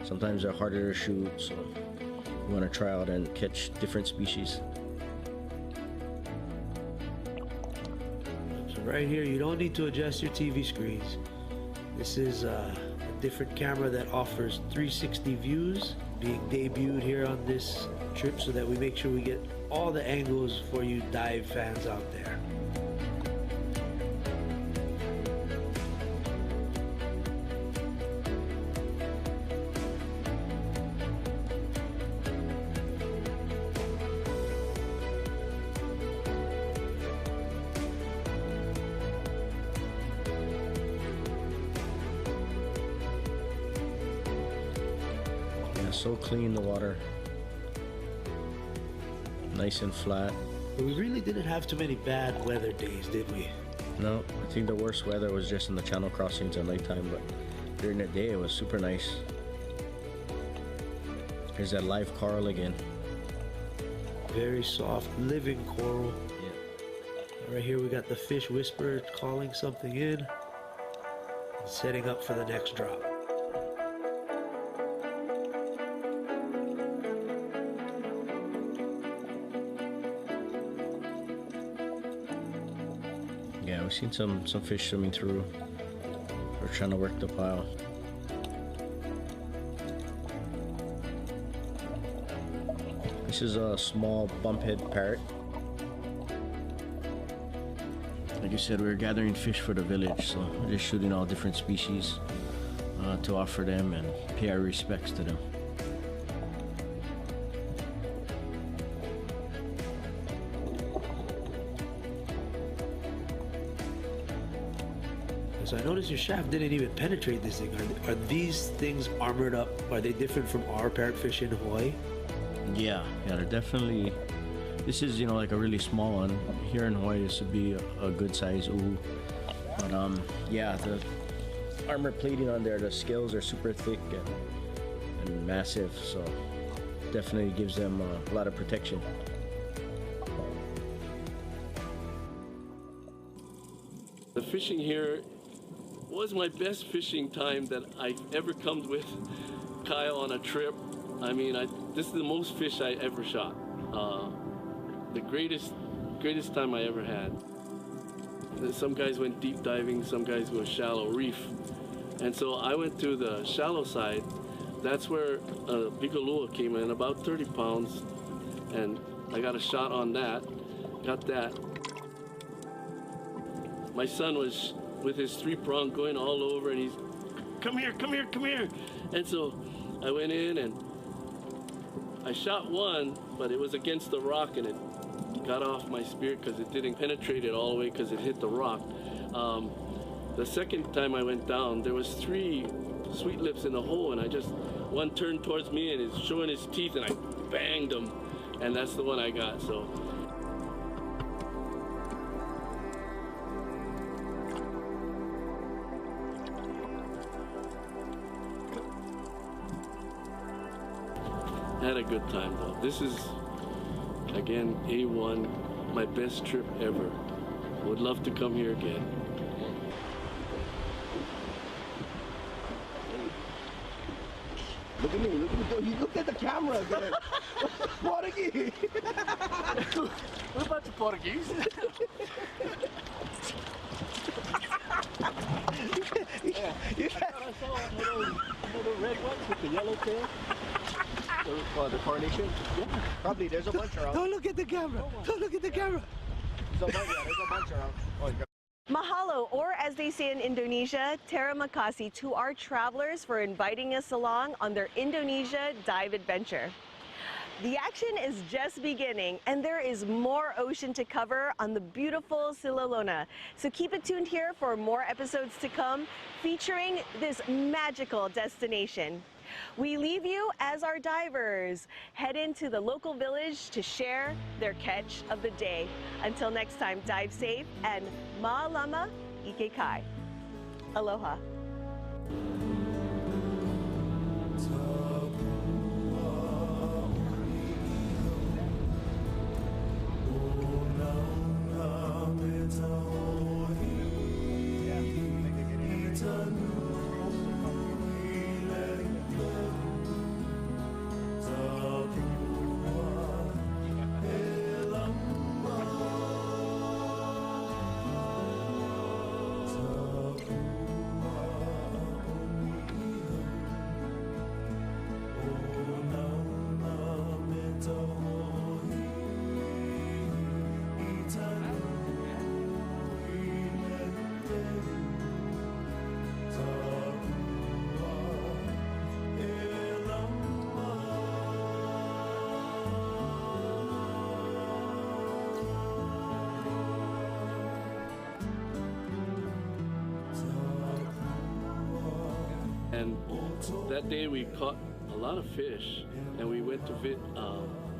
Sometimes they're harder to shoot, so you want to try out and catch different species. So right here, you don't need to adjust your TV screens. This is a different camera that offers 360 views, being debuted here on this trip so that we make sure we get all the angles for you dive fans out there. So clean, the water. Nice and flat. But we really didn't have too many bad weather days, did we? No, I think the worst weather was just in the channel crossings at nighttime, but during the day it was super nice. Here's that live coral again. Very soft, living coral. Yeah. Right here we got the fish whisper calling something in. And setting up for the next drop. Yeah, we've seen some fish swimming through. We're trying to work the pile. This is a small bumphead parrot. Like you said, we were gathering fish for the village, so we're just shooting all different species to offer them and pay our respects to them. So I noticed your shaft didn't even penetrate this thing. Are these things armored up? Are they different from our parrotfish in Hawaii? Yeah, they're definitely. This is, you know, like a really small one. Here in Hawaii, this would be a good size uhu. But yeah, the armor plating on there, the scales are super thick and massive, so definitely gives them a lot of protection. The fishing here was my best fishing time that I've ever come with Kyle on a trip. I mean, this is the most fish I ever shot. The greatest time I ever had. Some guys went deep diving, some guys go shallow reef. And so I went to the shallow side. That's where a bigalua came in, about 30 pounds. And I got a shot on that, got that. My son was with his 3-prong going all over, and he's, come here, come here, come here. And so I went in and I shot one, but it was against the rock and it got off my spear because it didn't penetrate it all the way because it hit the rock. The second time I went down, there was 3 sweet lips in the hole, and one turned towards me and is showing his teeth, and I banged him, and that's the one I got. So. Had a good time though. This is, again, A1, my best trip ever. Would love to come here again. Look at me, look at the camera again. Portuguese. What about the Portuguese? Yeah. I saw little red ones with the yellow tail. The coronation? Yeah. Probably there's a bunch around. Don't look at the camera. Don't look at the camera. There's a bunch around. Oh, Mahalo, or as they say in Indonesia, terima kasih to our travelers for inviting us along on their Indonesia dive adventure. The action is just beginning, and there is more ocean to cover on the beautiful Silolona. So keep it tuned here for more episodes to come featuring this magical destination. We leave you as our divers head into the local village to share their catch of the day. Until next time, dive safe and ma'alama ike kai. Aloha. That day we caught a lot of fish, and we went to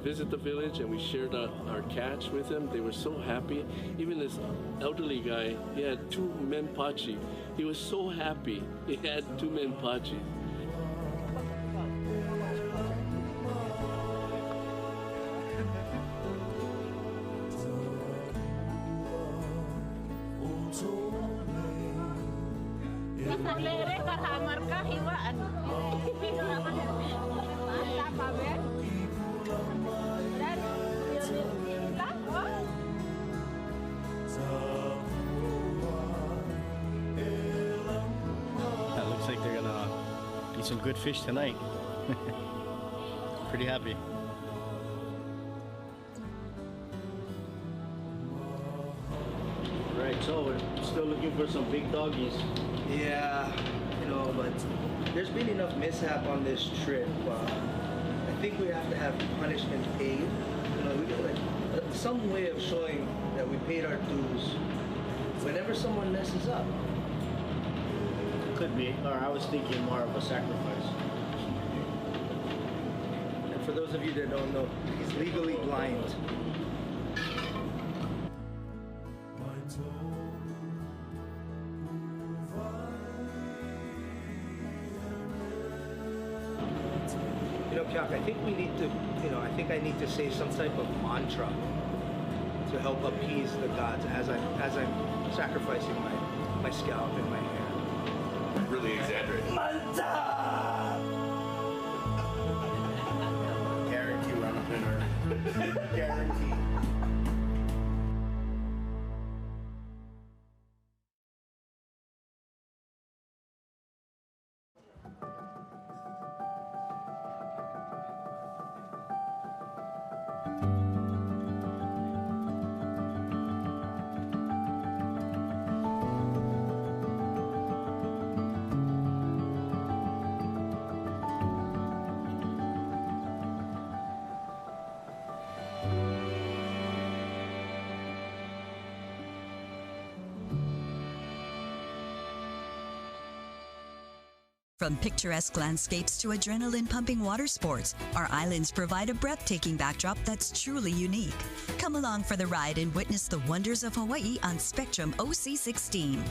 visit the village, and we shared our catch with them. They were so happy. Even this elderly guy, he had 2 menpachi. He was so happy he had 2 menpachi. That looks like they're gonna eat some good fish tonight. Pretty happy. Right, so we're still looking for some big doggies. Yeah, you know, but there's been enough mishap on this trip. I think we have to have punishment paid. You know, we get like some way of showing that we paid our dues whenever someone messes up. Could be, or I was thinking more of a sacrifice. And for those of you that don't know, he's legally blind. You know, Kyak, I think we need to, I think I need to say some type of mantra to help appease the gods as I'm sacrificing my scalp and my hair. Really exaggerated. Manta! Guarantee run up in her. Guarantee. From picturesque landscapes to adrenaline-pumping water sports, our islands provide a breathtaking backdrop that's truly unique. Come along for the ride and witness the wonders of Hawaii on Spectrum OC16.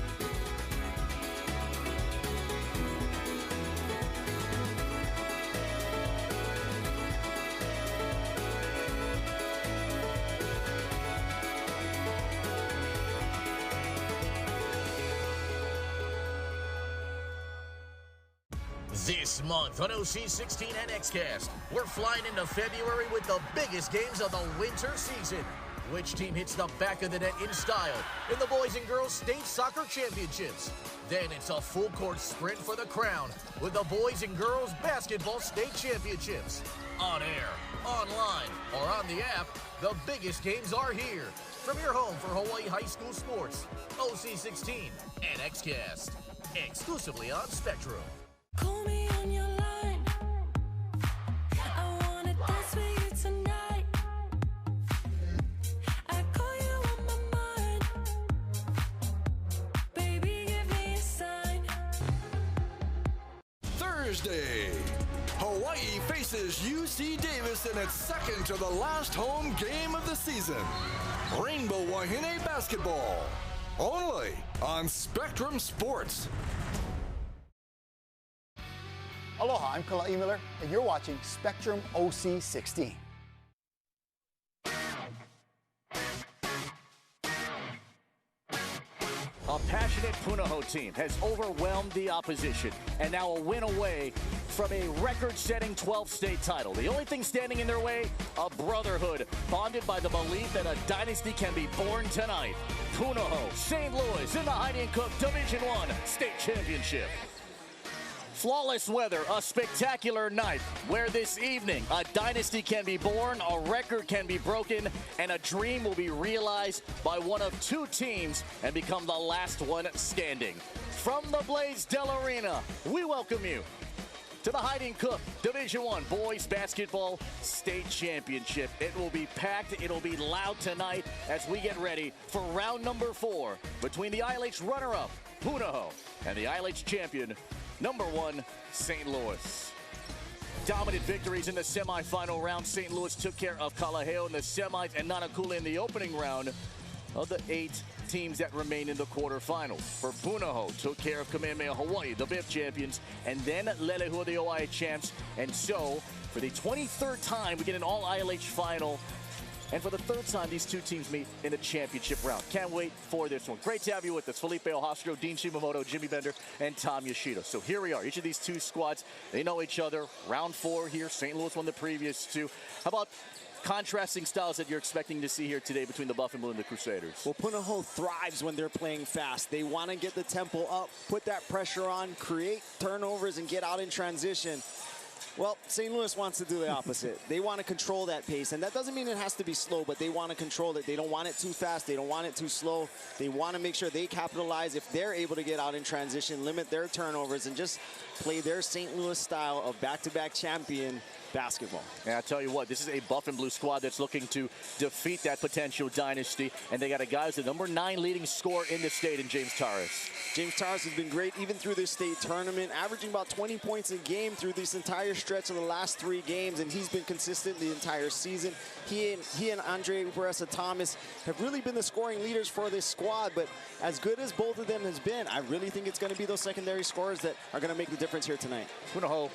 This month on OC16 and XCast, we're flying into February with the biggest games of the winter season. Which team hits the back of the net in style in the Boys and Girls State Soccer Championships? Then it's a full-court sprint for the crown with the Boys and Girls Basketball State Championships. On air, online, or on the app, the biggest games are here. From your home for Hawaii High School sports, OC16 and XCast. Exclusively on Spectrum. Call me on your line. I wanna dance with you tonight. I call you on my mind. Baby, give me a sign. Thursday, Hawaii faces UC Davis in its second to the last home game of the season. Rainbow Wahine basketball. Only on Spectrum Sports. Aloha, I'm Kalai Miller, and you're watching Spectrum OC16. A passionate Punahou team has overwhelmed the opposition and now a win away from a record-setting 12-state title. The only thing standing in their way, a brotherhood bonded by the belief that a dynasty can be born tonight. Punahou, St. Louis in the Heidi & Cook Division I State Championship. Flawless weather, a spectacular night where this evening a dynasty can be born, a record can be broken, and a dream will be realized by one of two teams and become the last one standing. From the Blaisdell Arena, we welcome you to the Heidi & Cook Division I Boys Basketball State Championship. It will be packed, it'll be loud tonight as we get ready for round number 4 between the ILH runner-up, Punahou, and the ILH champion, #1, St. Louis. Dominant victories in the semifinal round. St. Louis took care of Punahou in the semis and Nanakula in the opening round of the 8 teams that remain in the quarterfinals. For Punahou, took care of Kamehameha Hawaii, the BIF champions, and then Lelehua, the OIA champs. And so, for the 23rd time, we get an all-ILH final. And for the 3rd time, these two teams meet in the championship round. Can't wait for this one. Great to have you with us. Felipe Ojastro, Dean Shimamoto, Jimmy Bender, and Tom Yoshida. So here we are. Each of these two squads, they know each other. Round 4 here. St. Louis won the previous 2. How about contrasting styles that you're expecting to see here today between the Buff and Blue and the Crusaders? Well, Punahou thrives when they're playing fast. They want to get the tempo up, put that pressure on, create turnovers, and get out in transition. Well, St. Louis wants to do the opposite. They want to control that pace, and that doesn't mean it has to be slow, but they want to control it. They don't want it too fast. They don't want it too slow. They want to make sure they capitalize if they're able to get out in transition, limit their turnovers, and just play their St. Louis style of back-to-back champion basketball. And I tell you what, this is a Buff and Blue squad that's looking to defeat that potential dynasty, and they got a guy who's the #9 leading scorer in the state in James Torres. James Torres has been great even through this state tournament, averaging about 20 points a game through this entire stretch of the last 3 games, and he's been consistent the entire season. He and Andre Uparesa Thomas have really been the scoring leaders for this squad, but as good as both of them has been, I really think it's going to be those secondary scorers that are going to make the difference here tonight. Punahou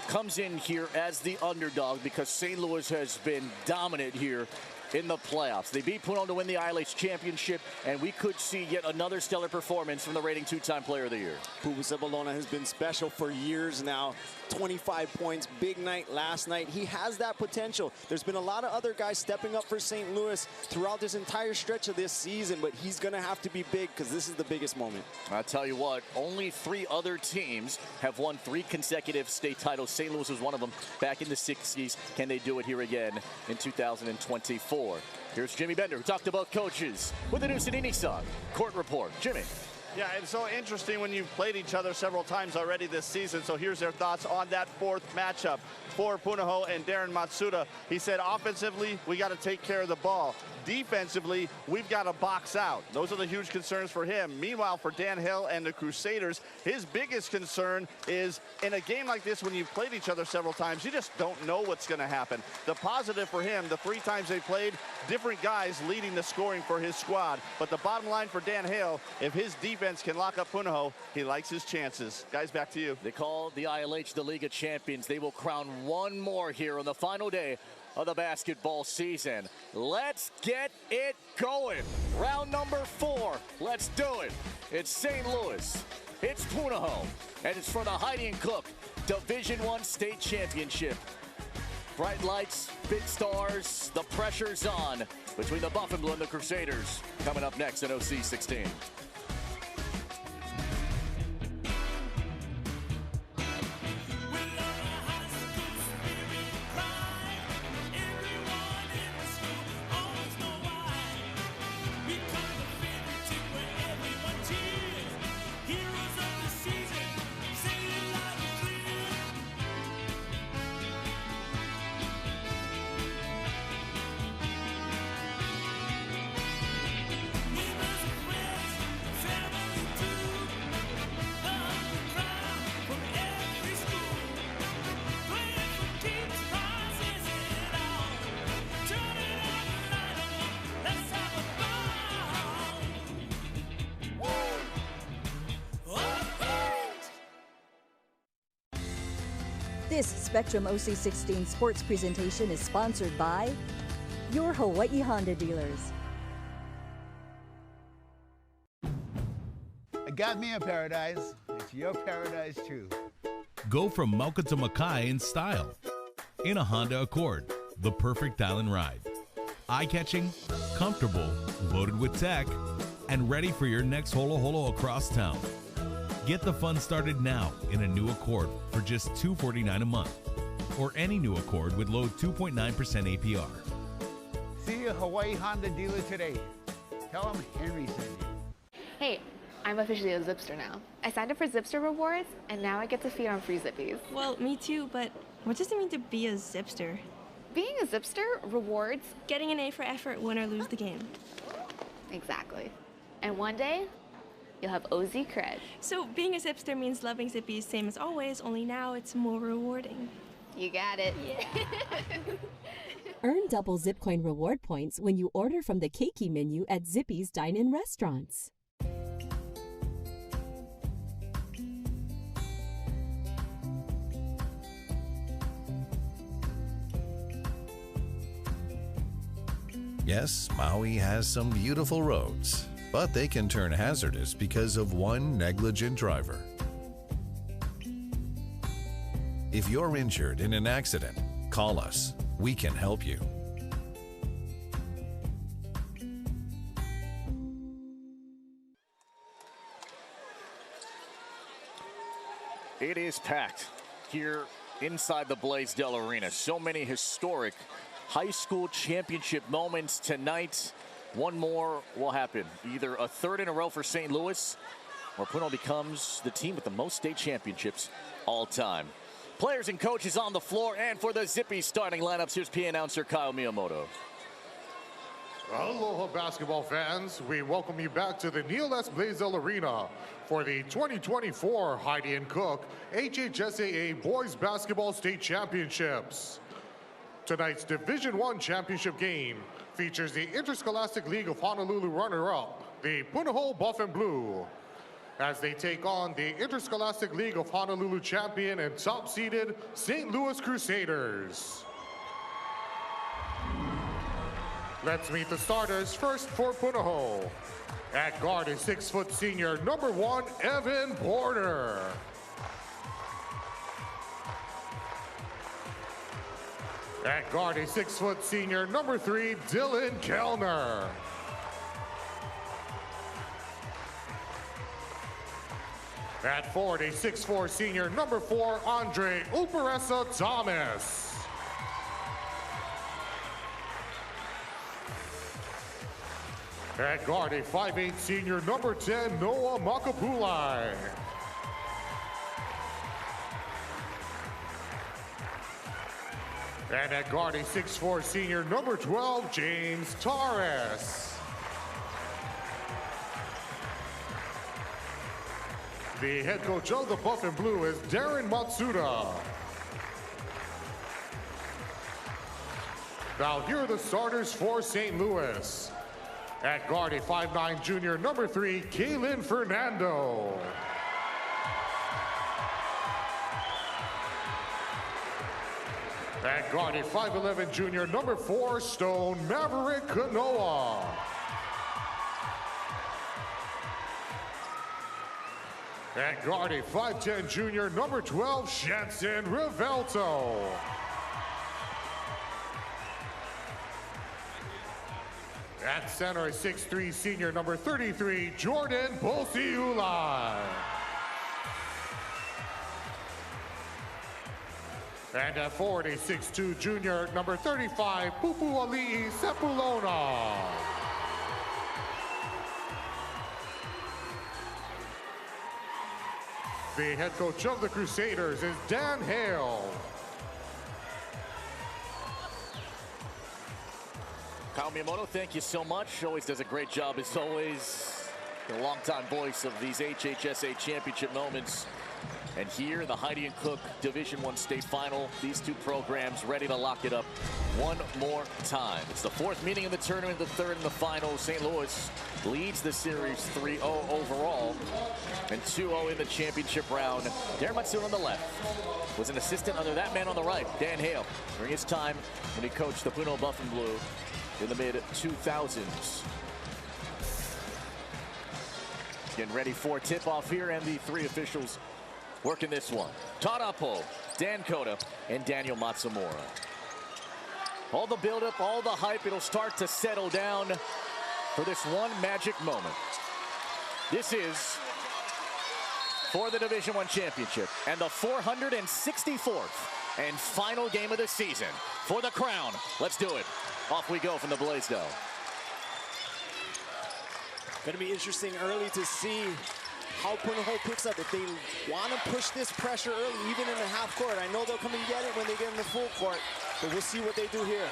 comes in here as the underdog because St. Louis has been dominant here in the playoffs. They beat Punahou to win the ILH championship, and we could see yet another stellar performance from the reigning 2-time player of the year. Pupu Sebalona has been special for years now. 25 points, big night last night. He has that potential. There's been a lot of other guys stepping up for St. Louis throughout this entire stretch of this season, but he's going to have to be big because this is the biggest moment. I'll tell you what, only 3 other teams have won 3 consecutive state titles. St. Louis was one of them back in the 60s. Can they do it here again in 2024? Here's Jimmy Bender, who talked to both coaches with the Nusanini song. Court report. Jimmy. Yeah, it's so interesting when you've played each other several times already this season. So here's their thoughts on that 4th matchup for Punahou and Darren Matsuda. He said, offensively, we got to take care of the ball. Defensively, we've got to box out. Those are the huge concerns for him. Meanwhile, for Dan Hill and the Crusaders, his biggest concern is in a game like this, when you've played each other several times, you just don't know what's going to happen. The positive for him, the 3 times they played, different guys leading the scoring for his squad. But the bottom line for Dan Hill, if his defense can lock up Punahou, he likes his chances. Guys, back to you. They call the ILH the League of Champions. They will crown one more here on the final day of the basketball season. Let's get it going. Round number 4. Let's do it. It's St. Louis. It's Punahou. And it's for the Heidi and Cook Division I State Championship. Bright lights, big stars, the pressure's on between the Buff and Blue and the Crusaders. Coming up next on OC 16. This Spectrum OC16 sports presentation is sponsored by your Hawaii Honda dealers. I got me a paradise. It's your paradise too. Go from Mauka to Makai in style. In a Honda Accord, the perfect island ride. Eye-catching, comfortable, loaded with tech, and ready for your next holo holo across town. Get the fun started now in a new Accord for just $249 a month, or any new Accord with low 2.9% APR. See a Hawaii Honda dealer today. Tell them Henry sent you. Hey, I'm officially a Zipster now. I signed up for Zipster Rewards, and now I get to feed on free Zippies. Well, me too, but what does it mean to be a Zipster? Being a Zipster rewards getting an A for effort, win or lose the game. Exactly. And one day, you'll have OZ cred. So being a Zipster means loving Zippy same as always, only now it's more rewarding. You got it. Earn double Zipcoin reward points when you order from the Keiki menu at Zippy's dine-in restaurants. Yes, Maui has some beautiful roads, but they can turn hazardous because of one negligent driver. If you're injured in an accident, call us. We can help you. It is packed here inside the Blaisdell Arena. So many historic high school championship moments tonight. One more will happen. Either a third in a row for St. Louis, or Punahou becomes the team with the most state championships all time. Players and coaches on the floor, and for the Zippy starting lineups, here's PA announcer Kyle Miyamoto. Aloha basketball fans, we welcome you back to the Neil S. Blaisdell Arena for the 2024 Heidi and Cook HHSAA Boys Basketball State Championships. Tonight's Division I championship game features the Interscholastic League of Honolulu runner-up, the Punahou Buff and Blue, as they take on the Interscholastic League of Honolulu champion and top-seeded St. Louis Crusaders. Let's meet the starters. First for Punahou. At guard is 6-foot senior number 1, Evan Porter. At guard is 6-foot senior number 3, Dylan Kellner. At forward, a 6'4" senior number 4, Andre Uparesa Thomas. At guard, a 5'8" senior number 10, Noah Makapulai. And at guard, a 6'4" senior number 12, James Torres. The head coach of the Buff and Blue is Darren Matsuda. Now here are the starters for St. Louis. At guard, a 5'9" junior number 3, Kaylin Fernando. At guard, a 5'11" junior number 4, Stone Maverick Kanoa. At guard, a 5'10" junior number 12, Shanson Rivelto. At center, a 6'3" senior number 33, Jordan Bolsiulai. And at forward, a 6'2" junior number 35, Pupu Ali'i Sepulona. The head coach of the Crusaders is Dan Hale. Kyle Miyamoto, thank you so much. Always does a great job, as always. The longtime voice of these HHSAA championship moments. And here, the Heidi and Cook Division I State Final. These two programs ready to lock it up one more time. It's the fourth meeting in the tournament, the third in the final. St. Louis leads the series 3-0 overall and 2-0 in the championship round. Darren Matsuda on the left was an assistant under that man on the right, Dan Hale, during his time when he coached the Punahou Buff and Blue in the mid-2000s. Getting ready for tip-off here, and the three officials working this one. Todd Uppo, Dan Cota, and Daniel Matsumura. All the buildup, all the hype, it'll start to settle down for this one magic moment. This is for the Division I championship and the 464th and final game of the season for the crown. Let's do it. Off we go from the Blaisdell. Going to be interesting early to see how Punahou picks up. If they want to push this pressure early, even in the half court. I know they'll come and get it when they get in the full court, but we'll see what they do here.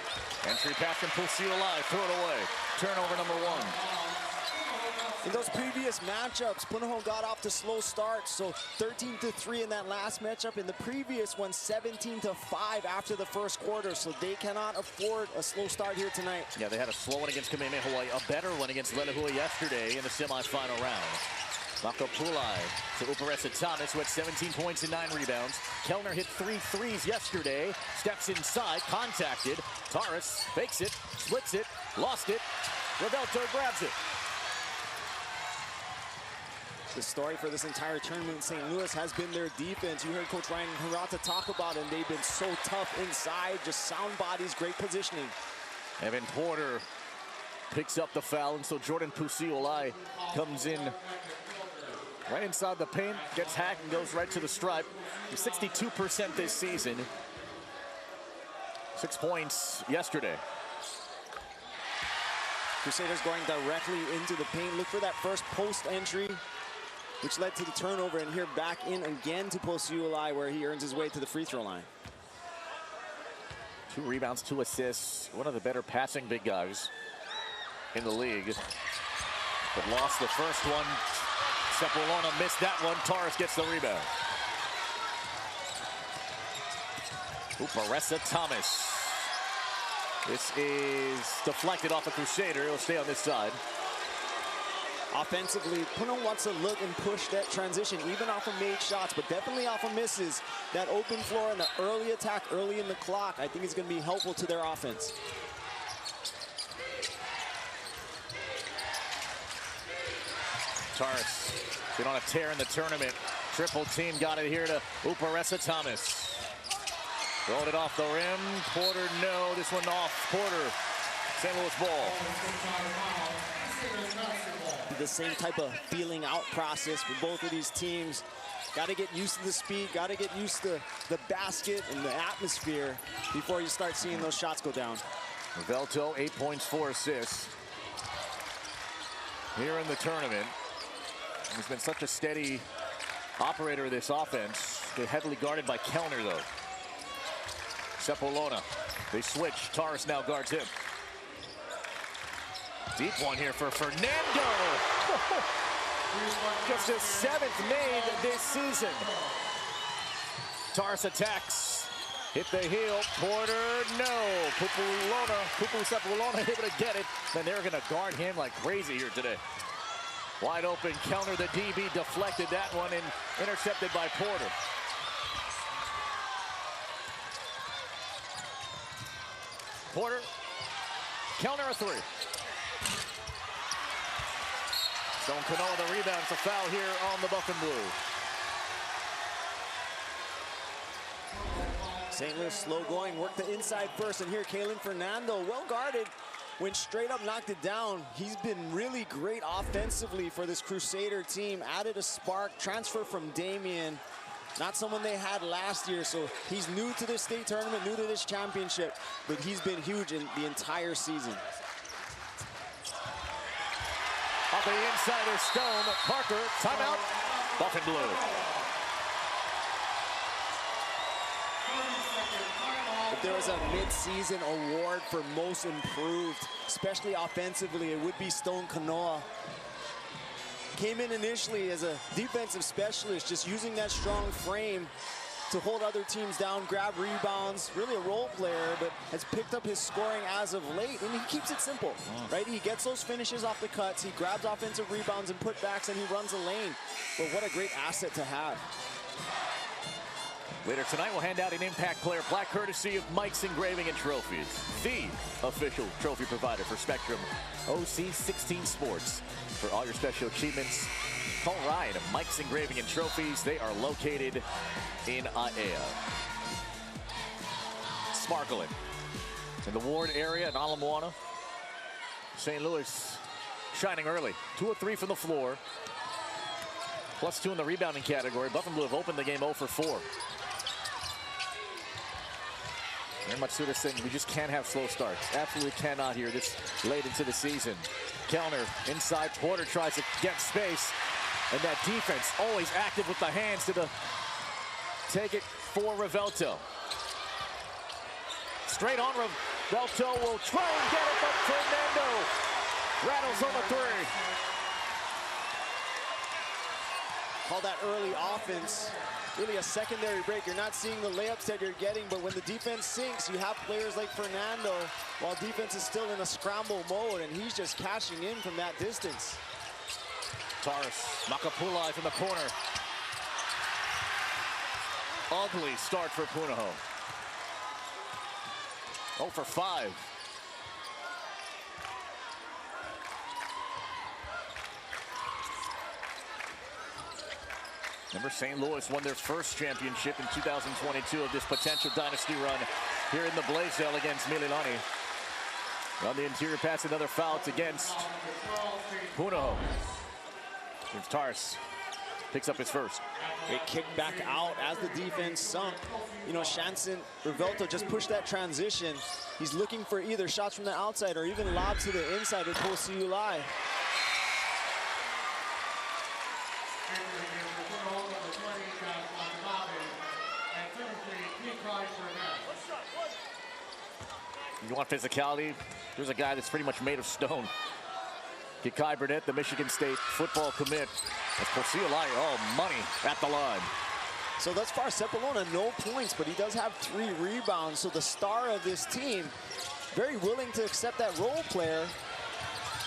Entry pass from Pulsiu alive, throw it away. Turnover number 1. In those previous matchups, Punahou got off to slow starts, so 13-3 in that last matchup. In the previous one, 17-5 after the first quarter, so they cannot afford a slow start here tonight. Yeah, they had a slow one against Kamehameha Hawaii, a better one against Lelehua yesterday in the semifinal round. Makapulai to Uparesa Thomas, who had 17 points and 9 rebounds. Kellner hit 3 threes yesterday, steps inside, contacted. Taurus fakes it, splits it, lost it. Revelto grabs it. The story for this entire tournament in St. Louis has been their defense. You heard Coach Ryan Hirata talk about it, and they've been so tough inside, just sound bodies, great positioning. Evan Porter picks up the foul, and so Jordan Pusiolai comes in right inside the paint, gets hacked and goes right to the stripe. He's 62% this season. 6 points yesterday. Crusaders going directly into the paint. Look for that first post entry, which led to the turnover, and here back in again to Pusiolai, where he earns his way to the free throw line. 2 rebounds, 2 assists. One of the better passing big guys in the league. But lost the first one. Sepulona missed that one. Taurus gets the rebound. Uparesa Thomas. This is deflected off a Crusader. He'll stay on this side. Offensively, Punahou wants to look and push that transition, even off of made shots, but definitely off of misses. That open floor and the early attack early in the clock, I think is going to be helpful to their offense. Taurus been on a tear in the tournament. Triple team got it here to Uparesa Thomas. Rolled it off the rim. Porter, no. This one off. Porter. St. Louis ball. The same type of feeling out process for both of these teams. Got to get used to the speed. Got to get used to the basket and the atmosphere before you start seeing those shots go down. Velto, 8 points, 4 assists. Here in the tournament. He's been such a steady operator of this offense. They're heavily guarded by Kellner, though. Sepulona. They switch. Taurus now guards him. Deep one here for Fernando. Just his 7th made this season. Taurus attacks. Hit the heel. Porter, no. Pupu Sepulona able to get it. Then they're going to guard him like crazy here today. Wide open. Kellner, the DB, deflected that one and intercepted by Porter. Porter, Kellner a 3. Stone Kanoa the rebound. It's a foul here on the Buff and Blue. St. Louis slow going, worked the inside first, and here Kalen Fernando, well guarded, went straight up, knocked it down. He's been really great offensively for this Crusader team. Added a spark, transfer from Damien. Not someone they had last year, so he's new to this state tournament, new to this championship, but he's been huge in the entire season. Off the inside is Stone. Parker, timeout, Buff and Blue. If there was a mid-season award for most improved, especially offensively, it would be Stone Kanoa. Came in initially as a defensive specialist, just using that strong frame to hold other teams down, grab rebounds, really a role player, but has picked up his scoring as of late, and he keeps it simple, right? He gets those finishes off the cuts, he grabs offensive rebounds and putbacks, and he runs a lane. But what a great asset to have. Later tonight, we'll hand out an Impact Player plaque courtesy of Mike's Engraving and Trophies, the official trophy provider for Spectrum OC 16 Sports. For all your special achievements, call Ryan at Mike's Engraving and Trophies. They are located in Aiea. Sparkling in the Ward area in Ala Moana. St. Louis shining early. 2 of 3 from the floor. +2 in the rebounding category. Buff and Blue have opened the game 0 for 4. And Matsuda saying we just can't have slow starts. Absolutely cannot here this late into the season. Kellner inside. Porter tries to get space. And that defense always active with the hands to take it for Revelto. Straight on Revelto will try and get it, but Fernando rattles on the 3. call that early offense. Really a secondary break. You're not seeing the layups that you're getting, but when the defense sinks, you have players like Fernando, while defense is still in a scramble mode, and he's just cashing in from that distance. Taurus, Makapulai from the corner. Ugly start for Punahou. 0 for 5. Remember, St. Louis won their first championship in 2022 of this potential dynasty run here in the Blaisdell against Mililani. On the interior pass, another foul. It's against Punahou. Here's Taurus. Picks up his first. They kick back out as the defense sunk. You know, Shanson Rivelto just pushed that transition. He's looking for either shots from the outside or even lobs to the inside with Posiulai. You want physicality? There's a guy that's pretty much made of stone. Kikai Burnett, the Michigan State football commit. That's Posiulai, money at the line. So thus far, Sepulona, no points, but he does have 3 rebounds. So the star of this team, very willing to accept that role player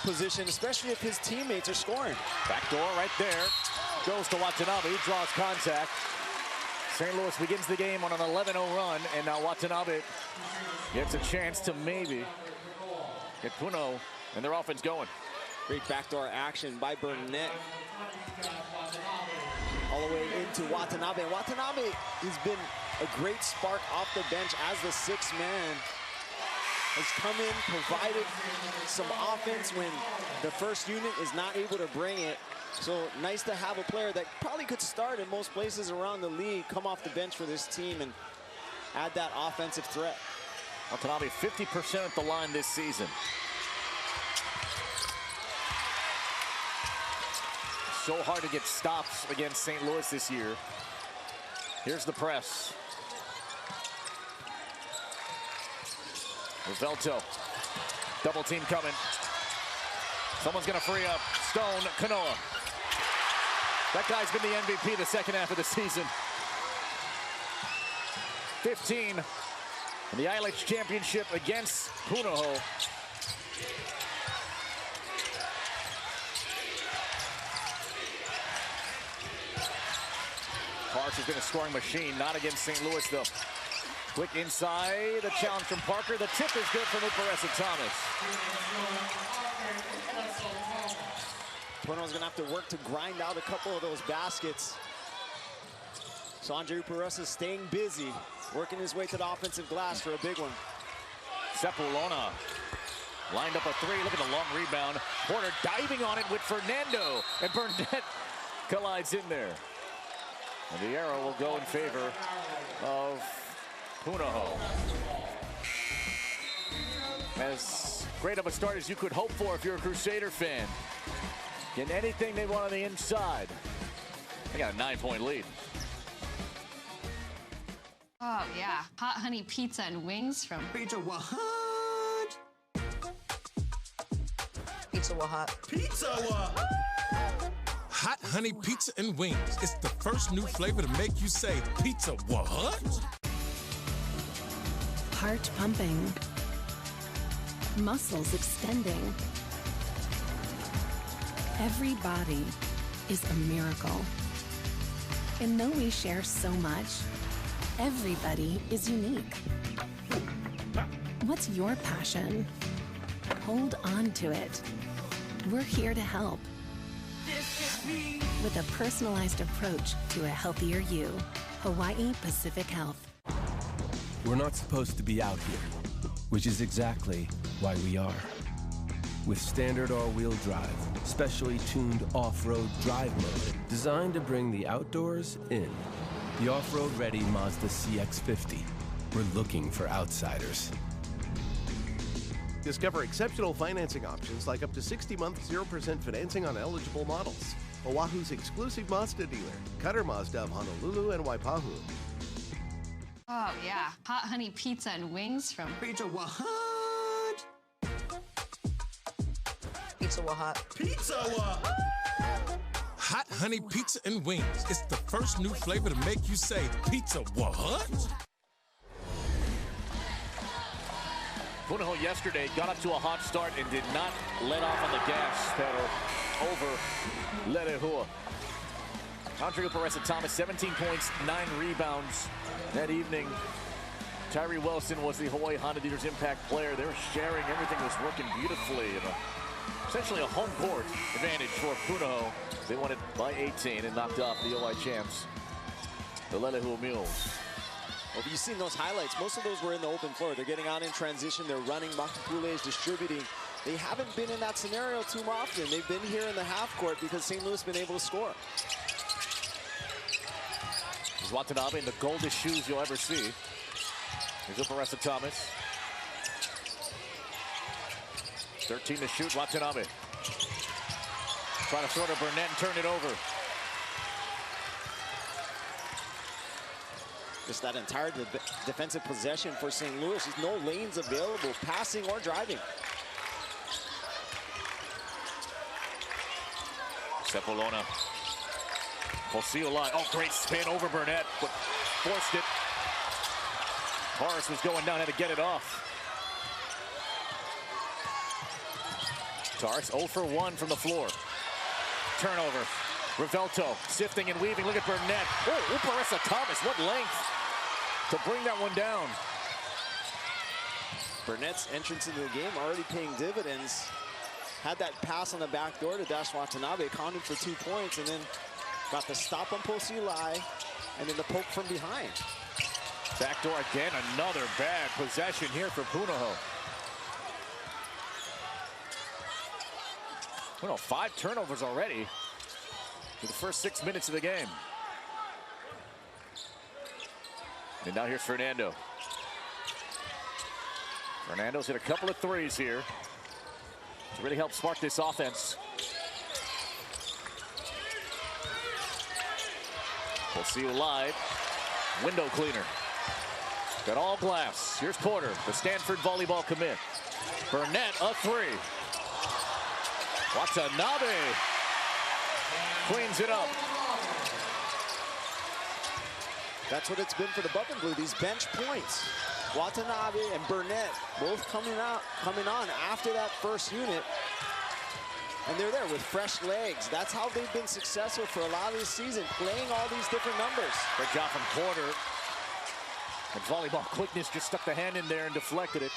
position, especially if his teammates are scoring. Backdoor right there. Goes to Watanabe, draws contact. St. Louis begins the game on an 11-0 run, and now Watanabe gets a chance to maybe get Punahou and their offense going. Great backdoor action by Burnett. All the way into Watanabe. And Watanabe has been a great spark off the bench as the 6th man. Has come in, provided some offense when the first unit is not able to bring it. So nice to have a player that probably could start in most places around the league, come off the bench for this team and add that offensive threat. Watanabe 50% at the line this season. So hard to get stops against St. Louis this year. Here's the press. Rivelto. Double team coming. Someone's going to free up Stone Kanoa. That guy's been the MVP the second half of the season. 15 in the ILH championship against Punahou. Parks has been a scoring machine, not against St. Louis though. Quick inside, a challenge from Parker. The tip is good from Uparesa Thomas. Punahou's gonna have to work to grind out a couple of those baskets. So Andre Uparesa staying busy, working his way to the offensive glass for a big one. Sepulona lined up a 3. Look at the long rebound. Porter diving on it with Fernando, and Burnett collides in there. And the arrow will go in favor of Punahou. As great of a start as you could hope for if you're a Crusader fan. Getting anything they want on the inside. They got a 9-point lead. Oh yeah, hot honey pizza and wings from Pizza Wahat. Pizza Wahat. Pizza Wahat. Hot honey pizza and wings. It's the first new flavor to make you say pizza what? Heart pumping. Muscles extending. Every body is a miracle. And though we share so much, everybody is unique. What's your passion? Hold on to it. We're here to help. With a personalized approach to a healthier you. Hawaii Pacific Health. We're not supposed to be out here, which is exactly why we are. With standard all-wheel drive, specially tuned off-road drive mode, designed to bring the outdoors in. The off-road ready Mazda CX-50. We're looking for outsiders. Discover exceptional financing options like up to 60-month 0% financing on eligible models. Oahu's exclusive Mazda dealer, Cutter Mazda of Honolulu and Waipahu. Oh yeah, hot honey pizza and wings from Pizza Wahat. Pizza Wahat. Pizza Wahat. hot honey pizza and wings. It's the first new flavor to make you say, pizza what? Punahou yesterday got up to a hot start and did not let off on the gas pedal over Lerehua. Andre Uparesa-Thomas, 17 points, 9 rebounds that evening. Tyree Wilson was the Hawaii Honda Dealers impact player. They were sharing. Everything was working beautifully. Essentially a home court advantage for Punahou. They won it by 18 and knocked off the OI champs, the Lerehua Mules. Well, if you've seen those highlights, most of those were in the open floor. They're getting out in transition. They're running. Makapule is distributing. They haven't been in that scenario too often. They've been here in the half court because St. Louis has been able to score. There's Watanabe in the goldest shoes you'll ever see. Here's Uparesa-Thomas. 13 to shoot, Watanabe. Trying to throw to Burnett and turn it over. Just that entire defensive possession for St. Louis. There's no lanes available, passing or driving. Sepulona. Posiolai. Oh, great spin over Burnett, but forced it. Horace was going down, had to get it off. Taurus 0 for 1 from the floor. Turnover. Revelto sifting and weaving. Look at Burnett. Oh, Uparesa-Thomas, what length to bring that one down. Burnett's entrance into the game already paying dividends. Had that pass on the back door to Dash Watanabe, accounted for 2 points, and then got the stop on Posiolai, and then the poke from behind. Backdoor again, another bad possession here for Punahou. Well, 5 turnovers already for the first 6 minutes of the game. And now here's Fernando. Fernando's hit a couple of threes here to really help spark this offense. We'll see you live. Window cleaner. Got all glass. Here's Porter, the Stanford volleyball commit. Burnett, a 3. Watanabe cleans it up. That's what it's been for the Buff and Blue, these bench points. Watanabe and Burnett both coming on after that first unit. And they're there with fresh legs. That's how they've been successful for a lot of this season, playing all these different numbers. Great job from Porter. And volleyball quickness just stuck the hand in there and deflected it.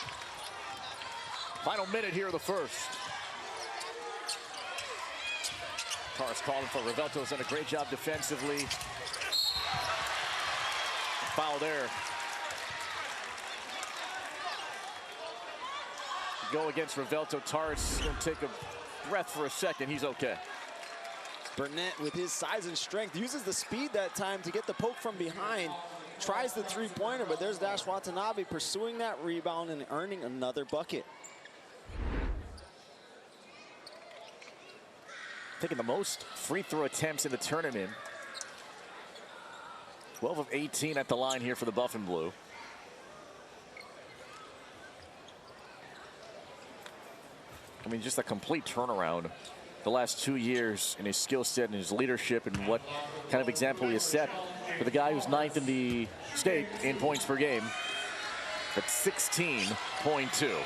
Final minute here of the first. Taurus calling for Revelto's done a great job defensively. Foul there. Go against Revelto. Taurus gonna take a breath for a second. He's okay. Burnett, with his size and strength, uses the speed that time to get the poke from behind. Tries the 3-pointer, but there's Dash Watanabe pursuing that rebound and earning another bucket. Taking the most free throw attempts in the tournament. 12 of 18 at the line here for the Buff and Blue. I mean, just a complete turnaround the last 2 years in his skill set and his leadership and what kind of example he has set for the guy who's 9th in the state in points per game at 16.2.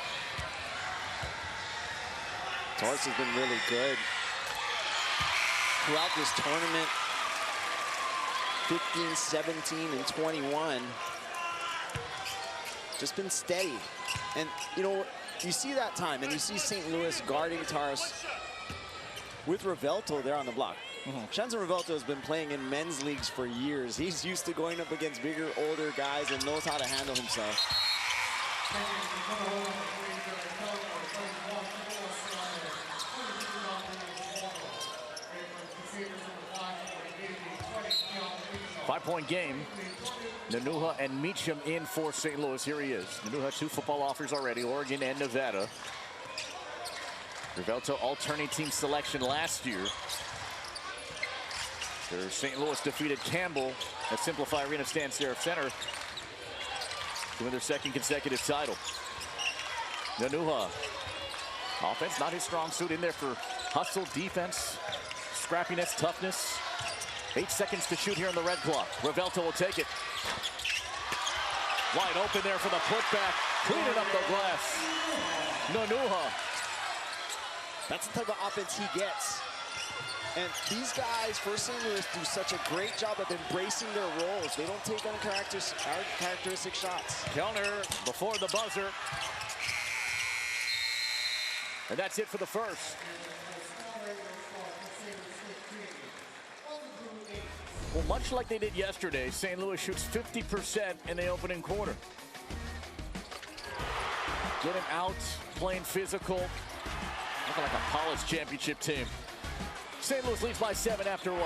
Taurus has been really good throughout this tournament. 15, 17, and 21. Just been steady. And, you know, you see that time, and you see St. Louis guarding Taurus with Revelto there on the block. Shenson Revelto has been playing in men's leagues for years. He's used to going up against bigger, older guys and knows how to handle himself. 5-point game. Nanuha and Meacham in for St. Louis. Here he is. Nanuha 2 football offers already, Oregon and Nevada. Revelto all-turning team selection last year. There's St. Louis defeated Campbell at Simplify Arena Stan Serif Center to win their 2nd consecutive title. Nanuha. Offense, not his strong suit, in there for hustle, defense, scrappiness, toughness. 8 seconds to shoot here on the red clock. Revelto will take it. Wide open there for the putback. Cleaning up the glass. Nanuha. That's the type of offense he gets. And these guys for St. Louis do such a great job of embracing their roles. They don't take uncharacteristic shots. Kellner before the buzzer. And that's it for the first. Well, much like they did yesterday, St. Louis shoots 50% in the opening quarter. Getting out, playing physical. Looking like a college championship team. St. Louis leads by 7 after 1.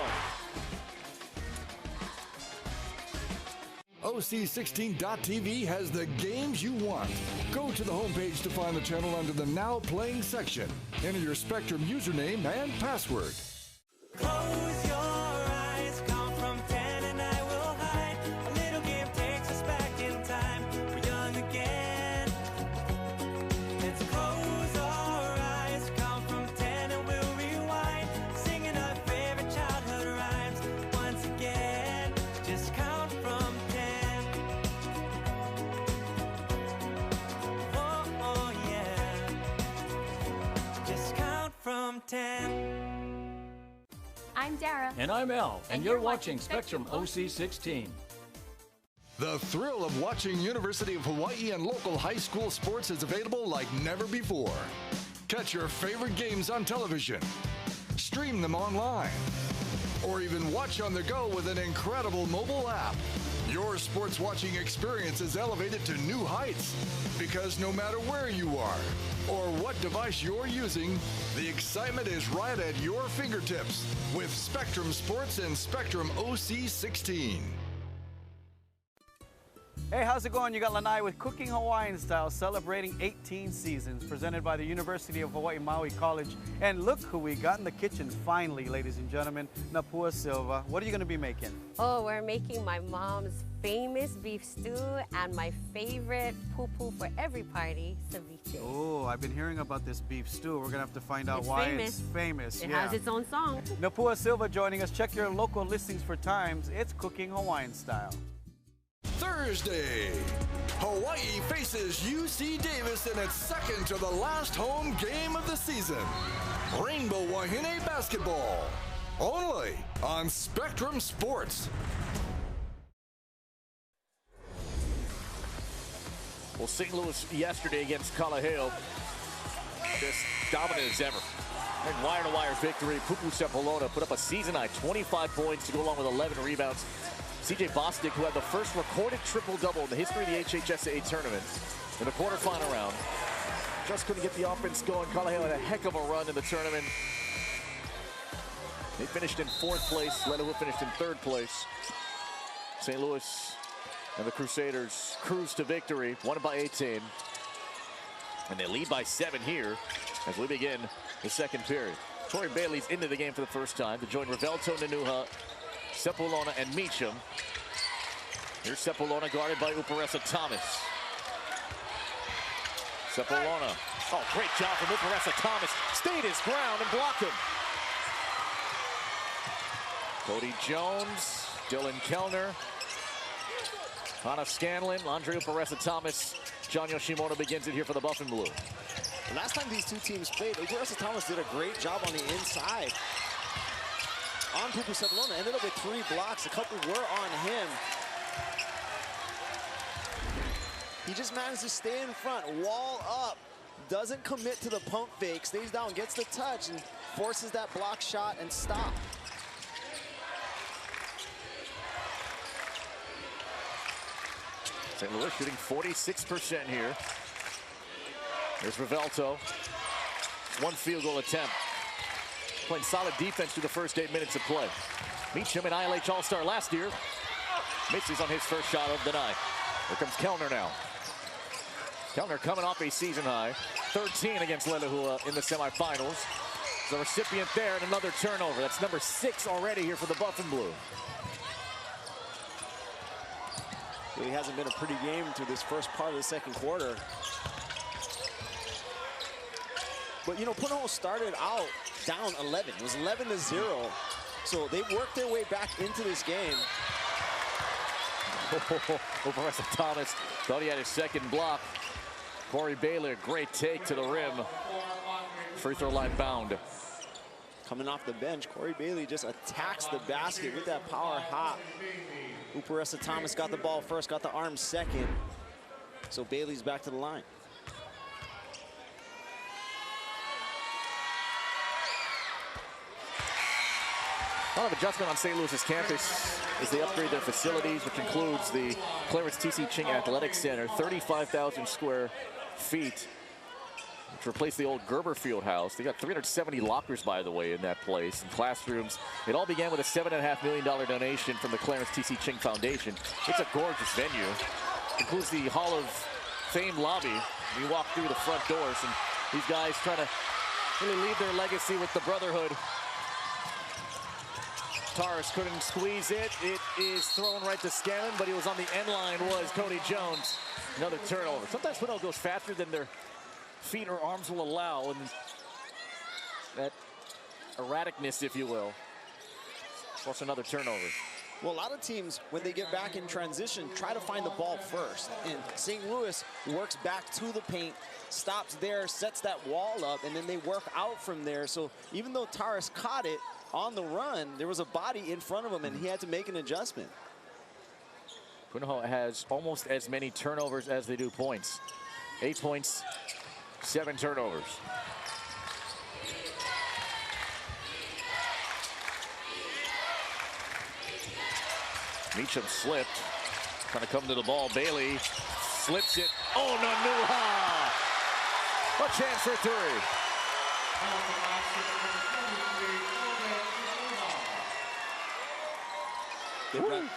OC16.TV has the games you want. Go to the homepage to find the channel under the Now Playing section. Enter your Spectrum username and password. Close your eyes, count from 10 and I will hide. A little game takes us back in time. We're young again. Let's close our eyes, count from 10 and we'll rewind. Singing our favorite childhood rhymes once again. Just count from 10. Oh yeah. Just count from 10. I'm Dara. And I'm Al, and you're watching Spectrum OC16. The thrill of watching University of Hawaii and local high school sports is available like never before. Catch your favorite games on television, stream them online, or even watch on the go with an incredible mobile app. Your sports watching experience is elevated to new heights because no matter where you are or what device you're using, the excitement is right at your fingertips with Spectrum Sports and Spectrum OC16. Hey, how's it going? You got Lanai with Cooking Hawaiian Style, celebrating 18 seasons, presented by the University of Hawaii Maui College. And look who we got in the kitchen finally, ladies and gentlemen, Napua Silva. What are you going to be making? Oh, we're making my mom's famous beef stew and my favorite poo-poo for every party, ceviche. Oh, I've been hearing about this beef stew. We're going to have to find out It's why famous. it's famous. It has its own song. Napua Silva joining us. Check your local listings for times. It's Cooking Hawaiian Style. Thursday, Hawaii faces UC Davis in its second to the last home game of the season. Rainbow Wahine basketball, only on Spectrum Sports. Well, St. Louis yesterday against Kalaheo, just dominant as ever. And wire-to-wire victory. Pupu Sepulona put up a season-high 25 points to go along with 11 rebounds. CJ Bostic, who had the first recorded triple-double in the history of the HHSAA tournament in the quarterfinal round, just couldn't get the offense going. Kalaheo had a heck of a run in the tournament. They finished in 4th place. Lenahu finished in 3rd place. St. Louis and the Crusaders cruised to victory, won it by 18. And they lead by 7 here as we begin the second period. Tori Bailey's into the game for the first time to join Revelto, Nanuha, Sepulona, and Meacham. Here's Sepulona guarded by Uparesa Thomas. Sepulona. Oh, great job from Uparesa Thomas. Stayed his ground and blocked him. Cody Jones, Dylan Kellner, Hana Scanlon, Andre Uparesa Thomas. John Yoshimoto begins it here for the Buff and Blue. The last time these two teams played, Uparesa Thomas did a great job on the inside. On Pupu Sepulona, ended up with 3 blocks. A couple were on him. He just managed to stay in front, wall up, doesn't commit to the pump fake, stays down, gets the touch, and forces that block shot and stop. St. Louis shooting 46% here. There's Revelto. 1 field goal attempt. Playing solid defense through the first 8 minutes of play. Meacham, an ILH All-Star last year. Misses on his first shot of the night. Here comes Kellner now. Kellner coming off a season high. 13 against Lelehua in the semifinals. The recipient there and another turnover. That's number 6 already here for the Buff and Blue. Really hasn't been a pretty game through this first part of the second quarter. But, you know, Punahou started out down 11. It was 11-0. So they worked their way back into this game. Over Thomas thought he had his second block. Corey Bailey, a great take to the rim. Free throw line bound. Coming off the bench, Corey Bailey just attacks the basket with that power hop. Uparessa Thomas got the ball first, got the arm second. So Bailey's back to the line. A lot of adjustment on St. Louis's campus as they upgrade their facilities, which includes the Clarence T.C. Ching Athletic Center, 35,000 square feet, which replaced the old Gerber Field House. They got 370 lockers, by the way, in that place, and classrooms. It all began with a $7.5 million donation from the Clarence T.C. Ching Foundation. It's a gorgeous venue. It includes the Hall of Fame lobby. You walk through the front doors, and these guys trying to really leave their legacy with the brotherhood. Taurus couldn't squeeze it. It is thrown right to Scanlon, but he was on the end line, was Cody Jones. Another turnover. Sometimes Punahou goes faster than their feet or arms will allow, and that erraticness, if you will, force another turnover. Well, a lot of teams, when they get back in transition, try to find the ball first. And St. Louis works back to the paint, stops there, sets that wall up, and then they work out from there. So even though Taurus caught it on the run, there was a body in front of him, and he had to make an adjustment. Punahou has almost as many turnovers as they do points. 8 points, 7 turnovers. Meacham slipped, trying to come to the ball. Bailey slips it. Oh, Nanuha! A chance for three.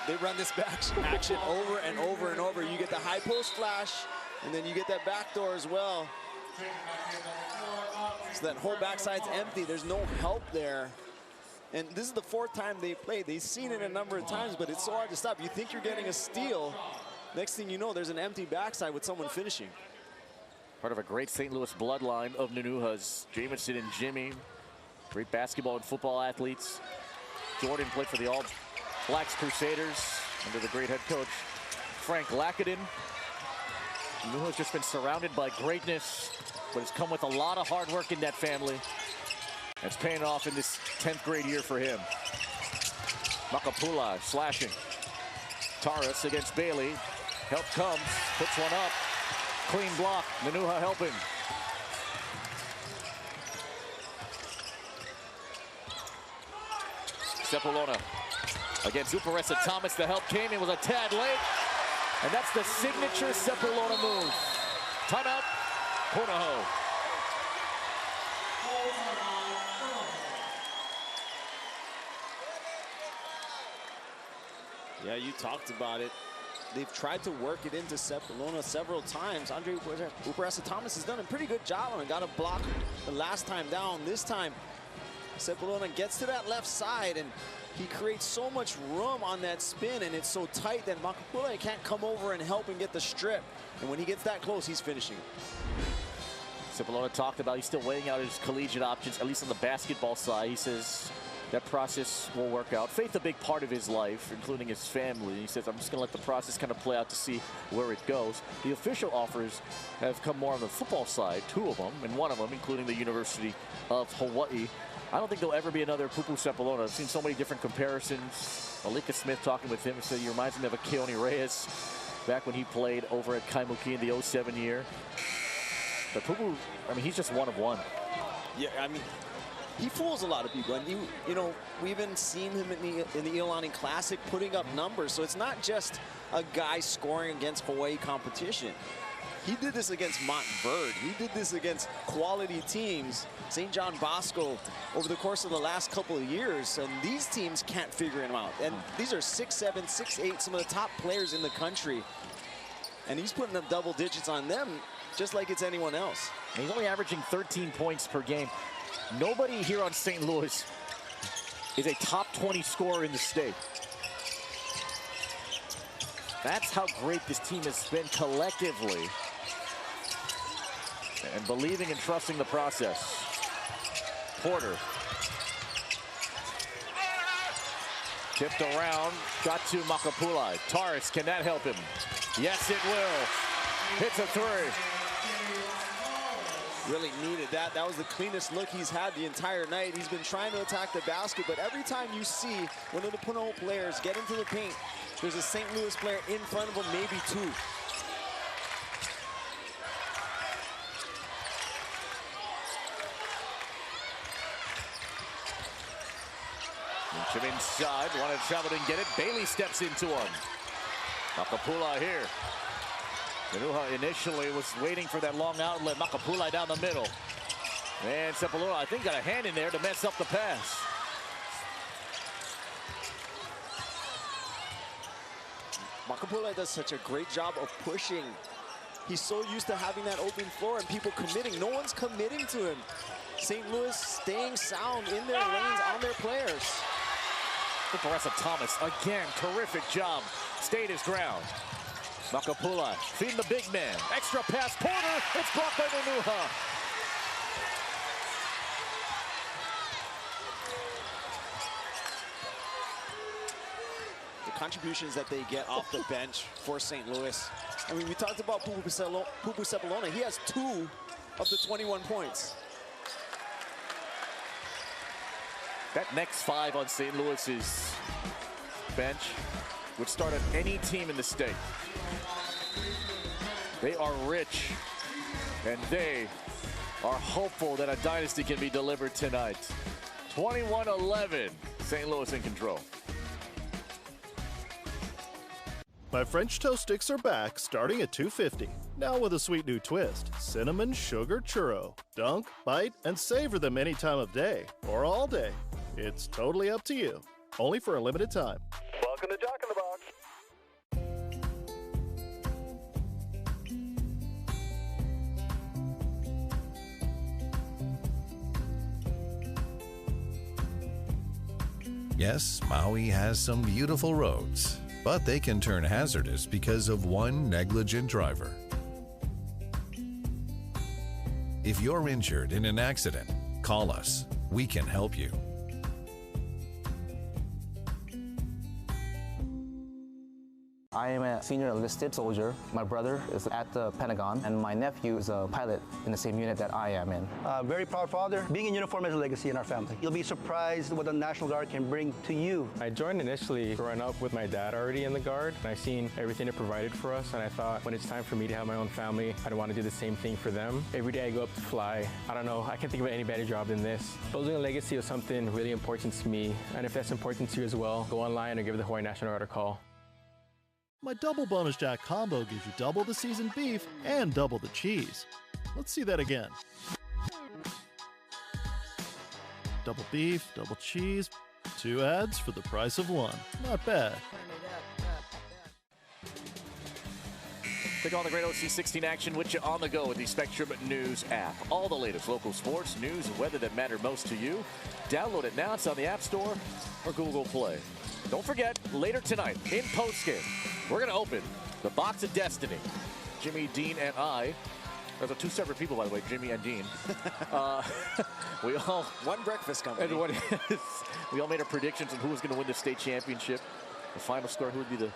They run this back action over and over and over. You get the high post flash, and then you get that backdoor as well. So that whole backside's empty. There's no help there. And this is the 4th time they played. They've seen it a number of times, but it's so hard to stop. You think you're getting a steal. Next thing you know, there's an empty backside with someone finishing. Part of a great St. Louis bloodline of Nanuhas. Jamison and Jimmy, great basketball and football athletes. Jordan played for the All Blacks Crusaders under the great head coach, Frank Lackaden. Nanuha's just been surrounded by greatness, but it's come with a lot of hard work in that family. It's paying off in this 10th grade year for him. Makapula slashing. Taurus against Bailey. Help comes, puts one up. Clean block, Nanuha helping. Sepulona against Uparessa Thomas. The help came, it was a tad late. And that's the signature Sepulona move. Timeout, Punahou. Yeah, you talked about it. They've tried to work it into Sepulona several times. Andre Uparessa Thomas has done a pretty good job on it. Got a block the last time down. This time, Sepulona gets to that left side, and he creates so much room on that spin, and it's so tight that Makapula can't come over and help and get the strip. And when he gets that close, he's finishing it. Sepulona talked about he's still weighing out his collegiate options, at least on the basketball side. He says that process will work out. Faith, a big part of his life, including his family. He says, I'm just gonna let the process kind of play out to see where it goes. The official offers have come more on the football side, 2 of them, and 1 of them, including the University of Hawaii. I don't think there'll ever be another Pupu Sepulona. I've seen so many different comparisons. Alika Smith talking with him said he reminds me of a Keone Reyes back when he played over at Kaimuki in the 07 year. But Pupu, I mean, he's just 1 of 1. Yeah, I mean, he fools a lot of people, and you know, we've even seen him in the Iolani Classic putting up numbers. So it's not just a guy scoring against Hawaii competition. He did this against Montverde. He did this against quality teams, St. John Bosco, over the course of the last couple of years. And these teams can't figure him out. And these are 6'7", 6'8", some of the top players in the country. And he's putting up double digits on them just like it's anyone else. And he's only averaging 13 points per game. Nobody here on St. Louis is a top 20 scorer in the state. That's how great this team has been collectively. and believing and trusting the process. Porter. Tipped around, got to Makapulai. Taurus, can that help him? Yes, it will. Hits a three. Really needed that. That was the cleanest look he's had the entire night. He's been trying to attack the basket, but every time you see one of the Punahou players get into the paint, there's a St. Louis player in front of him, maybe two. Him inside, wanted to travel, didn't get it. Bailey steps into him. Makapulai here. Punahou initially was waiting for that long outlet. Makapulai down the middle. And Sepulveda, I think, got a hand in there to mess up the pass. Makapulai does such a great job of pushing. He's so used to having that open floor and people committing. No one's committing to him. St. Louis staying sound in their lanes on their players. Baressa Thomas, again, terrific job. Stayed his ground. Makapulai feeding the big man. Extra pass, Porter. It's blocked by Punahou. The contributions that they get off the bench for St. Louis. I mean, we talked about Pupu Sepulveda. He has 2 of the 21 points. That next 5 on St. Louis's bench would start on any team in the state. They are rich, and they are hopeful that a dynasty can be delivered tonight. 21-11, St. Louis in control. My French toast sticks are back, starting at $2.50. Now with a sweet new twist, cinnamon sugar churro. Dunk, bite, and savor them any time of day or all day. It's totally up to you. Only for a limited time. Welcome to Jack in the Box. Yes, Maui has some beautiful roads, but they can turn hazardous because of one negligent driver. If you're injured in an accident, call us. We can help you. I am a senior enlisted soldier. My brother is at the Pentagon, and my nephew is a pilot in the same unit that I am in. Very proud father. Being in uniform is a legacy in our family. You'll be surprised what the National Guard can bring to you. I joined initially growing up with my dad already in the Guard, and I seen everything it provided for us, and I thought when it's time for me to have my own family, I'd want to do the same thing for them. Every day I go up to fly. I don't know, I can't think of any better job than this. Building a legacy is something really important to me, and if that's important to you as well, go online or give the Hawaii National Guard a call. My Double Bonus Jack combo gives you double the seasoned beef and double the cheese. Let's see that again. Double beef, double cheese, 2 ads for the price of 1. Not bad. Click on the great OC16 action with you on the go with the Spectrum News app. All the latest local sports, news, and weather that matter most to you. Download it now. It's on the App Store or Google Play. Don't forget, later tonight, in postgame, we're going to open the Box of Destiny. Jimmy, Dean, and I. Those are 2 separate people, by the way, Jimmy and Dean. We all... One breakfast company. We all made our predictions on who was going to win the state championship. The final score, who would be the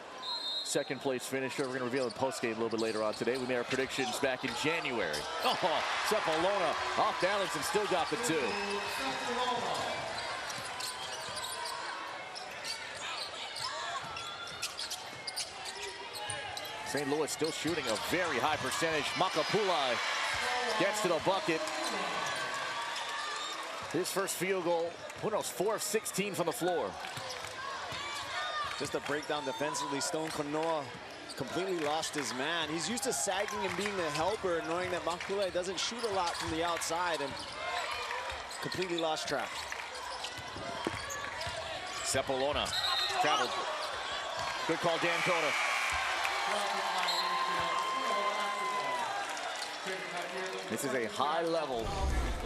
second place finisher. We're going to reveal in postgame a little bit later on today. We made our predictions back in January. Oh, Sepulveda off balance and still got the 2. St. Louis still shooting a very high percentage. Makapulai gets to the bucket. His first field goal. Punahou's 4 of 16 from the floor. Just a breakdown defensively. Stone Konoa completely lost his man. He's used to sagging and being a helper, knowing that Makapulai doesn't shoot a lot from the outside, and completely lost track. Sepulveda traveled. Good call, Dan Cota. This is a high-level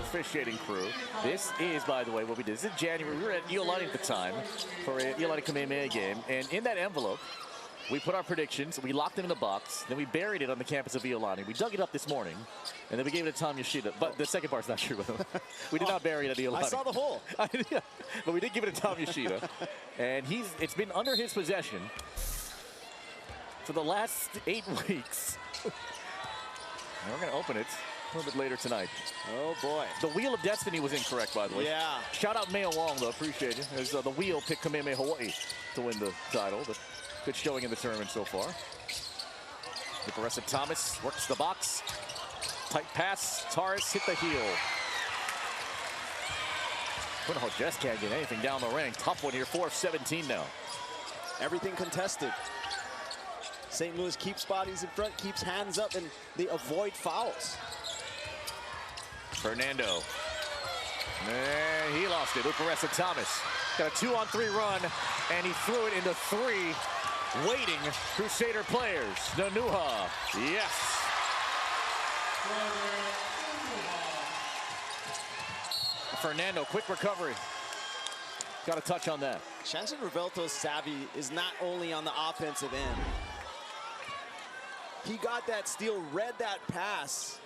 officiating crew. This is, by the way, what we did. This is January. We were at Iolani at the time for a Iolani Kamehameha game. And in that envelope, We put our predictions, we locked it in the box, then we buried it on the campus of Iolani. We dug it up this morning, and then we gave it to Tom Yoshida. But the second part's not true. We did not bury it at Iolani. I saw the hole. Yeah, but we did give it to Tom Yoshida. And it's been under his possession for the last 8 weeks. And we're going to open it a little bit later tonight. Oh, boy. The Wheel of Destiny was incorrect, by the way. Yeah. Shout out Mayo Wong, though. Appreciate you. As the Wheel picked Kamehameha Hawaii to win the title. But good showing in the tournament so far. Nicaressa Thomas works the box. Tight pass. Taurus hit the heel. Punahou just can't get anything down the ring. Tough one here. 4 of 17 now. Everything contested. St. Louis keeps bodies in front, keeps hands up, and they avoid fouls. Fernando. And he lost it. Nicaressa Thomas got a 2-on-3 run, and he threw it into 3 waiting Crusader players. Nanuha. Yes. Fernando, quick recovery. Got a touch on that. Shanson Revelto's savvy is not only on the offensive end. He got that steal, read that pass,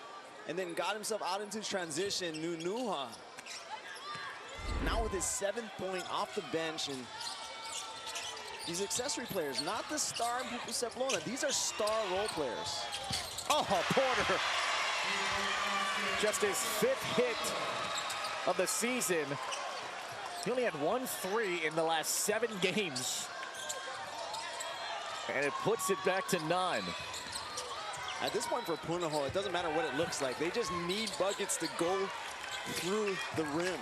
and then got himself out into transition. Nunuha. Now with his 7th point off the bench, and these accessory players, not the star in Pupuseplona. These are star role players. Oh, Porter. Just his 5th hit of the season. He only had 1 3 in the last 7 games. And it puts it back to 9. At this point for Punahou, it doesn't matter what it looks like. They just need buckets to go through the rim.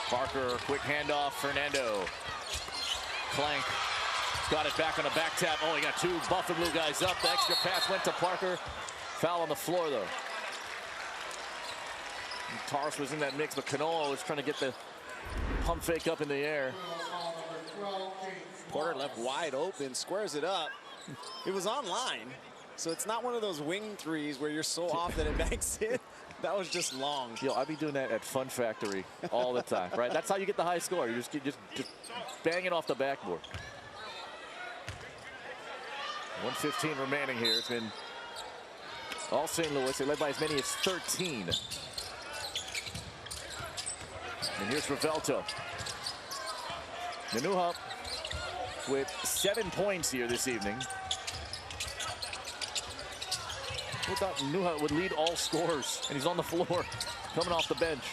Parker, quick handoff, Fernando. Clank, got it back on a back tap. Oh, he got 2 Buffalo guys up. The extra pass went to Parker. Foul on the floor, though. Taurus was in that mix, but Kanoa was trying to get the pump fake up in the air. Porter left wide open, squares it up. It was online, so it's not one of those wing threes where you're so off that it banks in. That was just long. Yo, I'd be doing that at Fun Factory all the time, right? That's how you get the high score. You just bang it off the backboard. 1:15 remaining here. It's been all St. Louis. They led by as many as 13. And here's Revelto. Nanuha with 7 points here this evening. We thought Nanuha would lead all scorers, and he's on the floor, coming off the bench.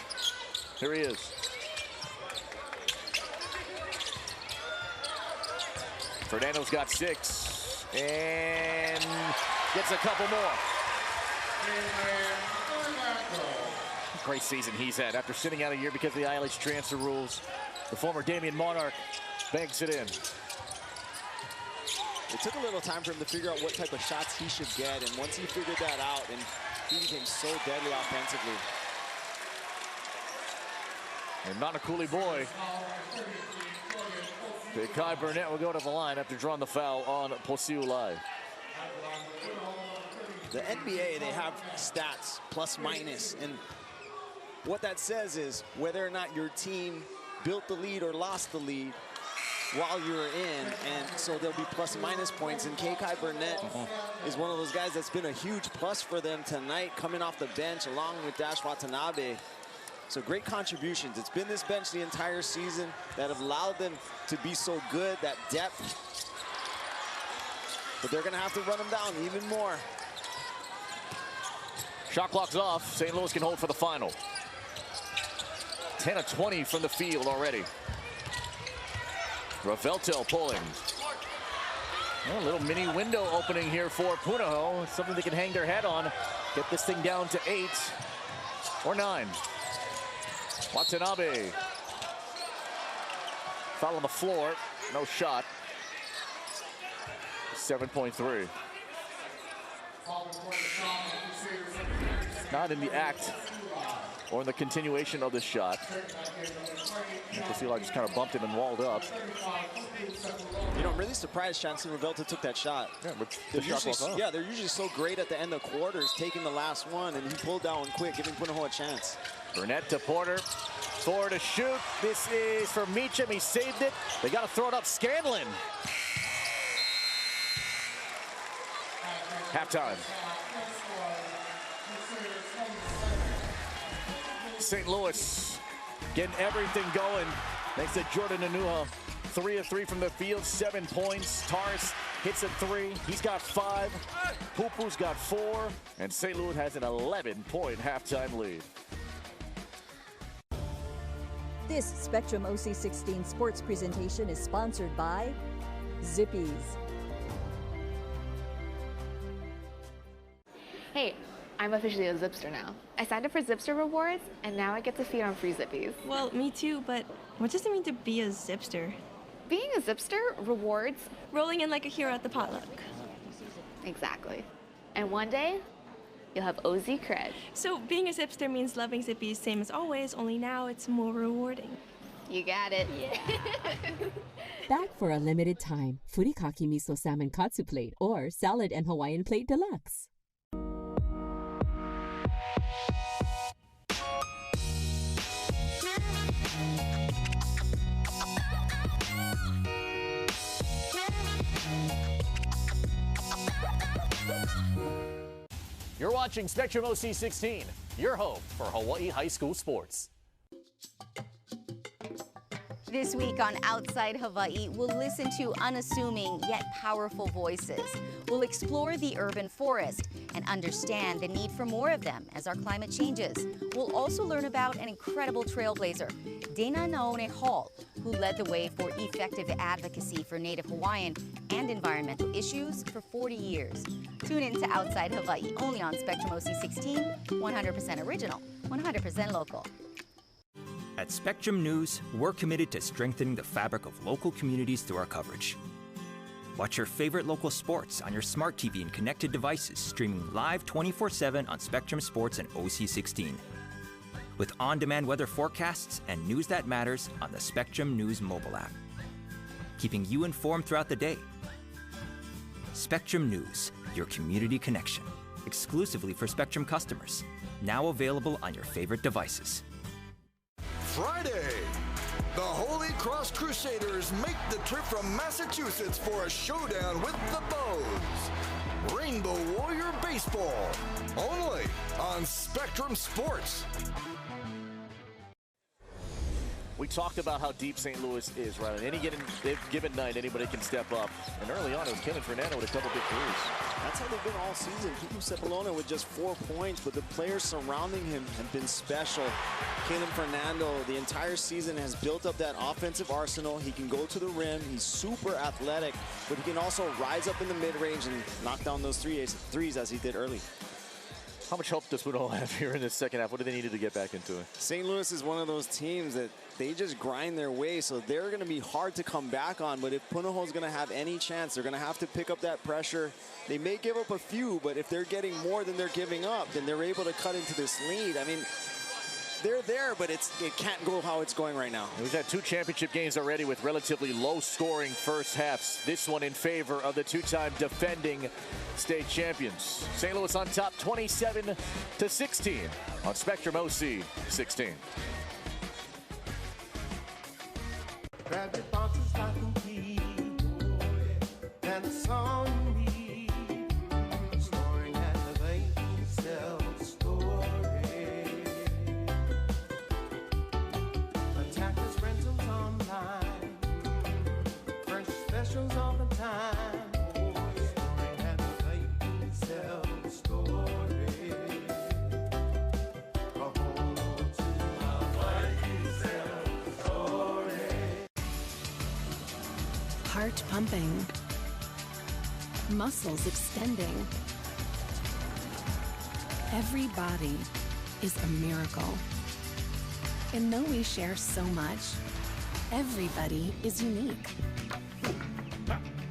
Here he is. Fernando's got 6, and gets a couple more. Great season he's had after sitting out a year because of the ILH transfer rules. The former Damian Monarch banks it in. It took a little time for him to figure out what type of shots he should get, and once he figured that out, and he became so deadly offensively. And not a coolie boy. Kai Burnett will go to the line after drawing the foul on Posiulai. The NBA, they have stats, plus minus, and what that says is whether or not your team built the lead or lost the lead while you were in, and so there'll be plus and minus points, and Kai Burnett is one of those guys that's been a huge plus for them tonight, coming off the bench along with Dash Watanabe. So great contributions. It's been this bench the entire season that have allowed them to be so good, that depth. But they're gonna have to run them down even more. Shot clock's off. St. Louis can hold for the final. 10 of 20 from the field already. Revelto pulling. Well, a little mini window opening here for Punahou. Something they can hang their head on. Get this thing down to 8 or 9. Watanabe. Foul on the floor. No shot. 7.3. Not in the act or in the continuation of the shot. Casilla just kind of bumped him and walled up. You know, I'm really surprised Chancellor Revelta took that shot. Yeah, but they're usually so great at the end of quarters, taking the last one, and he pulled down quick, giving Punahou a chance. Burnett to Porter, forward to shoot. This is for Meacham, he saved it. They got to throw it up, Scanlon. Halftime. St. Louis getting everything going. Thanks to Jordan Anuha. 3 of 3 from the field, 7 points. Taurus hits a 3. He's got 5. Pupu's got 4. And St. Louis has an 11-point halftime lead. This Spectrum OC16 sports presentation is sponsored by Zippies. Hey, I'm officially a Zipster now. I signed up for Zipster rewards, and now I get to feed on free Zippies. Well, me too, but what does it mean to be a Zipster? Being a Zipster rewards rolling in like a hero at the potluck. Exactly. And one day, you'll have OZ cred. So being a Zipster means loving Zippies same as always, only now it's more rewarding. You got it. Yeah. Back for a limited time. Furikake Miso Salmon Katsu Plate or Salad and Hawaiian Plate Deluxe. You're watching Spectrum OC16, your home for Hawaii high school sports. This week on Outside Hawaii, we'll listen to unassuming yet powerful voices. We'll explore the urban forest and understand the need for more of them as our climate changes. We'll also learn about an incredible trailblazer, Dana Naone Hall, who led the way for effective advocacy for Native Hawaiian and environmental issues for 40 years. Tune in to Outside Hawaii, only on Spectrum OC16, 100% original, 100% local. At Spectrum News, we're committed to strengthening the fabric of local communities through our coverage. Watch your favorite local sports on your smart TV and connected devices, streaming live 24/7 on Spectrum Sports and OC16. With on-demand weather forecasts and news that matters on the Spectrum News mobile app. Keeping you informed throughout the day. Spectrum News, your community connection. Exclusively for Spectrum customers. Now available on your favorite devices. Friday, the Holy Cross Crusaders make the trip from Massachusetts for a showdown with the Bows. Rainbow Warrior Baseball, only on Spectrum Sports. We talked about how deep St. Louis is, right? On any given night, anybody can step up. And early on, it was Kevin Fernando with a couple big threes. That's how they've been all season. People Cepolona with just 4 points, but the players surrounding him have been special. Kevin Fernando, the entire season, has built up that offensive arsenal. He can go to the rim. He's super athletic, but he can also rise up in the mid-range and knock down those threes as he did early. How much help does Punahou have here in the second half? What do they need to get back into it? St. Louis is one of those teams that they just grind their way, so they're going to be hard to come back on. But if Punahou is going to have any chance, they're going to have to pick up that pressure. They may give up a few, but if they're getting more than they're giving up, then they're able to cut into this lead. I mean, they're there, but it can't go how it's going right now. We've had 2 championship games already with relatively low-scoring first halves. This one in favor of the 2-time defending state champions. St. Louis on top, 27-16 on Spectrum OC 16. Grab your boxes like a keyboard and the song you need. Storing and the self-story. Attackers rentals online. Fresh specials all the time. Storing and the self-story. A whole load to Hawaii self-story. Heart pumping, muscles extending. Every body is a miracle. And though we share so much, everybody is unique.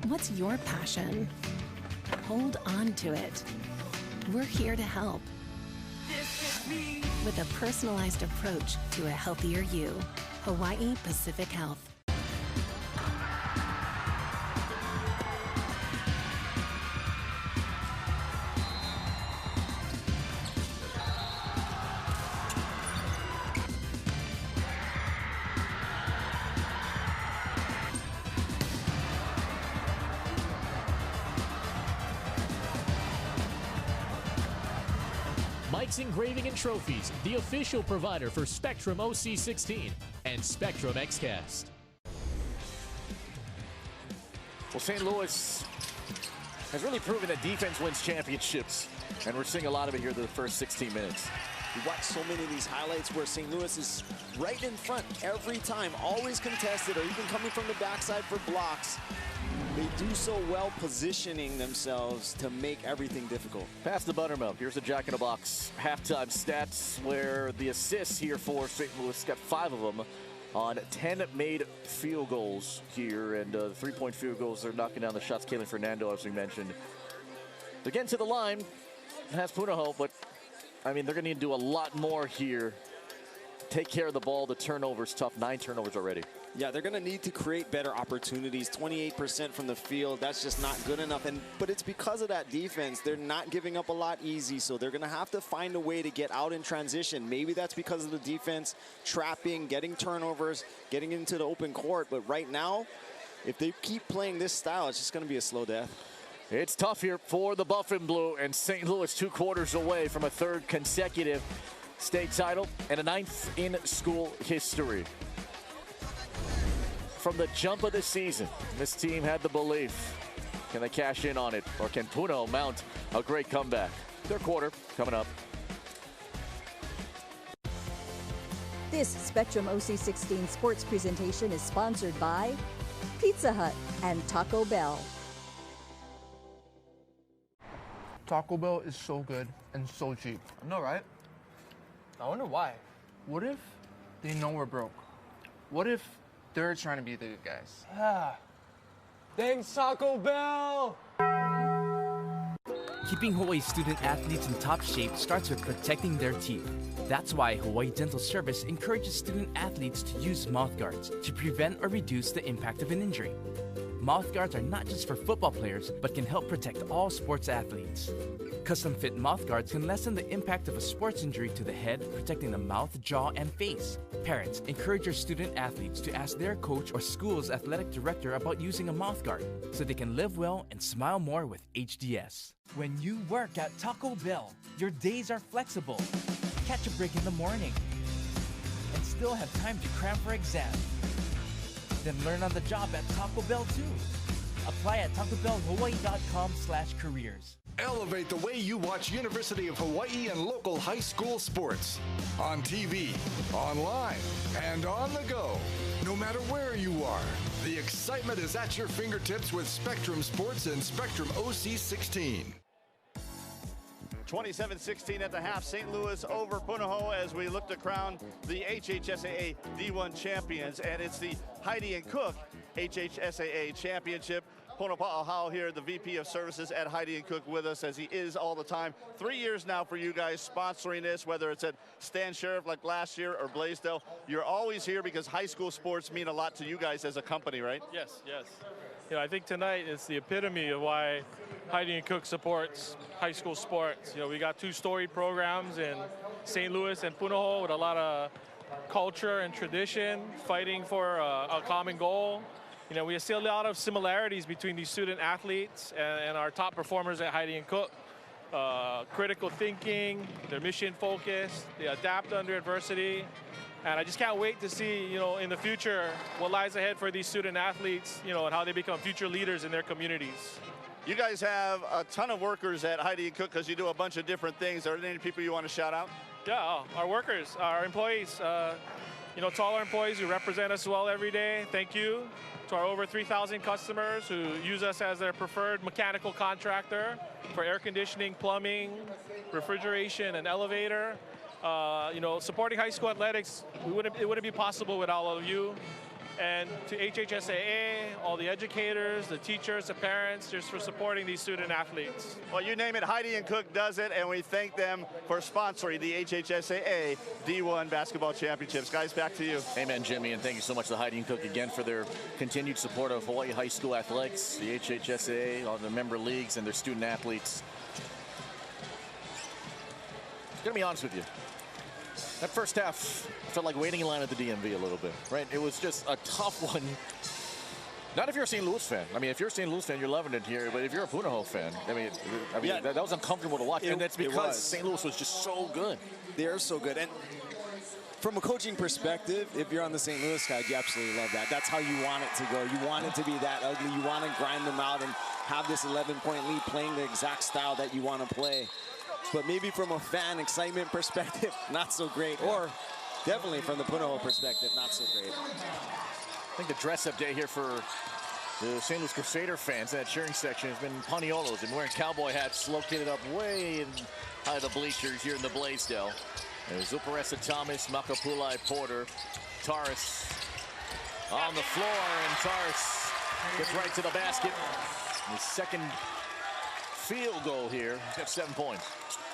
What's your passion? Hold on to it. We're here to help. This is With a personalized approach to a healthier you. Hawaii Pacific Health. Mike's Engraving and Trophies, the official provider for Spectrum OC16 and Spectrum XCast. Well, St. Louis has really proven that defense wins championships, and we're seeing a lot of it here the first 16 minutes. We watch so many of these highlights where St. Louis is right in front every time, always contested, or even coming from the backside for blocks. They do so well positioning themselves to make everything difficult. Pass the buttermilk. Here's the Jack in the Box halftime stats, where the assists here for St. Louis got 5 of them on 10 made field goals here, and the 3-point field goals, they're knocking down the shots. Kalen Fernando, as we mentioned. They're getting to the line. Has Punahou, but I mean, they're going to need to do a lot more here. Take care of the ball. The turnovers tough. 9 turnovers already. Yeah, they're going to need to create better opportunities. 28% from the field, that's just not good enough. But it's because of that defense. They're not giving up a lot easy, so they're going to have to find a way to get out in transition. Maybe that's because of the defense trapping, getting turnovers, getting into the open court. But right now, if they keep playing this style, it's just going to be a slow death. It's tough here for the Buff and Blue, and St. Louis 2 quarters away from a 3rd consecutive state title and a 9th in school history. From the jump of the season, this team had the belief. Can they cash in on it, or can Punahou mount a great comeback? 3rd quarter coming up. This Spectrum OC16 sports presentation is sponsored by Pizza Hut and Taco Bell. Taco Bell is so good and so cheap. I know, right? I wonder why. What if they know we're broke? What if they're trying to be the good guys? Yeah. Thanks, Taco Bell! Keeping Hawaii student athletes in top shape starts with protecting their teeth. That's why Hawaii Dental Service encourages student athletes to use mouthguards to prevent or reduce the impact of an injury. Mouthguards are not just for football players, but can help protect all sports athletes. Custom-fit mouthguards can lessen the impact of a sports injury to the head, protecting the mouth, jaw, and face. Parents, encourage your student athletes to ask their coach or school's athletic director about using a mouthguard so they can live well and smile more with HDS. When you work at Taco Bell, your days are flexible. Catch a break in the morning and still have time to cram for exam. Then learn on the job at Taco Bell too. Apply at tacobellhawaii.com/careers. Elevate the way you watch University of Hawaii and local high school sports. On TV, online, and on the go. No matter where you are, the excitement is at your fingertips with Spectrum Sports and Spectrum OC16. 27-16 at the half. St. Louis over Punahou as we look to crown the HHSAA D1 champions. And it's the Heidi and Cook HHSAA championship. Punahou here, the VP of Services at Heidi and Cook, with us as he is all the time. 3 years now for you guys sponsoring this, whether it's at Stan Sheriff like last year or Blaisdell. You're always here because high school sports mean a lot to you guys as a company, right? Yes, yes. You know, I think tonight is the epitome of why Heidi and Cook supports high school sports. You know, we got 2 storied programs in St. Louis and Punahou with a lot of culture and tradition, fighting for a common goal. You know, we see a lot of similarities between these student athletes and our top performers at Heidi and Cook. Critical thinking, they're mission focused, they adapt under adversity. And I just can't wait to see, you know, in the future what lies ahead for these student athletes, you know, and how they become future leaders in their communities. You guys have a ton of workers at Heidi and Cook because you do a bunch of different things. Are there any people you want to shout out? Yeah, our workers, our employees, you know, to all our employees who represent us well every day, thank you. To our over 3,000 customers who use us as their preferred mechanical contractor for air conditioning, plumbing, refrigeration, and elevator. You know, supporting high school athletics, it wouldn't be possible without all of you. and to HHSAA, all the educators, the teachers, the parents, just for supporting these student athletes. Well, you name it, Heidi and Cook does it, and we thank them for sponsoring the HHSAA D1 Basketball Championships. Guys, back to you. Amen, Jimmy, and thank you so much to Heidi and Cook again for their continued support of Hawaii high school athletics, the HHSAA, all the member leagues, and their student athletes. I'm gonna be honest with you. That first half felt like waiting in line at the DMV a little bit, right? It was just a tough one. Not if you're a St. Louis fan. I mean, if you're a St. Louis fan, you're loving it here. But if you're a Punahou fan, I mean, yeah, that was uncomfortable to watch. And that's because St. Louis was just so good. They're so good. And from a coaching perspective, if you're on the St. Louis side, you absolutely love that. That's how you want it to go. You want it to be that ugly. You want to grind them out and have this 11-point lead playing the exact style that you want to play. But maybe from a fan excitement perspective, not so great. Or definitely from the Punahou perspective, not so great. I think the dress-up day here for the St. Louis Crusader fans in that cheering section has been Panielos and wearing cowboy hats located up way in high the bleachers here in the Blaisdell. There's Zuparesa Thomas, Makapulai Porter, Taurus on the floor, and Taurus gets right to the basket. His second field goal here. He's got 7 points.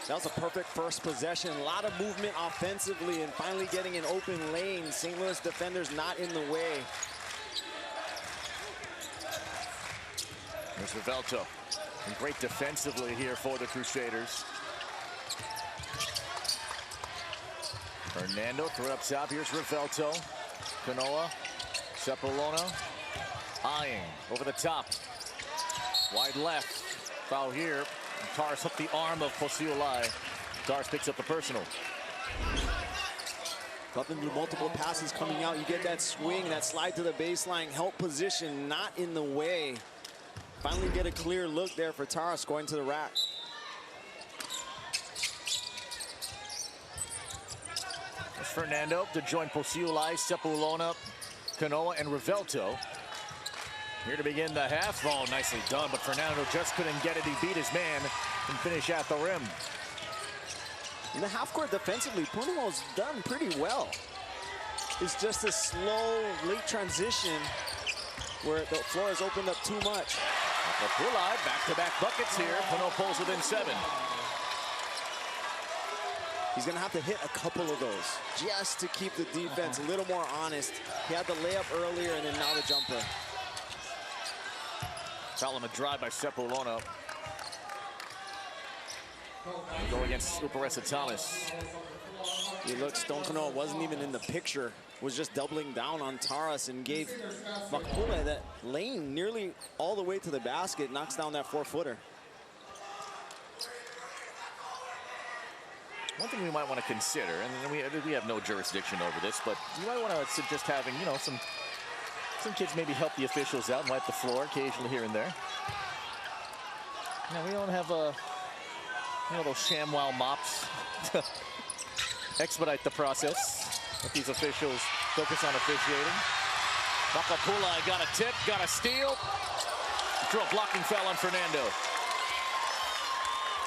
That was a perfect first possession. A lot of movement offensively and finally getting an open lane. St. Louis defenders not in the way. There's Rivelto. And great defensively here for the Crusaders. Fernando threw it up top. Here's Rivelto. Kanoa. Sepulona. Eyeing over the top. Wide left. Foul here. Taurus hooked the arm of Posiolai. Taurus picks up the personal. Nothing through multiple passes coming out. You get that swing, that slide to the baseline. Help position not in the way. Finally get a clear look there for Taurus going to the rack. There's Fernando to join Posiolai, Sepulona, Kanoa, and Rivelto. Here to begin the half. Oh, nicely done, but Fernando just couldn't get it. He beat his man and finish at the rim. In the half court defensively, Punahou's done pretty well. It's just a slow, late transition where the floor has opened up too much. Pulai, back-to-back buckets here. Punahou pulls within 7. He's going to have to hit a couple of those just to keep the defense a little more honest. He had the layup earlier and then now the jumper. Foul him a drive by Sepulona. Go against Zuparesa Thomas. You look, Stone Kanoa wasn't even in the picture. Was just doubling down on Taurus and gave Makapulai that lane nearly all the way to the basket. Knocks down that 4-footer. One thing we might want to consider, and we have no jurisdiction over this, but you might want to suggest having, you know, some kids maybe help the officials out and wipe the floor occasionally here and there. Now, we don't have those ShamWow mops to expedite the process. Let these officials focus on officiating. Makapulai got a tip, got a steal. Throw a blocking foul on Fernando.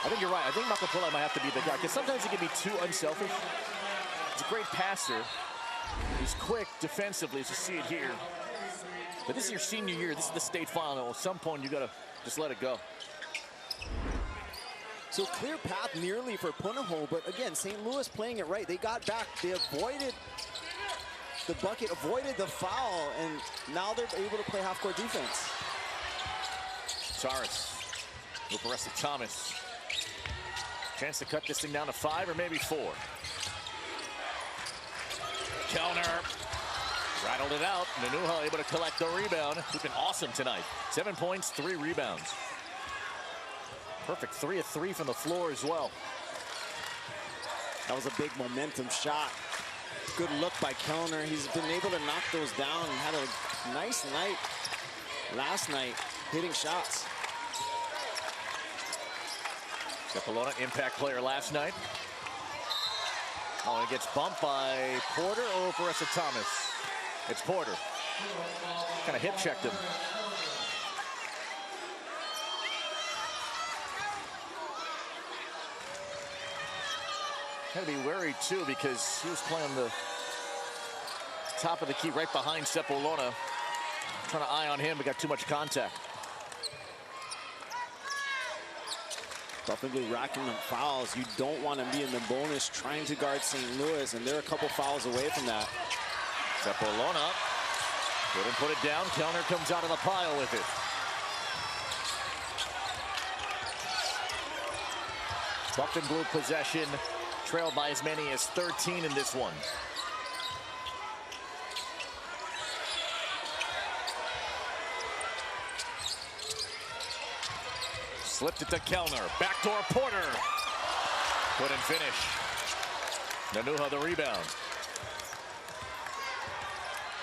I think you're right. I think Makapulai might have to be the guy, because sometimes he can be too unselfish. He's a great passer. He's quick defensively, as you see it here. But this is your senior year. This is the state final. At some point, you got to just let it go. So clear path nearly for Punahou, but again, St. Louis playing it right. They got back. They avoided the bucket, avoided the foul, and now they're able to play half-court defense. Taurus, Zuparesa Thomas. Chance to cut this thing down to 5 or maybe 4. Kellner rattled it out. Nanuha able to collect the rebound. He's been awesome tonight. 7 points, 3 rebounds. Perfect 3 of 3 from the floor as well. That was a big momentum shot. Good look by Kellner. He's been able to knock those down and had a nice night last night hitting shots. Sepulona, impact player last night. Oh, he gets bumped by Porter or Zuparesa Thomas. It's Porter. Kind of hip checked him. Got to be worried too, because he was playing the top of the key right behind Sepulona. Trying to eye on him, but got too much contact. Buffalo Blue racking up fouls. You don't want to be in the bonus trying to guard St. Louis, and they're a couple fouls away from that. Sepulona couldn't put it down. Kellner comes out of the pile with it. Buffalo Blue possession, trailed by as many as 13 in this one. Slipped it to Kellner. Backdoor Porter. Couldn't finish. Nanuha the rebound.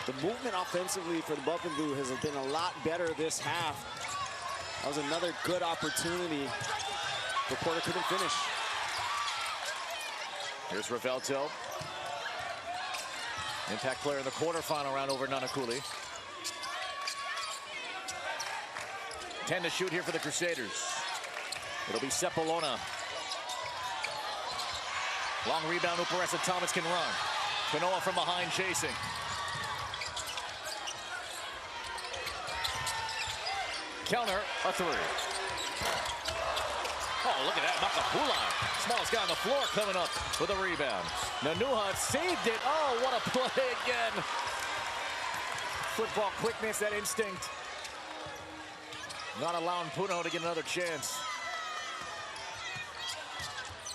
The movement offensively for the Buffalo Blue has been a lot better this half. That was another good opportunity, but Porter couldn't finish. Here's Ravelto. Impact player in the quarterfinal round over Nanakuli. 10 to shoot here for the Crusaders. It'll be Sepulona. Long rebound, Uparesa Thomas can run. Kanoa from behind chasing. Kellner, a three. Oh, look at that, Makapula. Smallest guy on the floor coming up with a rebound. Nanuha saved it. Oh, what a play again. Football quickness, that instinct. Not allowing Punahou to get another chance.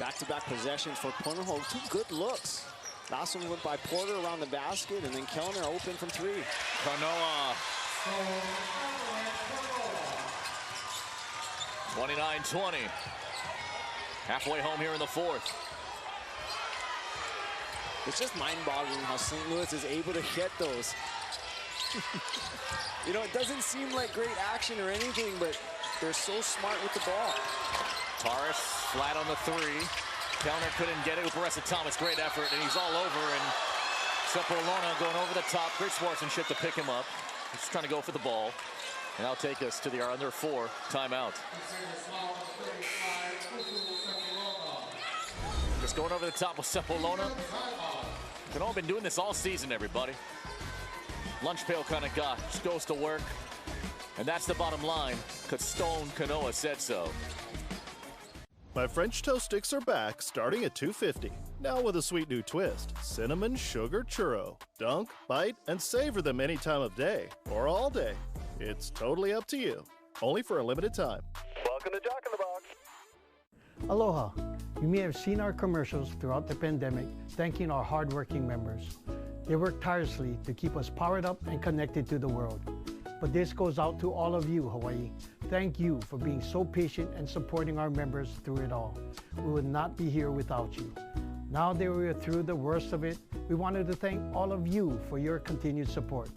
Back-to-back possessions for Punahou. Two good looks. Last one went by Porter around the basket, and then Kellner open from three. Kanoa. 29-20. Halfway home here in the fourth. It's just mind-boggling how St. Louis is able to get those. You know, it doesn't seem like great action or anything, but they're so smart with the ball. Taurus flat on the three. Kellner couldn't get it. Uparesa Thomas, great effort, and he's all over. And Sepulona going over the top. Great sportsmanship to pick him up. He's just trying to go for the ball. And that'll take us to the under 4 timeout. Just going over the top with Sepulona. Kanoa been doing this all season, everybody. Lunch pail kind of guy. Just goes to work. And that's the bottom line, because Stone Kanoa said so. My French toast sticks are back, starting at $2.50. Now with a sweet new twist. Cinnamon Sugar Churro. Dunk, bite, and savor them any time of day or all day. It's totally up to you. Only for a limited time. Welcome to Jack in the Box. Aloha. You may have seen our commercials throughout the pandemic, thanking our hardworking members. They work tirelessly to keep us powered up and connected to the world. But this goes out to all of you, Hawaii. Thank you for being so patient and supporting our members through it all. We would not be here without you. Now that we are through the worst of it, we wanted to thank all of you for your continued support.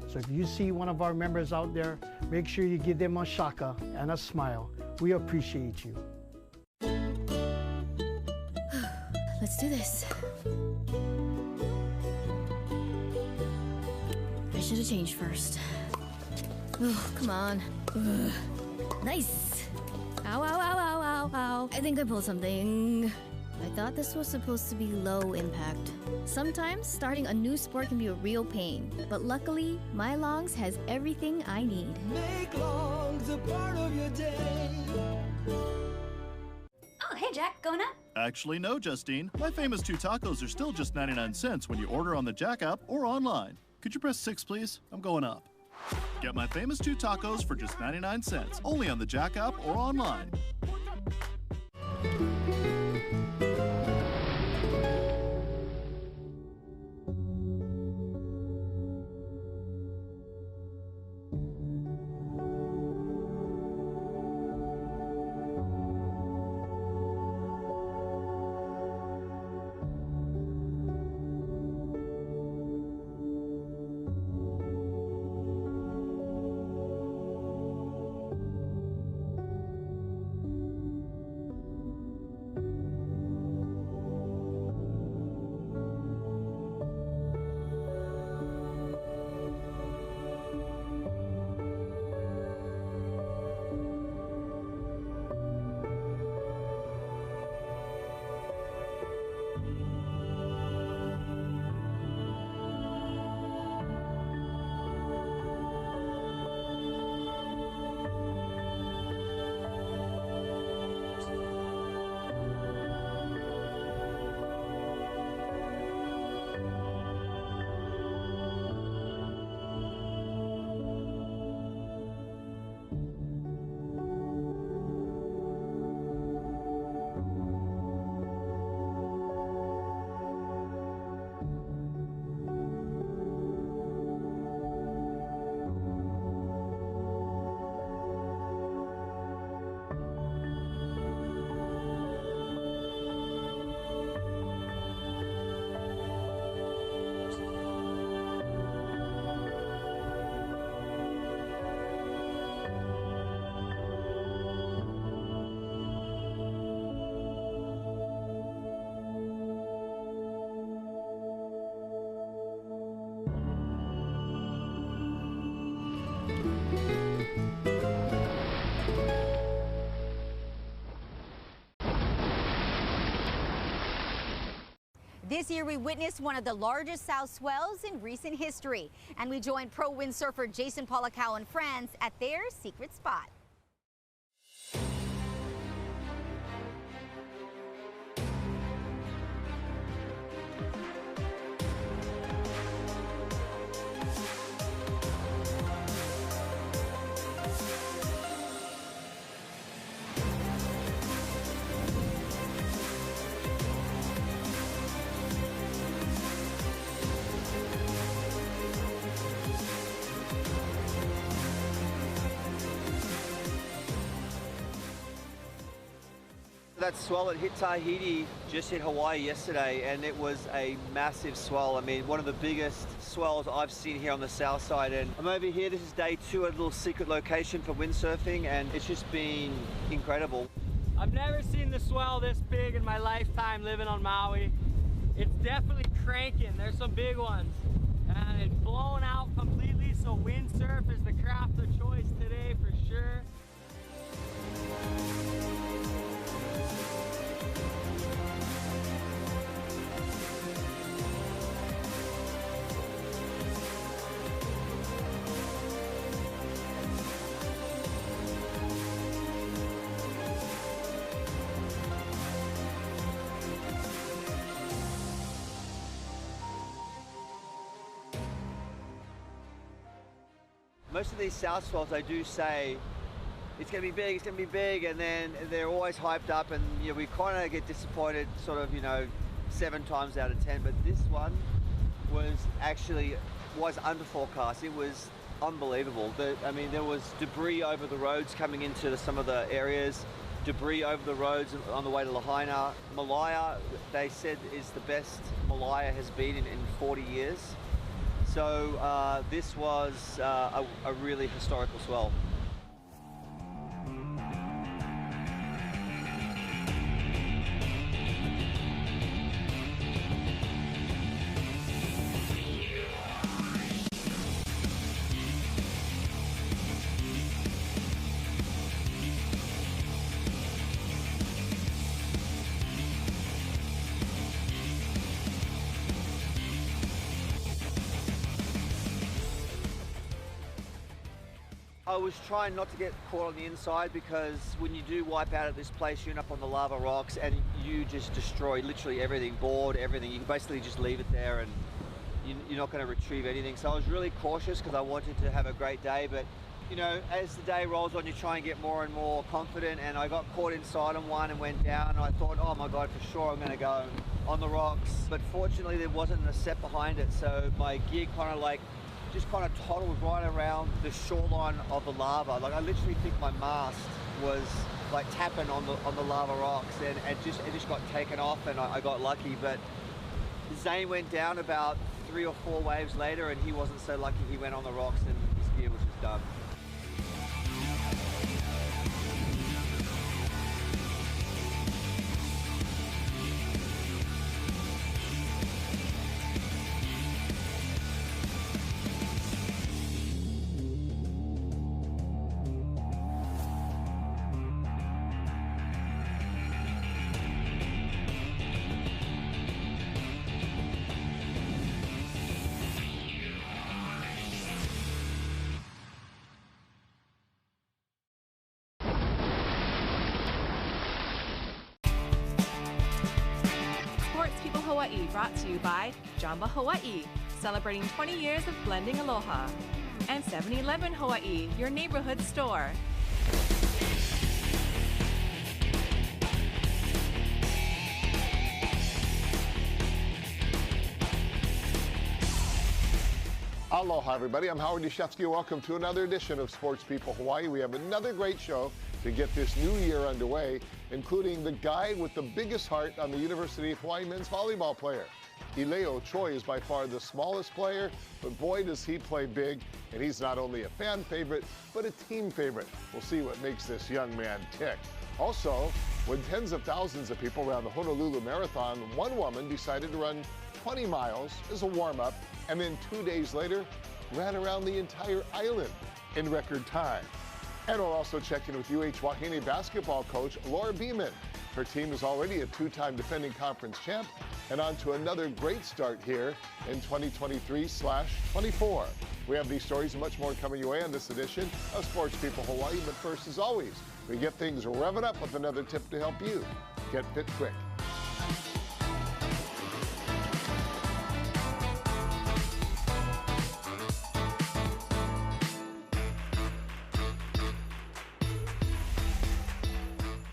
So if you see one of our members out there, make sure you give them a shaka and a smile. We appreciate you. Let's do this. I should have changed first. Oh, come on. Ugh. Nice. Ow, ow, ow, ow, ow, ow. I think I pulled something. I thought this was supposed to be low impact. Sometimes starting a new sport can be a real pain, but luckily, My Longs has everything I need. Make Longs a part of your day. Oh, hey Jack, going up? Actually, no, Justine. My famous 2 tacos are still just 99 cents when you order on the Jack app or online. Could you press 6, please? I'm going up. Get my famous 2 tacos for just 99 cents, only on the Jack app or online. This year we witnessed one of the largest south swells in recent history, and we joined pro windsurfer Jason Punahou and friends at their secret spot. That swell that hit Tahiti just hit Hawaii yesterday, and it was a massive swell. I mean, one of the biggest swells I've seen here on the south side. And I'm over here, this is day 2 at a little secret location for windsurfing, and it's just been incredible. I've never seen the swell this big in my lifetime living on Maui. It's definitely cranking. There's some big ones. And it's blown out completely, so windsurf is the craft of choice today for sure. Most of these south swells, they do say it's going to be big, it's going to be big, and then they're always hyped up, and you know, we kind of get disappointed sort of, 7 times out of 10. But this one was under forecast. It was unbelievable. I mean, there was debris over the roads coming into some of the areas, debris over the roads on the way to Lahaina. Malaya, they said, is the best Malaya has been in 40 years. So this was a really historical swell. I was trying not to get caught on the inside, because when you do wipe out at this place, you end up on the lava rocks and you just destroy literally everything, board, everything. You can basically just leave it there and you're not going to retrieve anything. So I was really cautious because I wanted to have a great day, but as the day rolls on, you try and get more and more confident, and I got caught inside on one and went down, and I thought, oh my God, for sure I'm going to go on the rocks. But fortunately there wasn't a set behind it, so my gear just kind of toddled right around the shoreline of the lava. Like, I literally think my mast was like tapping on the lava rocks, and it just got taken off, and I got lucky. But Zane went down about 3 or 4 waves later, and he wasn't so lucky. He went on the rocks and his gear was just done. Hawaii, brought to you by Jamba Hawaii, celebrating 20 years of blending aloha. And 7-Eleven Hawaii, your neighborhood store. Aloha, everybody. I'm Howard Yashevsky. Welcome to another edition of Sports People Hawaii. We have another great show to get this new year underway, including the guy with the biggest heart on the University of Hawaii men's volleyball player. Ileo Choi is by far the smallest player, but boy does he play big, and he's not only a fan favorite, but a team favorite. We'll see what makes this young man tick. Also, when tens of thousands of people ran the Honolulu Marathon, one woman decided to run 20 miles as a warm-up, and then 2 days later, ran around the entire island in record time. And we'll also check in with UH Wahine basketball coach Laura Beeman. Her team is already a 2-time defending conference champ, and on to another great start here in 2023/24. We have these stories and much more coming your way on this edition of Sports People Hawaii. But first, as always, we get things revving up with another tip to help you get fit quick.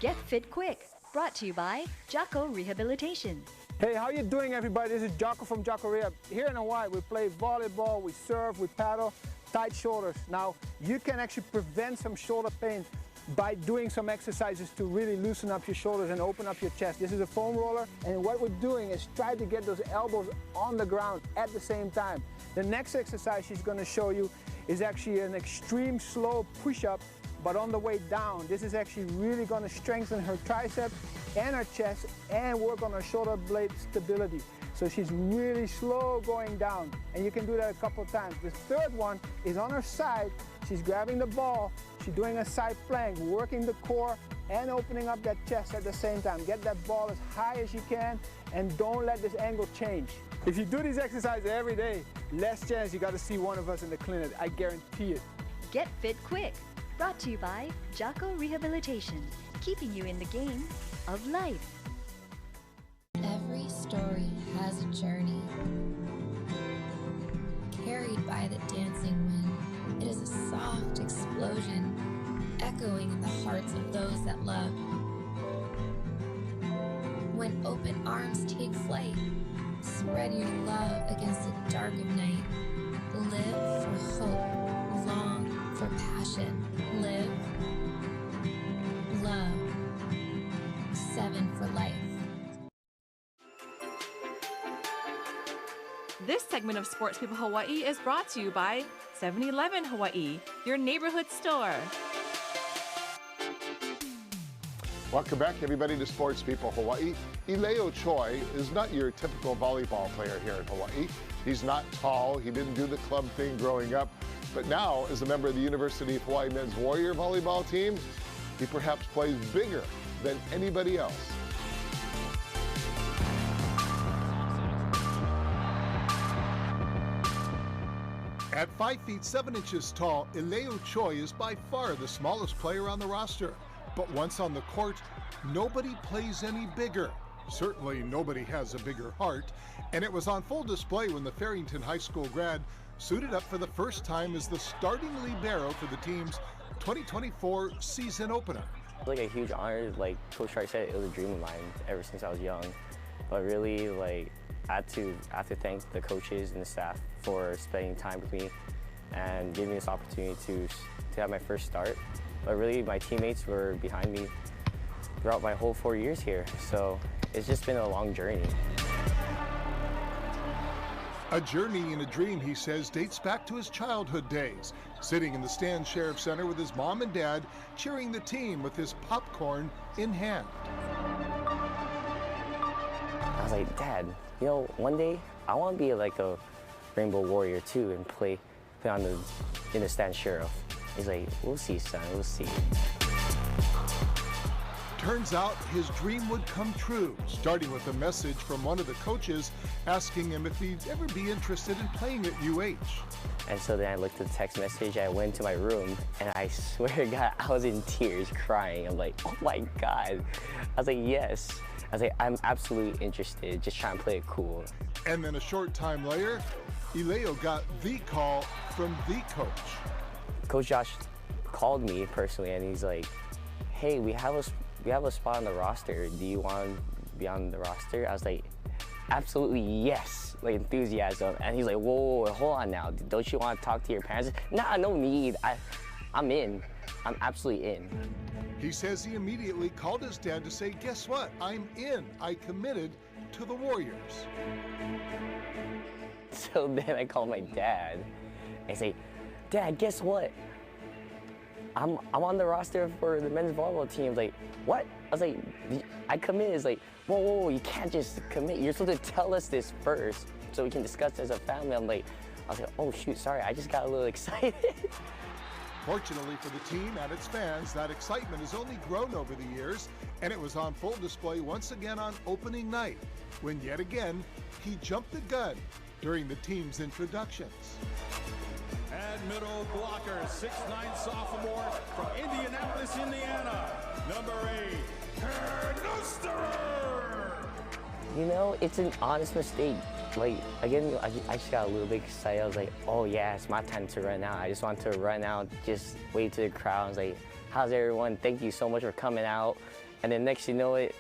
Get Fit Quick, brought to you by Jocko Rehabilitation. Hey, how you doing, everybody? This is Jocko from Jocko Rehab. Here in Hawaii, we play volleyball, we surf, we paddle, tight shoulders. Now, you can actually prevent some shoulder pain by doing some exercises to really loosen up your shoulders and open up your chest. This is a foam roller, and what we're doing is try to get those elbows on the ground at the same time. The next exercise she's going to show you is actually an extreme slow push-up, but on the way down. This is actually really going to strengthen her triceps and her chest and work on her shoulder blade stability. So she's really slow going down, and you can do that a couple of times. The third one is on her side. She's grabbing the ball, she's doing a side plank, working the core and opening up that chest at the same time. Get that ball as high as you can and don't let this angle change. If you do these exercises every day, less chance you got to see one of us in the clinic, I guarantee it. Get Fit Quick, brought to you by Jocko Rehabilitation, keeping you in the game of life. Every story has a journey, carried by the dancing wind. It is a soft explosion, echoing in the hearts of those that love. When open arms take flight, spread your love against the dark of night. Live for hope, long for passion. Live, love, 7 for life. This segment of Sports People Hawaii is brought to you by 7-Eleven Hawaii, your neighborhood store. Welcome back, everybody, to Sports People Hawaii. Ileo Choi is not your typical volleyball player here in Hawaii. He's not tall. He didn't do the club thing growing up. But now, as a member of the University of Hawaii men's Warrior volleyball team, he perhaps plays bigger than anybody else. At 5 feet 7 inches tall, Ileo Choi is by far the smallest player on the roster. But once on the court, nobody plays any bigger. Certainly nobody has a bigger heart. And it was on full display when the Farrington High School grad suited up for the first time as the starting libero for the team's 2024 season opener. It's like a huge honor. Like Coach Wright said, it was a dream of mine ever since I was young. But really, like, I have to thank the coaches and the staff for spending time with me and giving me this opportunity to have my first start. But really, my teammates were behind me throughout my whole 4 years here. So it's just been a long journey. A journey and a dream, he says, dates back to his childhood days, sitting in the Stan Sheriff Center with his mom and dad, cheering the team with his popcorn in hand. I was like, Dad, you know, one day I want to be like a Rainbow Warrior too and play in the Stan Sheriff. He's like, we'll see, son, we'll see. Turns out his dream would come true, starting with a message from one of the coaches asking him if he'd ever be interested in playing at UH. And so then I looked at the text message, I went to my room, and I swear to God, I was in tears crying. I'm like, oh my God. I was like, yes. I was like, I'm absolutely interested, just trying to play it cool. And then a short time later, Ileo got the call from the coach. Coach Josh called me personally, and he's like, hey, we have a spot on the roster. Do you want to be on the roster? I was like, absolutely yes, like enthusiasm. And he's like, whoa, hold on now. Don't you want to talk to your parents? Nah, no need. I'm in. I'm absolutely in. He says he immediately called his dad to say, guess what? I'm in. I committed to the Warriors. So then I called my dad and say, Dad, guess what? I'm on the roster for the men's volleyball team. I was like, what? I was like, I committed. It's like, whoa, you can't just commit. You're supposed to tell us this first so we can discuss as a family. I was like, oh shoot, sorry, I just got a little excited. Fortunately for the team and its fans, that excitement has only grown over the years, and it was on full display once again on opening night, when yet again, he jumped the gun during the team's introductions. And middle blocker, 6'9" sophomore from Indianapolis, Indiana, number 8, Herr You know, it's an honest mistake. Like, again, I just got a little bit excited. I was like, oh yeah, it's my time to run out. I just want to run out, just wave to the crowd. I was like, how's everyone? Thank you so much for coming out. And then next you know it,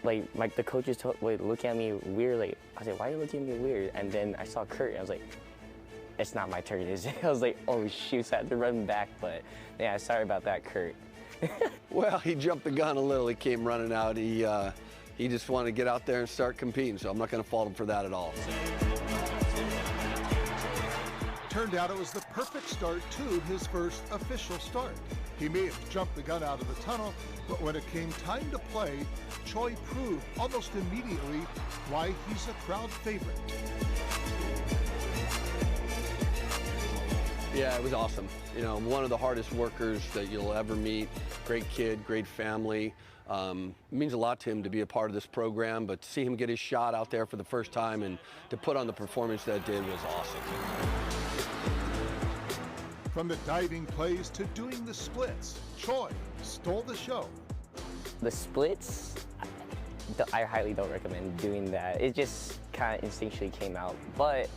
like the coaches would look at me weird. Like, I was like, why are you looking at me weird? And then I saw Kurt, and I was like, it's not my turn, is it? I was like, oh shoot, so I had to run back. But yeah, sorry about that, Kurt. Well, he jumped the gun a little. He came running out. He just wanted to get out there and start competing, so I'm not going to fault him for that at all. Turned out it was the perfect start to his first official start. He may have jumped the gun out of the tunnel, but when it came time to play, Choi proved almost immediately why he's a crowd favorite. Yeah, it was awesome. You know, one of the hardest workers that you'll ever meet. Great kid, great family. It means a lot to him to be a part of this program, but to see him get his shot out there for the first time and to put on the performance that did was awesome. From the diving plays to doing the splits, Choi stole the show. The splits, I highly don't recommend doing that. It just kind of instinctually came out, but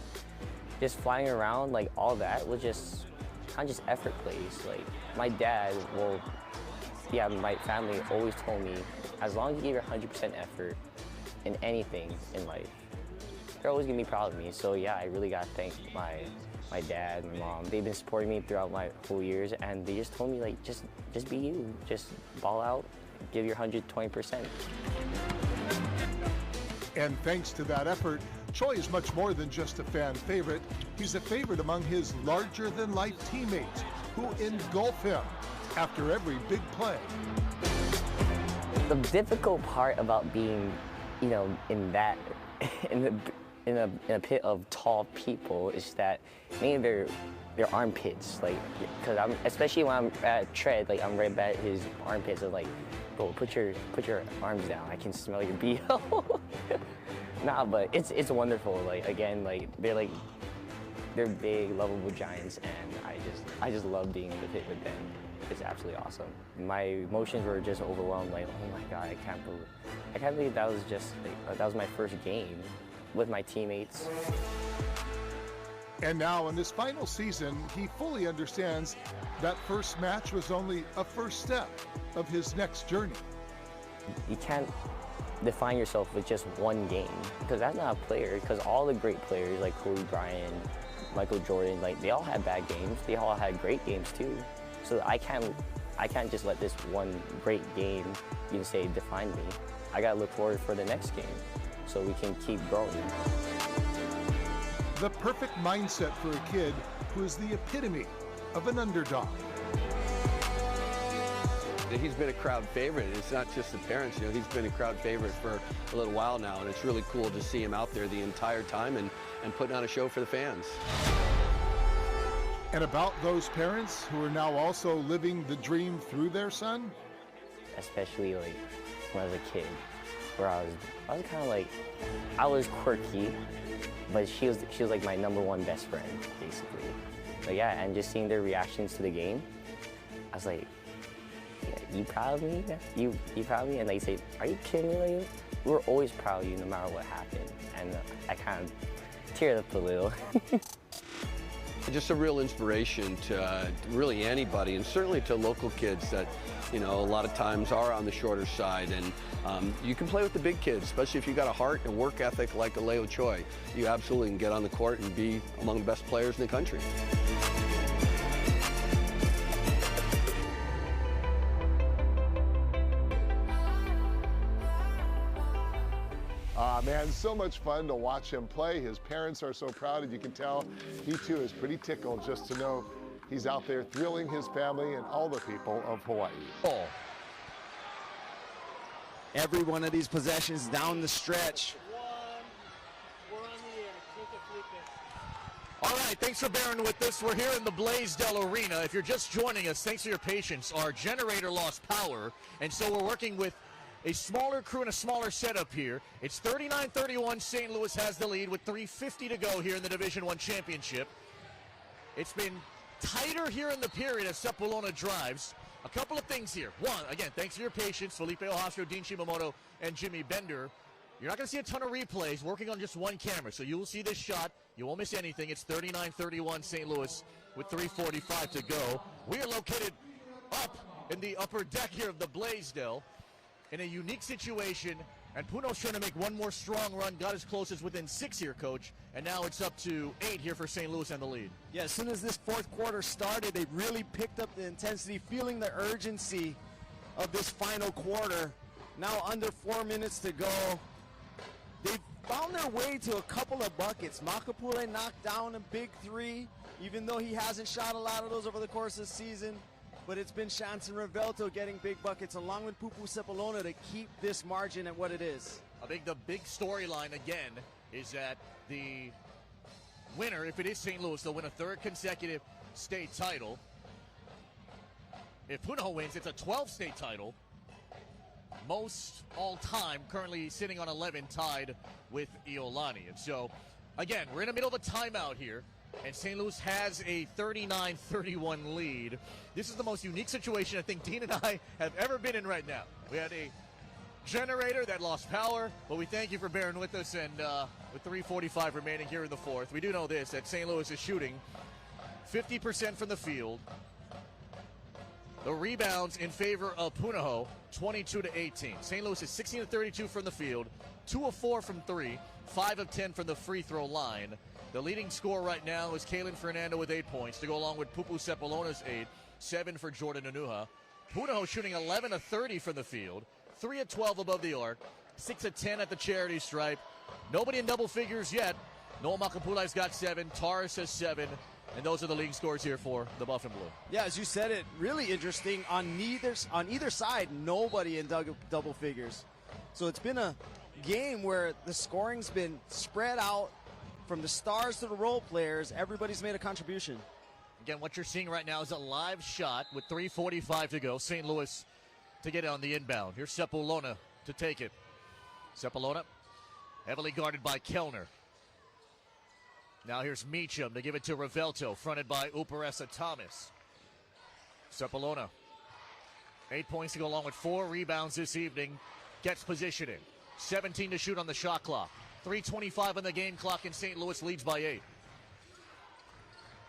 just flying around, like all that was just kind of just effort plays. Like my dad, my family always told me, as long as you give your 100% effort in anything in life, they're always gonna be proud of me. So yeah, I really gotta thank my dad, my mom. They've been supporting me throughout my whole years, and they just told me, like, just be you, just ball out, give your 120%. And thanks to that effort, Choi is much more than just a fan favorite. He's a favorite among his larger-than-life teammates who engulf him after every big play. The difficult part about being, you know, in a pit of tall people is that maybe their armpits, like, because especially when I'm at tread, like I'm right at his armpits, and like, bro, put your arms down. I can smell your BO. Nah, but it's wonderful. Like again, like they're big, lovable giants, and I just love being in the pit with them. It's absolutely awesome. My emotions were just overwhelmed. Like, oh my God, I can't believe that was just that was my first game with my teammates. And now in this final season, he fully understands that first match was only a first step of his next journey. You can't define yourself with just one game, because that's not a player, because all the great players like Kobe Bryant, Michael Jordan, like they all had bad games, they all had great games too. So I can't just let this one great game, you can say, define me. I gotta look forward for the next game so we can keep growing. The perfect mindset for a kid who is the epitome of an underdog. He's been a crowd favorite. It's not just the parents, you know, he's been a crowd favorite for a little while now, and it's really cool to see him out there the entire time and putting on a show for the fans. And about those parents who are now also living the dream through their son? Especially like when I was a kid, where I was kind of like, I was quirky, but she was like my #1 best friend, basically. But yeah, and just seeing their reactions to the game, I was like, yeah, you proud of me? You proud of me? And they say, are you kidding me? Like, we're always proud of you no matter what happened. And I kind of teared up a little. Just a real inspiration to really anybody, and certainly to local kids that, you know, a lot of times are on the shorter side. And you can play with the big kids, especially if you got a heart and work ethic like Leo Choi. You absolutely can get on the court and be among the best players in the country. Man, so much fun to watch him play. His parents are so proud, and you can tell he too is pretty tickled just to know he's out there thrilling his family and all the people of Hawaii. Every one of these possessions down the stretch. All right, thanks for bearing with us. We're here in the Blaisdell Arena. If you're just joining us, thanks for your patience. Our generator lost power, and so we're working with a smaller crew and a smaller setup here. It's 39-31. St. Louis has the lead with 3:50 to go here in the Division I championship. It's been tighter here in the period as Sepulona drives. A couple of things here. One, again, thanks for your patience. Felipe Ojastro, Dean Shimamoto, and Jimmy Bender. You're not going to see a ton of replays, working on just one camera. So you will see this shot. You won't miss anything. It's 39-31 St. Louis with 3:45 to go. We are located up in the upper deck here of the Blaisdell in a unique situation. And Punahou's trying to make one more strong run. Got as close as within 6 here, Coach. And now it's up to 8 here for St. Louis and the lead. Yeah, as soon as this fourth quarter started, they really picked up the intensity, feeling the urgency of this final quarter. Now under 4 minutes to go. They've found their way to a couple of buckets. Makapule knocked down a big three, even though he hasn't shot a lot of those over the course of the season. But it's been Shanson Revelto getting big buckets along with Pupu Sepulona to keep this margin at what it is. The big storyline again is that the winner, if it is St. Louis, they'll win a third consecutive state title. If Punahou wins, it's a 12th state title. Most all time, currently sitting on 11, tied with Iolani. And so, again, we're in the middle of a timeout here, and St. Louis has a 39-31 lead. This is the most unique situation I think Dean and I have ever been in right now. We had a generator that lost power, but we thank you for bearing with us, and with 3:45 remaining here in the fourth, we do know this, that St. Louis is shooting 50% from the field. The rebounds in favor of Punahou, 22-18. St. Louis is 16-32 from the field, 2 of 4 from 3, 5 of 10 from the free throw line. The leading scorer right now is Kalen Fernando with 8 points to go along with Pupu Sepulona's 8, 7 for Jordan Anuha. Punahou shooting 11 of 30 from the field, 3 of 12 above the arc, 6 of 10 at the charity stripe. Nobody in double figures yet. Noah Makapulai's got 7, Taurus has 7. And those are the leading scores here for the Buff and Blue. Yeah, as you said it, really interesting. On either side, nobody in double figures. So it's been a game where the scoring's been spread out from the stars to the role players. Everybody's made a contribution. Again, what you're seeing right now is a live shot with 3:45 to go. St. Louis to get it on the inbound. Here's Sepulona to take it. Sepulona heavily guarded by Kellner. Now here's Meacham to give it to Revelto, fronted by Uparesa Thomas. Sepulona, 8 points to go along with 4 rebounds this evening. Gets positioning. 17 to shoot on the shot clock. 3:25 on the game clock, and St. Louis leads by 8.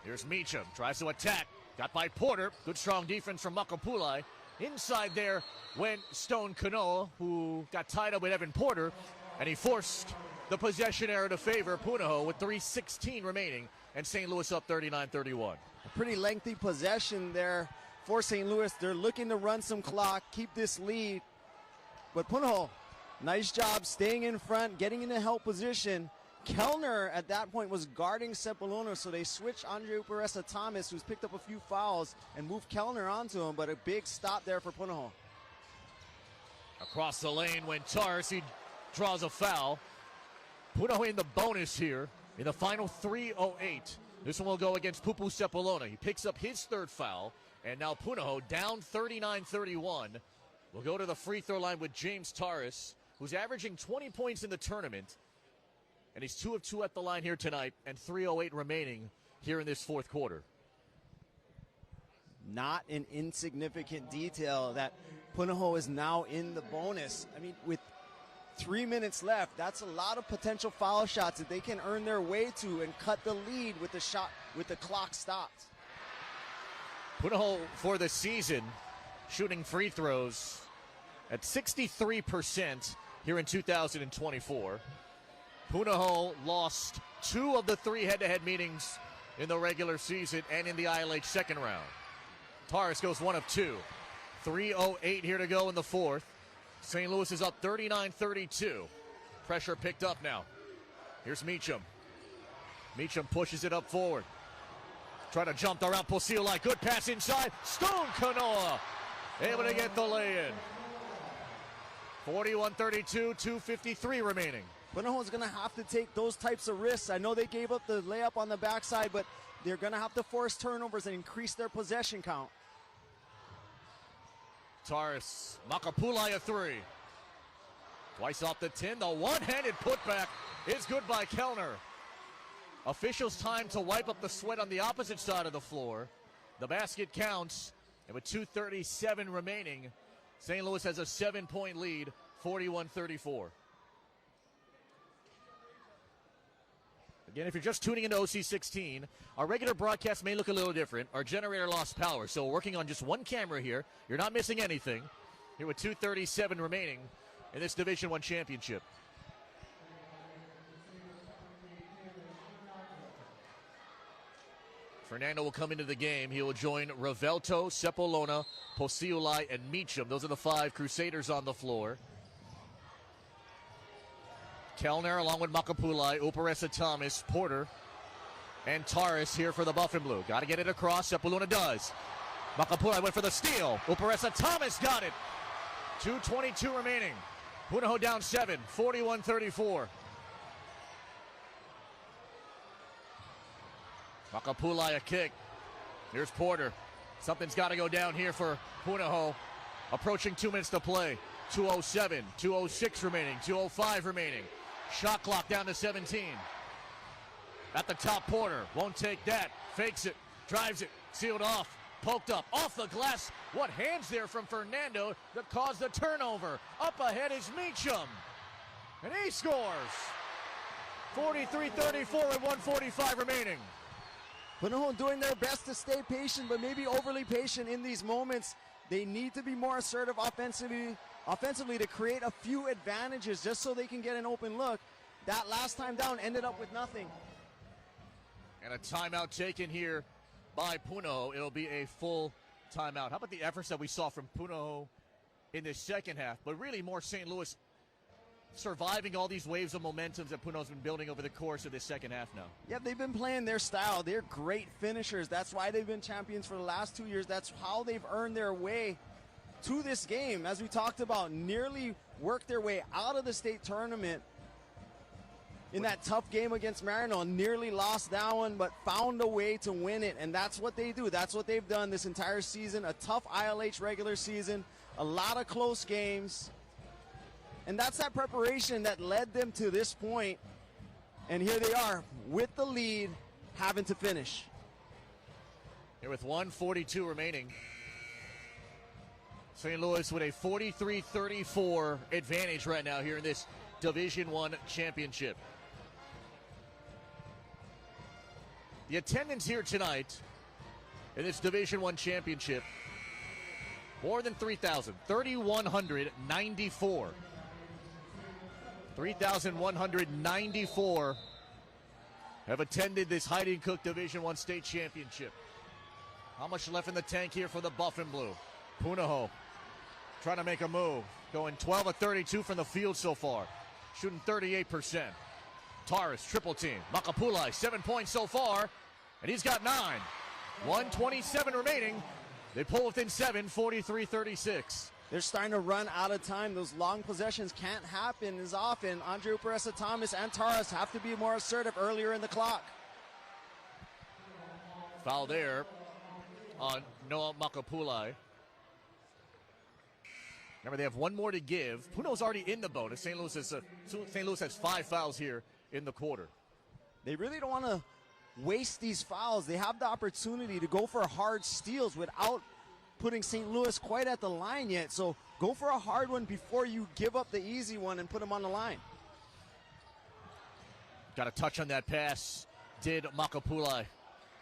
Here's Meacham, tries to attack. Got by Porter. Good strong defense from Makapulai. Inside there went Stone Kanoa, who got tied up with Evan Porter, and he forced the possession error to favor Punahou with 3:16 remaining, and St. Louis up 39-31. A pretty lengthy possession there for St. Louis. They're looking to run some clock, keep this lead. But Punahou, nice job staying in front, getting in a help position. Kellner at that point was guarding Sepulona, so they switched Andre Uparesa Thomas, who's picked up a few fouls, and moved Kellner onto him, but a big stop there for Punahou. Across the lane went Taurus. He draws a foul. Punahou in the bonus here in the final 3:08. This one will go against Pupu Sepulona. He picks up his 3rd foul, and now Punahou down 39-31. We'll go to the free throw line with James Taurus, who's averaging 20 points in the tournament, and he's 2 of 2 at the line here tonight, and 3:08 remaining here in this fourth quarter. Not an insignificant detail that Punahou is now in the bonus. I mean, with 3 minutes left, that's a lot of potential foul shots that they can earn their way to and cut the lead with the clock stopped. Punahou for the season shooting free throws at 63% here in 2024. Punahou lost 2 of the 3 head-to-head meetings in the regular season and in the ILH second round. Taurus goes 1 of 2. 3:08 here to go in the fourth. St. Louis is up 39-32. Pressure picked up now. Here's Meacham. Meacham pushes it up forward. Trying to jump around Posiolai. Good pass inside. Stone Kanoa able to get the lay-in. 41-32, 2:53 remaining. Punahou is going to have to take those types of risks. I know they gave up the layup on the backside, but they're going to have to force turnovers and increase their possession count. Taurus, Makapulai a three. Twice off the 10, the one-handed putback is good by Kellner. Officials time to wipe up the sweat on the opposite side of the floor. The basket counts, and with 2:37 remaining, St. Louis has a 7-point lead, 41-34. Again, if you're just tuning into OC16, our regular broadcast may look a little different. Our generator lost power, so we're working on just one camera here. You're not missing anything. Here with 2:37 remaining in this Division I championship. Fernando will come into the game. He will join Revelto, Sepulona, Posiulai, and Meacham. Those are the 5 Crusaders on the floor. Kellner along with Makapulai, Uparesa Thomas, Porter, and Taurus here for the Buff and Blue. Got to get it across. Sepulona does. Makapulai went for the steal. Uparesa Thomas got it. 2:22 remaining. Punahou down 7, 41-34. Makapulai a kick. Here's Porter. Something's got to go down here for Punahou. Approaching 2 minutes to play. 2:07, 2:06 remaining, 2:05 remaining. Shot clock down to 17. At the top, Porter won't take that. Fakes it, drives it, sealed off, poked up, off the glass. What hands there from Fernando that caused the turnover. Up ahead is Meacham. And he scores. 43-34 with 1:45 remaining. Punahou doing their best to stay patient, but maybe overly patient in these moments. They need to be more assertive offensively to create a few advantages just so they can get an open look. That last time down ended up with nothing. And a timeout taken here by Punahou. It'll be a full timeout. How about the efforts that we saw from Punahou in this second half, but really more St. Louis surviving all these waves of momentums that Punahou's been building over the course of this second half now. Yeah, they've been playing their style. They're great finishers. That's why they've been champions for the last 2 years. That's how they've earned their way to this game. As we talked about, nearly worked their way out of the state tournament in that tough game against Marino. Nearly lost that one, but found a way to win it. And that's what they do. That's what they've done this entire season. A tough ILH regular season. A lot of close games. And that's that preparation that led them to this point. And here they are with the lead, having to finish. Here with 1:42 remaining. St. Louis with a 43-34 advantage right now here in this Division I championship. The attendance here tonight in this Division I championship, more than 3,000, 3,194. 3,194 have attended this Heidi Cook Division I state championship. How much left in the tank here for the Buff and Blue? Punahou trying to make a move. Going 12 of 32 from the field so far. Shooting 38%. Taurus, triple team. Makapulai, 7 points so far. And he's got 9. 1:27 remaining. They pull within 7, 43-36. They're starting to run out of time. Those long possessions can't happen as often. Andre Uparesa Thomas and Taurus have to be more assertive earlier in the clock. Foul there on Noah Makapulai. Remember, they have one more to give. Punahou's already in the bonus. St. Louis has 5 fouls here in the quarter. They really don't want to waste these fouls. They have the opportunity to go for hard steals without putting St. Louis quite at the line yet. So go for a hard one before you give up the easy one and put them on the line. Got a touch on that pass. Did Makapulai.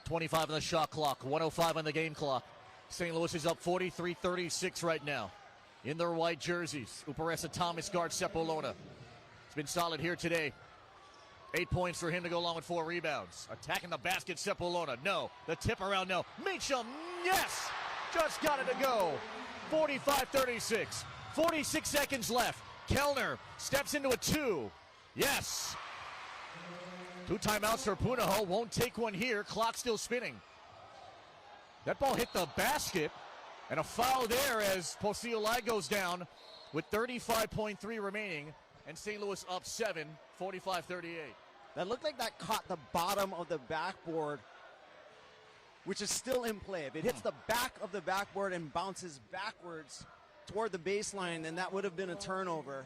25 on the shot clock. 1:05 on the game clock. St. Louis is up 43-36 right now. In their white jerseys. Uparesa Thomas guards Sepulona. It's been solid here today. 8 points for him to go along with 4 rebounds. Attacking the basket, Sepulona. No. The tip around, no. Meacham, yes! Just got it to go. 45-36. 46 seconds left. Kellner steps into a 2. Yes. 2 timeouts for Punahou. Won't take one here. Clock still spinning. That ball hit the basket. And a foul there as Posiulai goes down with 35.3 remaining. and St. Louis up 7, 45-38. That looked like that caught the bottom of the backboard, which is still in play. If it hits the back of the backboard and bounces backwards toward the baseline, then that would have been a turnover.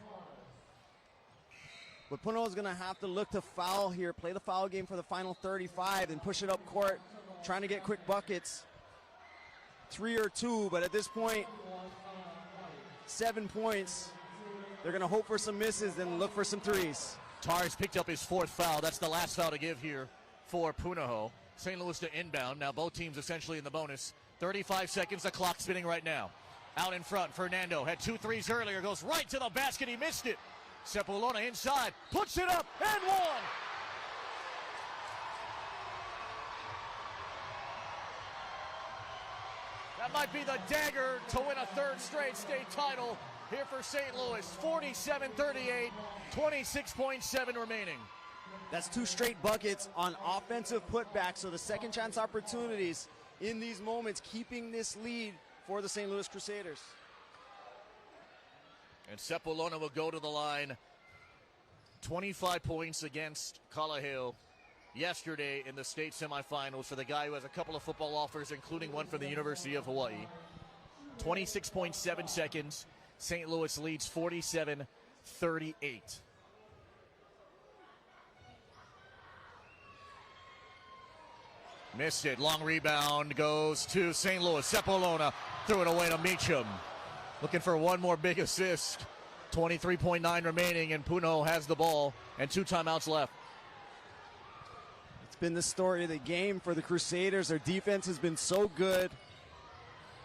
But Punahou is going to have to look to foul here, play the foul game for the final 35, and push it up court, trying to get quick buckets. 3 or 2, but at this point, 7 points. They're going to hope for some misses, then look for some threes. Tars picked up his 4th foul. That's the last foul to give here for Punahou. St. Louis to inbound. Now both teams essentially in the bonus. 35 seconds, the clock spinning right now. Out in front, Fernando had 2 threes earlier, goes right to the basket. He missed it. Sepulona inside, puts it up, and one. That might be the dagger to win a 3rd straight state title here for St. Louis. 47-38, 26.7 remaining. That's 2 straight buckets on offensive putbacks, so the second chance opportunities in these moments, keeping this lead for the St. Louis Crusaders. And Sepulona will go to the line. 25 points against Kalaheo yesterday in the state semifinals for the guy who has a couple of football offers, including one from the University of Hawaii. 26.7 seconds. St. Louis leads 47-38. Missed it. Long rebound goes to St. Louis. Sepulona threw it away to Meacham. Looking for one more big assist. 23.9 remaining, and Punahou has the ball and 2 timeouts left. It's been the story of the game for the Crusaders. Their defense has been so good.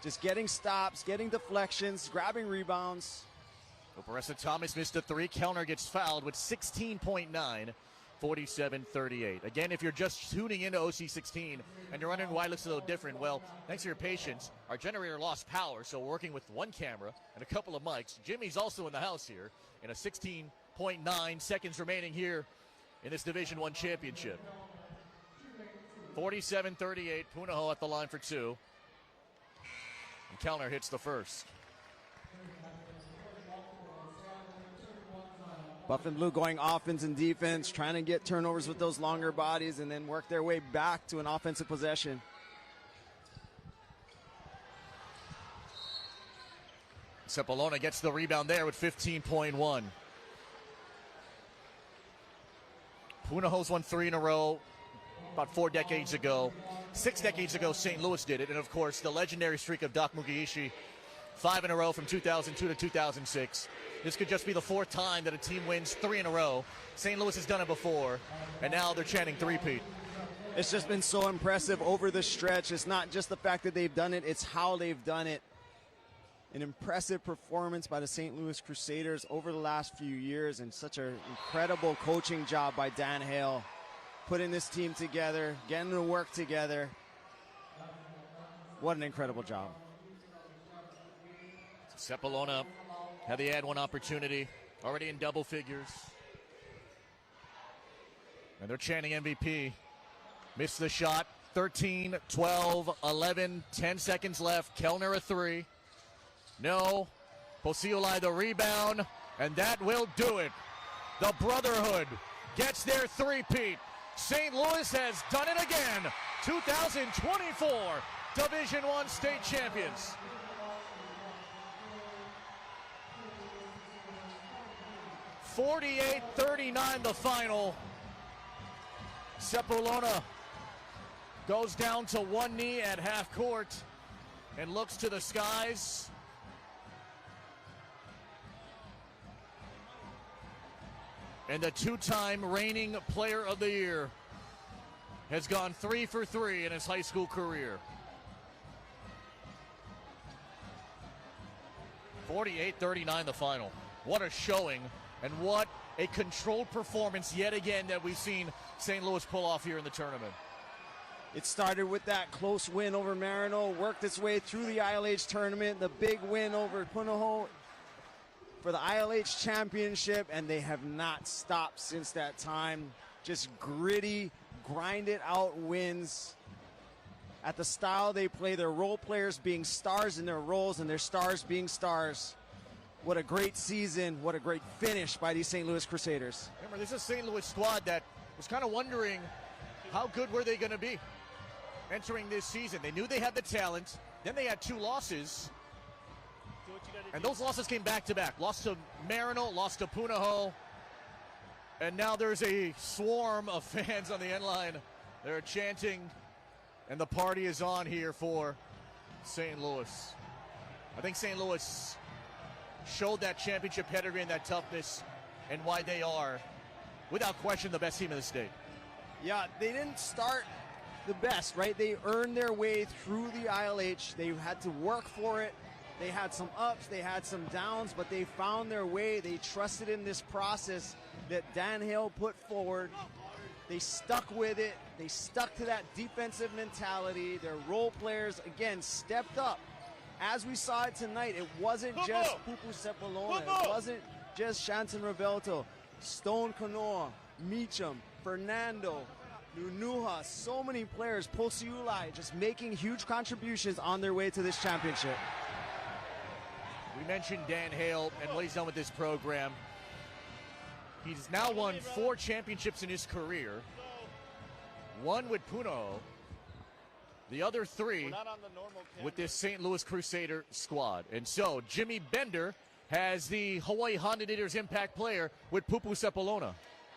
Just getting stops, getting deflections, grabbing rebounds. Operessa Thomas missed a 3. Kellner gets fouled with 16.9. 47-38. Again, if you're just tuning into OC16 and you're wondering why it looks a little different, well, thanks for your patience. Our generator lost power, so we're working with 1 camera and a couple of mics. Jimmy's also in the house here in a 16.9 seconds remaining here in this Division I championship. 47-38, Punahou at the line for 2. And Kellner hits the first. Buff and Blue going offense and defense, trying to get turnovers with those longer bodies and then work their way back to an offensive possession. Sepulona gets the rebound there with 15.1. Punahou's won 3 in a row about 4 decades ago. 6 decades ago, St. Louis did it. And, of course, the legendary streak of Doc Mugiishi, 5 in a row from 2002 to 2006. This could just be the 4th time that a team wins 3 in a row. St. Louis has done it before, and now they're chanting three-peat. It's just been so impressive over the stretch. It's not just the fact that they've done it, it's how they've done it. An impressive performance by the St. Louis Crusaders over the last few years, and such an incredible coaching job by Dan Hale, putting this team together, getting to work together. What an incredible job. Sepulona had the add 1 opportunity, already in double figures. And they're chanting MVP. Missed the shot. 13, 12, 11, 10 seconds left. Kellner a 3. No. Posiolai the rebound, and that will do it. The Brotherhood gets their three-peat. St. Louis has done it again. 2024 Division I state champions. (48-39) the final. Sepulona goes down to one knee at half court and looks to the skies. And the 2-time reigning player of the year has gone 3 for 3 in his high school career. 48-39 the final. What a showing, and what a controlled performance yet again that we've seen St. Louis pull off here in the tournament. It started with that close win over Marino, worked its way through the ILH tournament, the big win over Punahou for the ILH championship, and they have not stopped since that time. Just gritty, grinded out wins. At the style they play, their role players being stars in their roles and their stars being stars. what a great season, what a great finish by these St. Louis Crusaders. Remember, this is a St. Louis squad that was kind of wondering how good were they going to be entering this season. They knew they had the talent. Then they had 2 losses. And those losses came back-to-back. Lost to Marino, lost to Punahou. And now there's a swarm of fans on the end line. They're chanting, and the party is on here for St. Louis. I think St. Louis showed that championship pedigree and that toughness and why they are, without question, the best team in the state. Yeah, they didn't start the best, right? They earned their way through the ILH. They had to work for it. They had some ups, they had some downs, but they found their way. They trusted in this process that Dan Hale put forward. They stuck with it. They stuck to that defensive mentality. Their role players, again, stepped up. As we saw it tonight, it wasn't just Pupu Sepulona. It wasn't just Shanton Revelto. Stone Kanoa, Meacham, Fernando, Nunuha, so many players, Posiulai, just making huge contributions on their way to this championship. We mentioned Dan Hale and what he's done with this program. He's now won 4 championships in his career. 1 with Punahou. The other 3 with this St. Louis Crusader squad. And so Jimmy Bender has the Hawaii Honda Knitters impact player with Pupu Sepulona.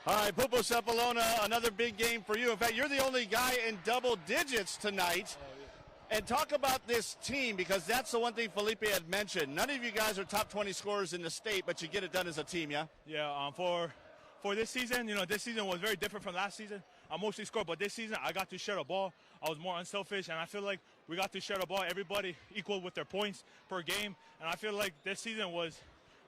All right, Pupu Sepulona, another big game for you. In fact, you're the only guy in double digits tonight. And talk about this team, because that's the one thing Felipe had mentioned. None of you guys are top 20 scorers in the state, but you get it done as a team, yeah? Yeah, for this season, this season was very different from last season. I mostly scored, but this season I got to share the ball. I was more unselfish, and I feel like we got to share the ball. Everybody equal with their points per game, and I feel like this season was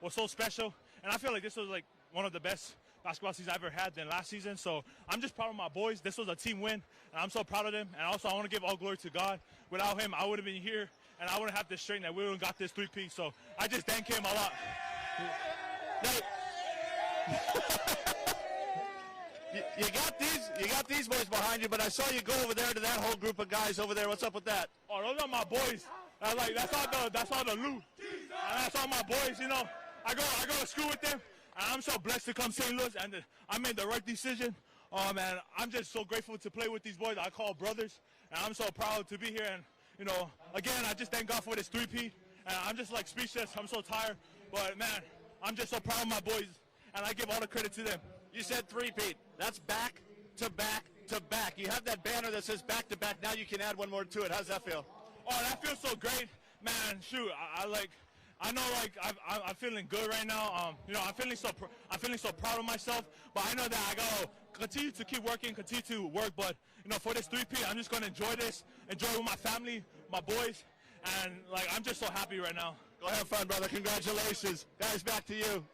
so special. And I feel like this was like one of the best basketball seasons I ever had than last season. So I'm just proud of my boys. This was a team win, and I'm so proud of them. And also I want to give all glory to God. Without him, I would have been here, and I wouldn't have this strength, and we wouldn't got this 3-peat. So I just thank him a lot. You got these boys behind you, but I saw you go over there to that whole group of guys over there. What's up with that? Oh, those are my boys. That's all the loot. And that's all my boys. I go to school with them, and I'm so blessed to come St. Louis, and I made the right decision. And I'm just so grateful to play with these boys I call brothers, and I'm so proud to be here. And again, I just thank God for this 3-peat. And I'm just like speechless. I'm so tired, but man, I'm just so proud of my boys, and I give all the credit to them. You said 3-peat. That's back to back to back. You have that banner that says back to back. Now you can add one more to it. How's that feel? Oh, that feels so great, man. Shoot, I know I'm feeling good right now. I'm feeling so proud of myself. But I know that I gotta continue to keep working, continue to work. But for this 3-peat, I'm just gonna enjoy this, enjoy it with my family, my boys, and I'm just so happy right now. Go have fun, brother. Congratulations, guys. Back to you.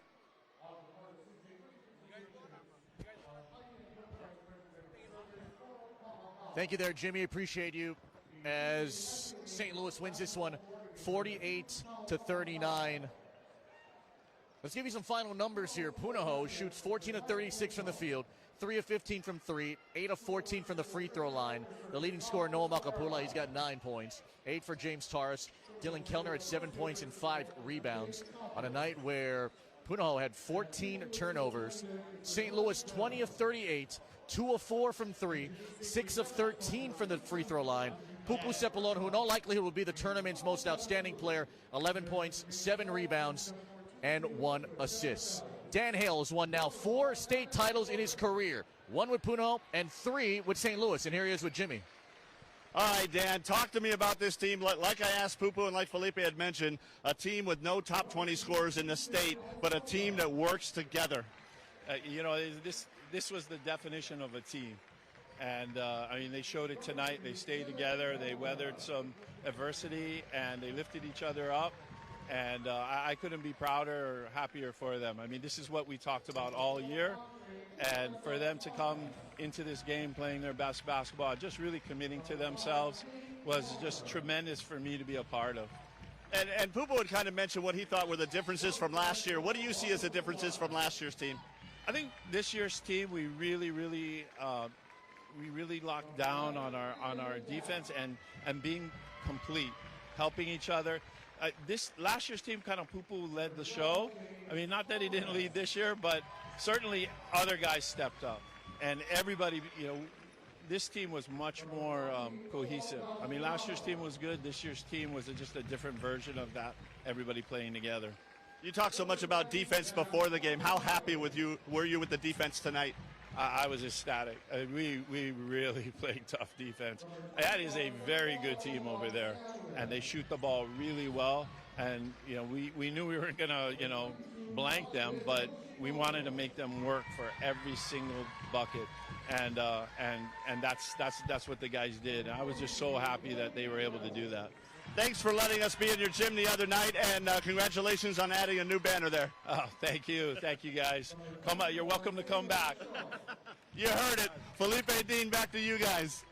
Thank you there, Jimmy. Appreciate you. As St. Louis wins this one 48-39. Let's give you some final numbers here. Punahou shoots 14 of 36 from the field, 3 of 15 from 3, 8 of 14 from the free throw line. The leading scorer, Noah Makapula, he's got 9 points, 8 for James Taurus. Dylan Kellner had 7 points and 5 rebounds on a night where Punahou had 14 turnovers. St. Louis 20 of 38, 2 of 4 from 3, 6 of 13 from the free throw line. Pupu Sepulona, who in all likelihood will be the tournament's most outstanding player, 11 points, 7 rebounds, and 1 assist. Dan Hale has won now 4 state titles in his career, 1 with Punahou and 3 with St. Louis. And here he is with Jimmy. All right, Dan, talk to me about this team. Like I asked Pupu and like Felipe had mentioned, a team with no top 20 scorers in the state, but a team that works together. This was the definition of a team. And, they showed it tonight. They stayed together. They weathered some adversity, and they lifted each other up. And I couldn't be prouder or happier for them. This is what we talked about all year. And for them to come into this game playing their best basketball, just really committing to themselves, was just tremendous for me to be a part of. And Pupu had kind of mentioned what he thought were the differences from last year. What do you see as the differences from last year's team? I think this year's team, we really locked down on our defense and being complete, helping each other. this last year's team kind of poo-poo led the show. I mean, not that he didn't lead this year, but certainly other guys stepped up. And everybody, you know, this team was much more cohesive. I mean, last year's team was good. This year's team was just a different version of that, everybody playing together. You talked so much about defense before the game. How happy were you with the defense tonight? I was ecstatic. We really played tough defense. That is a very good team over there, and they shoot the ball really well. And you know, we knew we weren't gonna, you know, blank them, but we wanted to make them work for every single bucket. And that's what the guys did. And I was just so happy that they were able to do that. Thanks for letting us be in your gym the other night, and congratulations on adding a new banner there. Oh, thank you guys. Come on, you're welcome to come back. You heard it. Felipe Dean, back to you guys.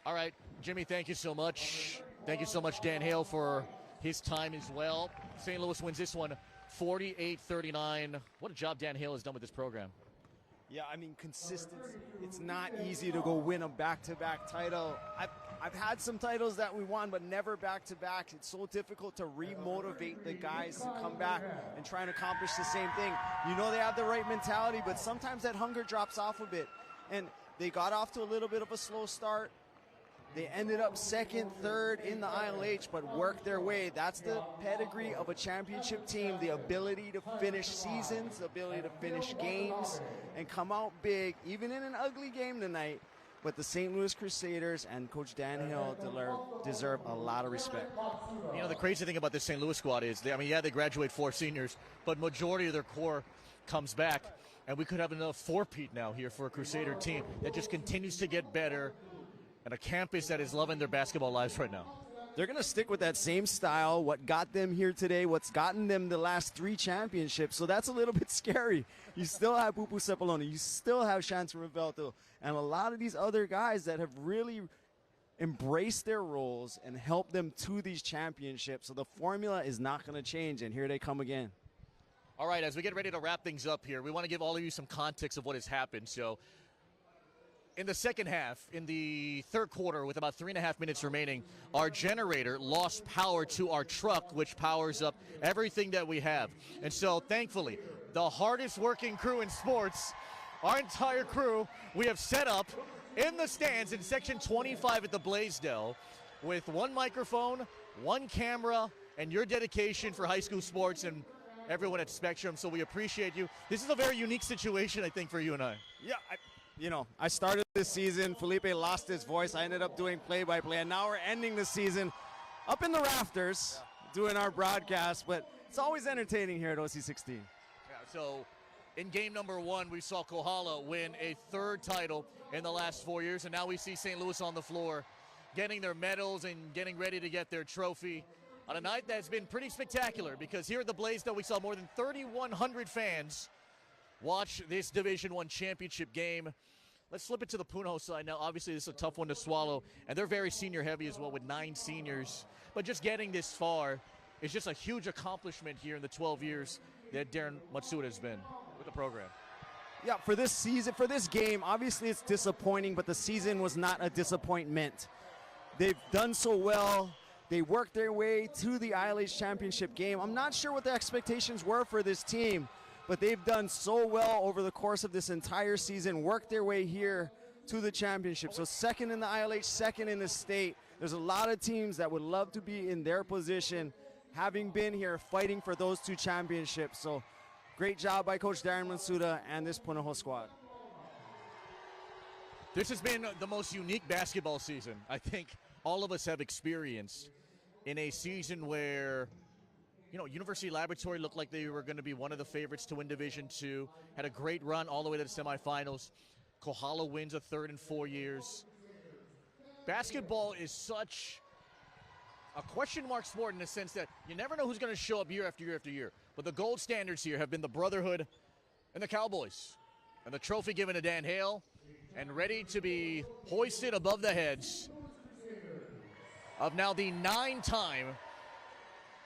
All right, Jimmy, thank you so much. Thank you so much, Dan Hale, for his time as well. St. Louis wins this one 48-39. What a job Dan Hale has done with this program. Yeah, I mean, consistency. It's not easy to go win a back-to-back title. I've had some titles that we won, but never back-to-back. It's so difficult to re-motivate the guys to come back and try and accomplish the same thing. You know they have the right mentality, but sometimes that hunger drops off a bit. And they got off to a little bit of a slow start. They ended up second, third in the ILH, but worked their way. That's the pedigree of a championship team, the ability to finish seasons, the ability to finish games, and come out big, even in an ugly game tonight. But the St. Louis Crusaders and Coach Dan Hill deserve a lot of respect. You know, the crazy thing about this St. Louis squad is, they graduate 4 seniors, but majority of their core comes back, and we could have another 4-peat now here for a Crusader team that just continues to get better, and a campus that is loving their basketball lives right now. They're going to stick with that same style, what got them here today, what's gotten them the last 3 championships. So that's a little bit scary. You still have Pupu Cepoloni. You still have Chance Rivelto. And a lot of these other guys that have really embraced their roles and helped them to these championships. So the formula is not going to change, and here they come again. All right, as we get ready to wrap things up here, we want to give all of you some context of what has happened. So in the second half, in the third quarter, with about 3.5 minutes remaining, our generator lost power to our truck, which powers up everything that we have. And so, thankfully, the hardest working crew in sports, our entire crew, we have set up in the stands in section 25 at the Blaisdell with 1 microphone, 1 camera, and your dedication for high school sports and everyone at Spectrum. So we appreciate you. This is a very unique situation, I think, for you and I. Yeah, I started this season. Felipe lost his voice. I ended up doing play-by-play, and now we're ending the season up in the rafters doing our broadcast. But it's always entertaining here at OC16. Yeah, so in game number 1, we saw Kohala win a 3rd title in the last 4 years, and now we see St. Louis on the floor getting their medals and getting ready to get their trophy on a night that's been pretty spectacular, because here at the Blaisdell we saw more than 3,100 fans watch this Division I championship game. Let's flip it to the Punahou side now. Obviously, this is a tough one to swallow, and they're very senior heavy as well with 9 seniors. But just getting this far is just a huge accomplishment here in the 12 years that Darren Matsuda has been with the program. Yeah, for this season, for this game, obviously it's disappointing, but the season was not a disappointment. They've done so well. They worked their way to the ILH championship game. I'm not sure what the expectations were for this team, but they've done so well over the course of this entire season, worked their way here to the championship. So 2nd in the ILH, 2nd in the state. There's a lot of teams that would love to be in their position, having been here fighting for those 2 championships. So great job by Coach Darren Matsuda and this Punahou squad. This has been the most unique basketball season I think all of us have experienced, in a season where, you know, University Laboratory looked like they were going to be one of the favorites to win Division II, had a great run all the way to the semifinals. Kohala wins a 3rd in 4 years. Basketball is such a question mark sport in the sense that you never know who's going to show up year after year after year. But the gold standards here have been the Brotherhood and the Cowboys. And the trophy given to Dan Hale, and ready to be hoisted above the heads of now the 9-time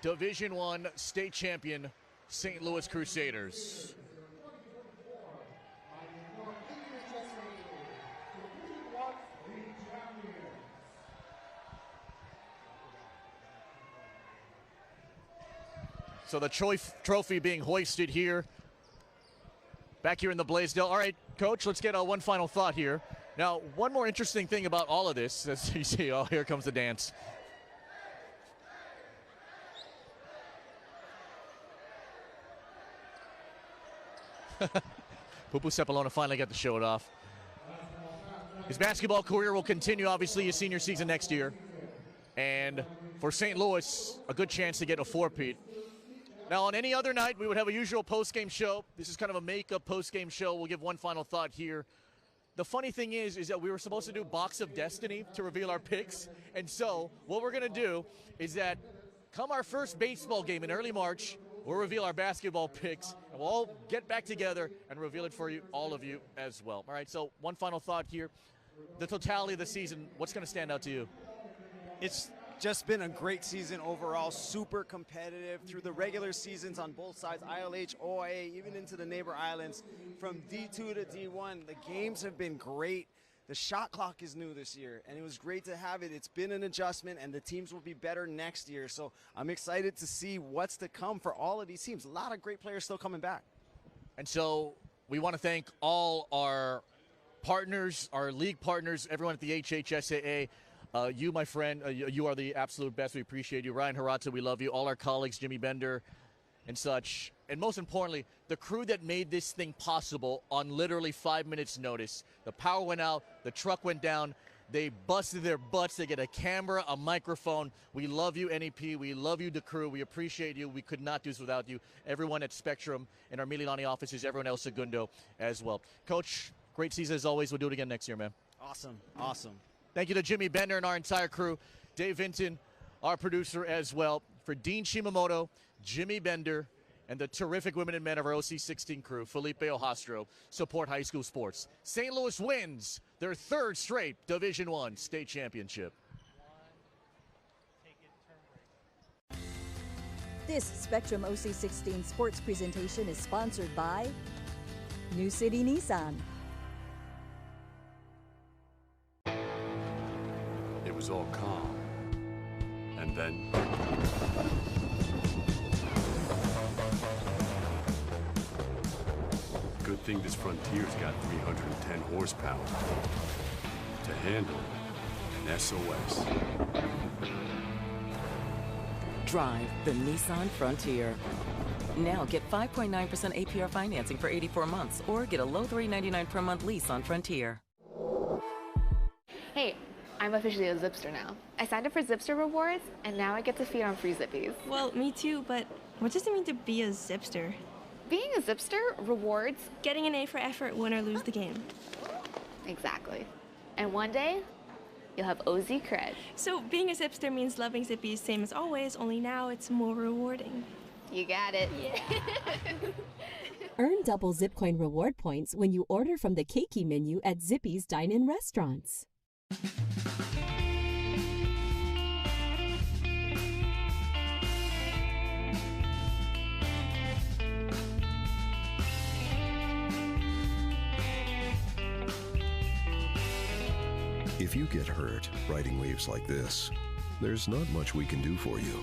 Division I state champion St. Louis Crusaders. So the trophy being hoisted here, back here in the Blaisdell. All right, Coach, let's get one final thought here. Now, one more interesting thing about all of this, as you see, oh, here comes the dance. Pupu Sepulona finally got to show it off. His basketball career will continue, obviously, his senior season next year. And for St. Louis, a good chance to get a four-peat. Now, on any other night, we would have a usual post-game show. This is kind of a make-up post-game show. We'll give one final thought here. The funny thing is that we were supposed to do Box of Destiny to reveal our picks. And so what we're going to do is that come our first baseball game in early March, we'll reveal our basketball picks, and we'll all get back together and reveal it for you, all of you as well. All right, so one final thought here. The totality of the season, what's going to stand out to you? It's just been a great season overall, super competitive through the regular seasons on both sides, ILH, OIA, even into the neighbor islands. From D2 to D1, the games have been great. The shot clock is new this year, and it was great to have it. It's been an adjustment, and the teams will be better next year. So I'm excited to see what's to come for all of these teams. A lot of great players still coming back. And so we want to thank all our partners, our league partners, everyone at the HHSAA. You, my friend, you are the absolute best. We appreciate you. Ryan Hirata, we love you. All our colleagues, Jimmy Bender and such. And most importantly, the crew that made this thing possible on literally 5 minutes notice. The power went out, the truck went down, they busted their butts, they get a camera, a microphone. We love you, NEP, we love you, the crew, we appreciate you. We could not do this without you. Everyone at Spectrum and our Mililani offices, everyone else at Segundo as well. Coach, great season as always. We'll do it again next year, man. Awesome, awesome. Thank you to Jimmy Bender and our entire crew. Dave Vinton, our producer as well. For Dean Shimamoto, Jimmy Bender, and the terrific women and men of our OC16 crew, Felipe Ojastro, support high school sports. St. Louis wins their third straight Division I state championship. This Spectrum OC16 sports presentation is sponsored by New City Nissan. It was all calm. And then... Good thing this Frontier's got 310 horsepower to handle an SOS. Drive the Nissan Frontier. Now get 5.9% APR financing for 84 months or get a low $399 per month lease on Frontier. Hey, I'm officially a Zipster now. I signed up for Zipster Rewards, and now I get to feed on free Zippies. Well, me too, but what does it mean to be a Zipster? Being a Zipster rewards getting an A for effort, win or lose the game. Exactly. And one day, you'll have OZ cred. So being a Zipster means loving Zippies same as always, only now it's more rewarding. You got it. Yeah. Earn double Zipcoin reward points when you order from the Keiki menu at Zippy's Dine-In restaurants. If you get hurt riding waves like this, there's not much we can do for you.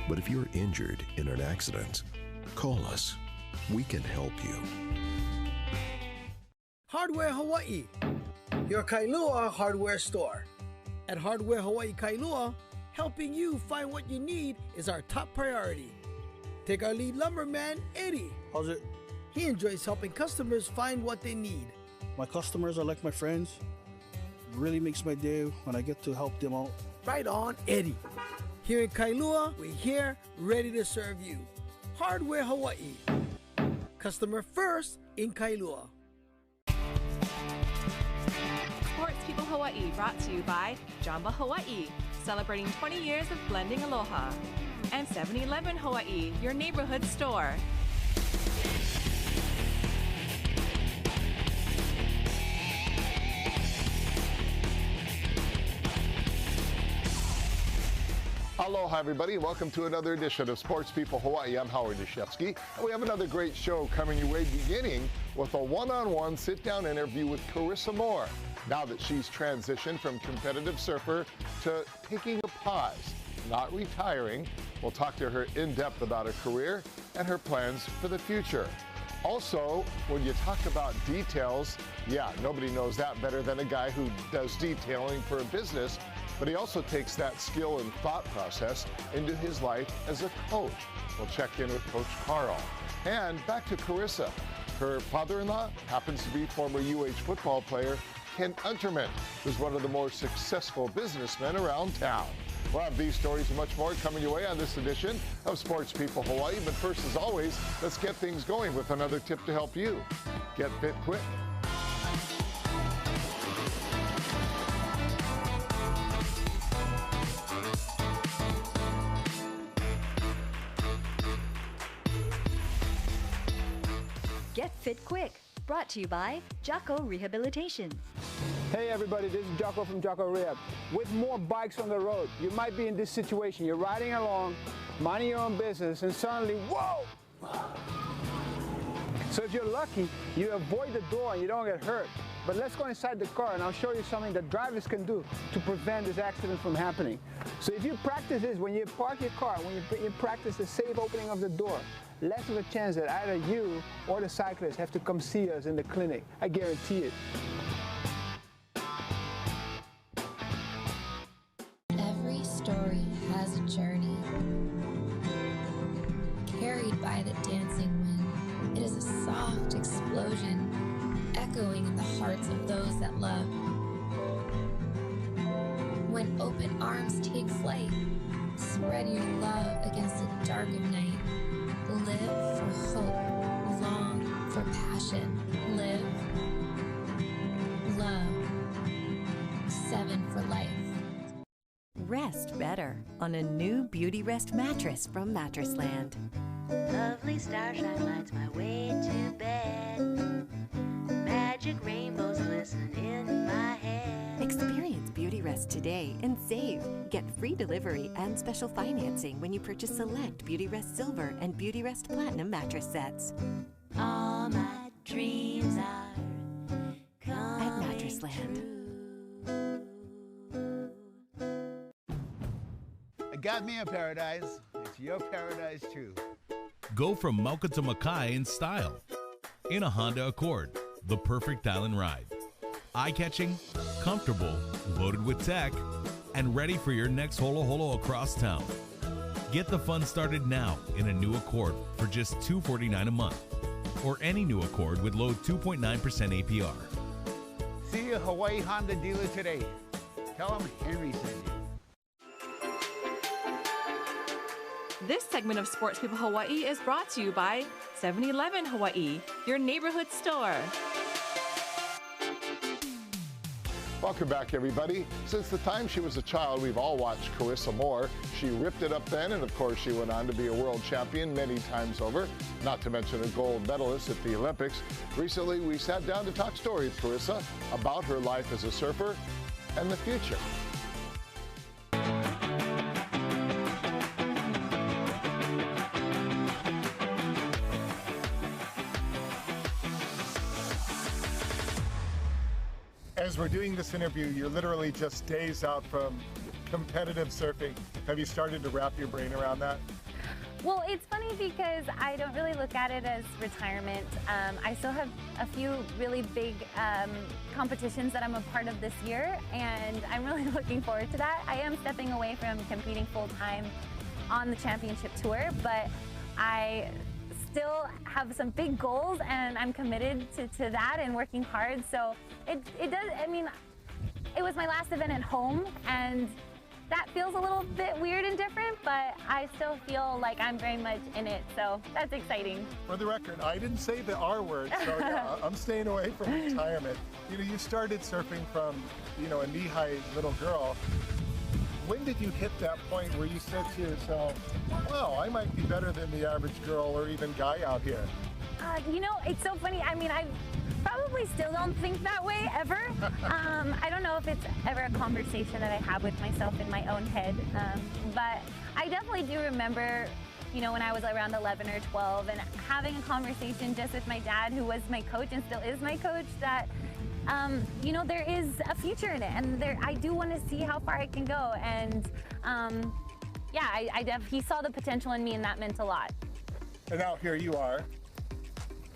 But if you're injured in an accident, call us. We can help you. Hardware Hawaii, your Kailua hardware store. At Hardware Hawaii Kailua, helping you find what you need is our top priority. Take our lead lumberman, Eddie. How's it? He enjoys helping customers find what they need. My customers are like my friends. It really makes my day when I get to help them out. Right on, Eddie. Here in Kailua, we're here, ready to serve you. Hardware Hawaii. Customer first in Kailua. Sports People Hawaii brought to you by Jamba Hawaii, celebrating 20 years of blending aloha. And 7-Eleven Hawaii, your neighborhood store. Aloha, everybody, and welcome to another edition of Sports People Hawaii. I'm Howard Deshevsky, and we have another great show coming your way, beginning with a one-on-one sit-down interview with Carissa Moore. Now that she's transitioned from competitive surfer to taking a pause, not retiring. We'll talk to her in depth about her career and her plans for the future. Also, when you talk about details, yeah, nobody knows that better than a guy who does detailing for a business, but he also takes that skill and thought process into his life as a coach. We'll check in with Coach Carl. And back to Carissa. Her father-in-law happens to be former UH football player Ken Unterman, who's one of the more successful businessmen around town. We'll have these stories and much more coming your way on this edition of Sports People Hawaii. But first, as always, let's get things going with another tip to help you get fit quick. Get Fit Quick, brought to you by Jocko Rehabilitation. Hey everybody, this is Jocko from Jocko Rehab. With more bikes on the road, you might be in this situation. You're riding along, minding your own business, and suddenly, whoa! So if you're lucky, you avoid the door and you don't get hurt. But let's go inside the car and I'll show you something that drivers can do to prevent this accident from happening. So if you practice this, when you park your car, when you practice the safe opening of the door, less of a chance that either you or the cyclist have to come see us in the clinic. I guarantee it. Every story has a journey, carried by the dancing wind. It is a soft explosion, echoing in the hearts of those that love. When open arms take flight, spread your love against the dark of night. Live for hope, long for passion. Live, love, 7 for life. Rest better on a new Beauty Rest mattress from Mattress Land. Lovely starshine lights my way to bed. Magic rainbows glisten in my head. Experience Beauty Rest today and save. Get free delivery and special financing when you purchase select Beauty Rest Silver and Beauty Rest Platinum mattress sets. All my dreams are coming at Mattress Land. I got me a paradise. It's your paradise too. Go from Mauka to Makai in style. In a Honda Accord, the perfect island ride. Eye-catching, comfortable, loaded with tech, and ready for your next holo holo across town. Get the fun started now in a new Accord for just $249 a month, or any new Accord with low 2.9% APR. See a Hawaii Honda dealer today. Tell them Henry sent you. This segment of Sports People Hawaii is brought to you by 7-Eleven Hawaii, your neighborhood store. Welcome back, everybody. Since the time she was a child, we've all watched Carissa Moore. She ripped it up then, and of course, she went on to be a world champion many times over, not to mention a gold medalist at the Olympics. Recently, we sat down to talk story with Carissa about her life as a surfer and the future. As we're doing this interview, you're literally just days out from competitive surfing. Have you started to wrap your brain around that? Well, it's funny because I don't really look at it as retirement. I still have a few really big competitions that I'm a part of this year, and I'm really looking forward to that. I am stepping away from competing full-time on the championship tour, but I still have some big goals, and I'm committed to that and working hard. So it does, I mean, it was my last event at home, and that feels a little bit weird and different, but I still feel like I'm very much in it, so that's exciting. For the record, I didn't say the R word, so yeah, I'm staying away from retirement. You know, you started surfing from, you know, a knee-high little girl. When did you hit that point where you said to yourself, wow, I might be better than the average girl or even guy out here? You know, it's so funny. I mean, I probably still don't think that way ever. I don't know if it's ever a conversation that I have with myself in my own head, but I definitely do remember, you know, when I was around 11 or 12 and having a conversation just with my dad, who was my coach and still is my coach, that you know, there is a future in it, and I do want to see how far I can go. And yeah, he saw the potential in me, and that meant a lot. And now here you are,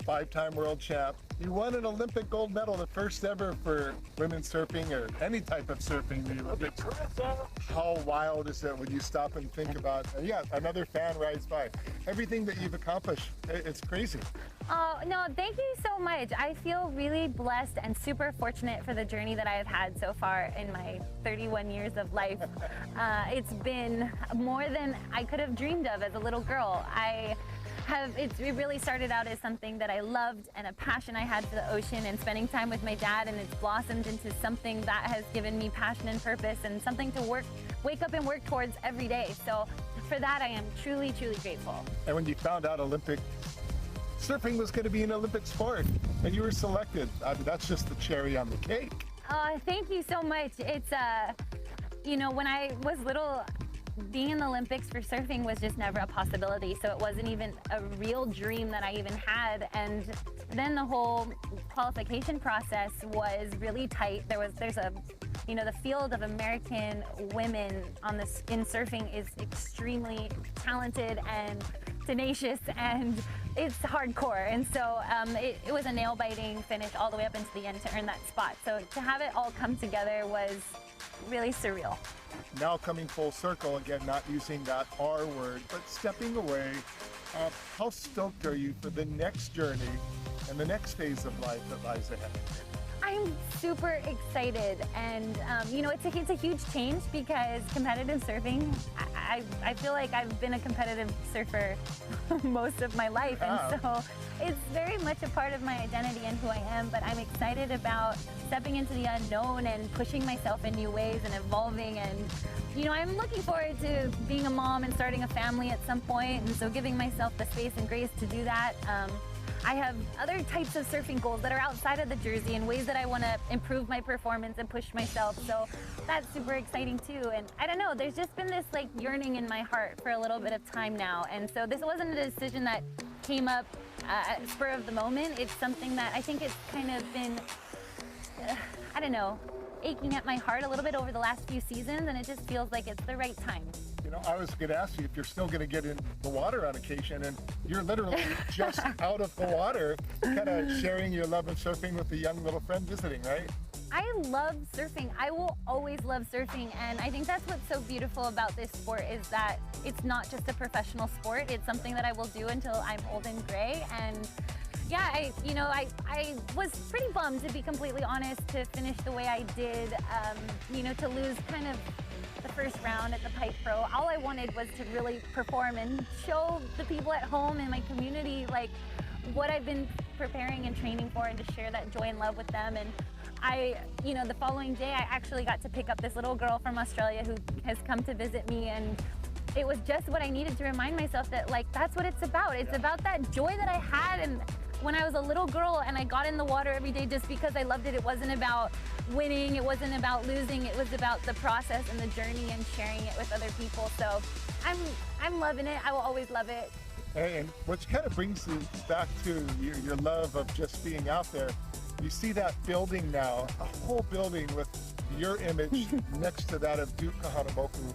5-time world champ. You won an Olympic gold medal, the first ever for women surfing or any type of surfing in the Olympics. How wild is it when you stop and think about, yeah, another fan rides by. Everything that you've accomplished, it's crazy. Oh, no, thank you so much. I feel really blessed and super fortunate for the journey that I have had so far in my 31 years of life. It's been more than I could have dreamed of as a little girl. It really started out as something that I loved and a passion I had for the ocean and spending time with my dad, and it's blossomed into something that has given me passion and purpose and something to wake up and work towards every day. So for that, I am truly, truly grateful. And when you found out surfing was going to be an Olympic sport and you were selected, I mean, that's just the cherry on the cake. Thank you so much. It's, you know, when I was little, being in the Olympics for surfing was just never a possibility, so it wasn't even a real dream that I even had. And then the whole qualification process was really tight. There's a, you know, the field of American women in surfing is extremely talented and tenacious, and it's hardcore. And so it was a nail-biting finish all the way up into the end to earn that spot. So to have it all come together was really surreal. Now coming full circle, again, not using that R word, but stepping away, how stoked are you for the next journey and the next phase of life that lies ahead? I'm super excited, and you know, it's a huge change because competitive surfing, I feel like I've been a competitive surfer most of my life, and so it's very much a part of my identity and who I am, but I'm excited about stepping into the unknown and pushing myself in new ways and evolving. And you know, I'm looking forward to being a mom and starting a family at some point, and so giving myself the space and grace to do that. I have other types of surfing goals that are outside of the jersey and ways that I want to improve my performance and push myself, so that's super exciting too. And I don't know, there's just been this like yearning in my heart for a little bit of time now, and so this wasn't a decision that came up at spur of the moment. It's something that I think it's kind of been, I don't know, aching at my heart a little bit over the last few seasons, and it just feels like it's the right time. You know, I was going to ask you if you're still going to get in the water on occasion, and you're literally just out of the water, kind of sharing your love of surfing with a young little friend visiting, right? I love surfing. I will always love surfing, and I think that's what's so beautiful about this sport is that it's not just a professional sport. It's something that I will do until I'm old and gray. And yeah, I was pretty bummed, to be completely honest, to finish the way I did, you know, to lose kind of the first round at the Pipe Pro. All I wanted was to really perform and show the people at home and my community like what I've been preparing and training for, and to share that joy and love with them. And you know, the following day I actually got to pick up this little girl from Australia who has come to visit me, and it was just what I needed to remind myself that like that's what it's about. It's about that joy that I had and when I was a little girl and I got in the water every day just because I loved it. It wasn't about winning, it wasn't about losing, it was about the process and the journey and sharing it with other people. So I'm loving it. I will always love it. And which kind of brings you back to your love of just being out there. You see that building now, a whole building with your image next to that of Duke Kahanamoku.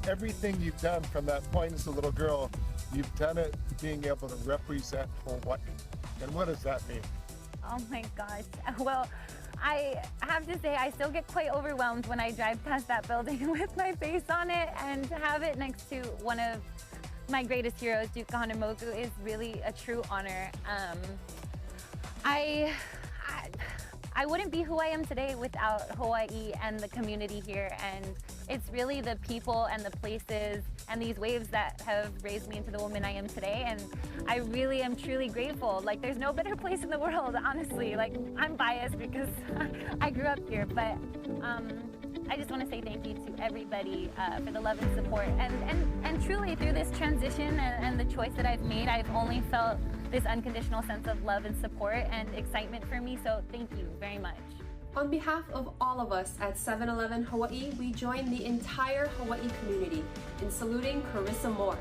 Everything you've done from that point as a little girl, you've done it being able to represent Hawaii. And what does that mean? Oh my gosh. Well, I have to say I still get quite overwhelmed when I drive past that building with my face on it, and to have it next to one of my greatest heroes, Duke Kahanamoku, is really a true honor. I wouldn't be who I am today without Hawaii and the community here, and it's really the people and the places and these waves that have raised me into the woman I am today, and I really am truly grateful. Like, there's no better place in the world, honestly. Like, I'm biased because I grew up here, but I just want to say thank you to everybody for the love and support, and truly through this transition and the choice that I've made, I've only felt this unconditional sense of love and support and excitement for me, so thank you very much. On behalf of all of us at 7-Eleven Hawaii, we join the entire Hawaii community in saluting Carissa Moore.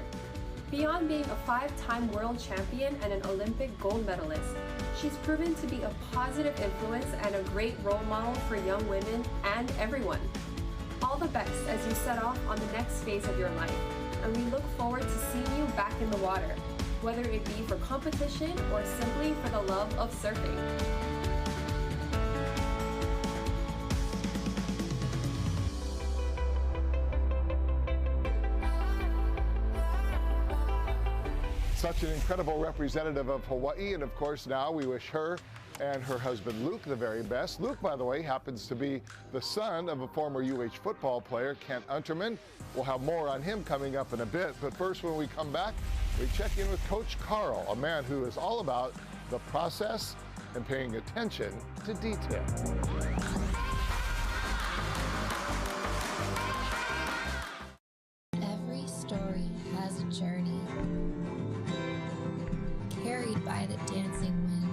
Beyond being a 5-time world champion and an Olympic gold medalist, she's proven to be a positive influence and a great role model for young women and everyone. All the best as you set off on the next phase of your life. and we look forward to seeing you back in the water, whether it be for competition or simply for the love of surfing. Such an incredible representative of Hawaii, and of course now we wish her and her husband Luke the very best. Luke, by the way, happens to be the son of a former UH football player, Kent Unterman. We'll have more on him coming up in a bit, but first when we come back, we check in with Coach Carl, a man who is all about the process and paying attention to detail. Every story has a journey, carried by the dancing wind.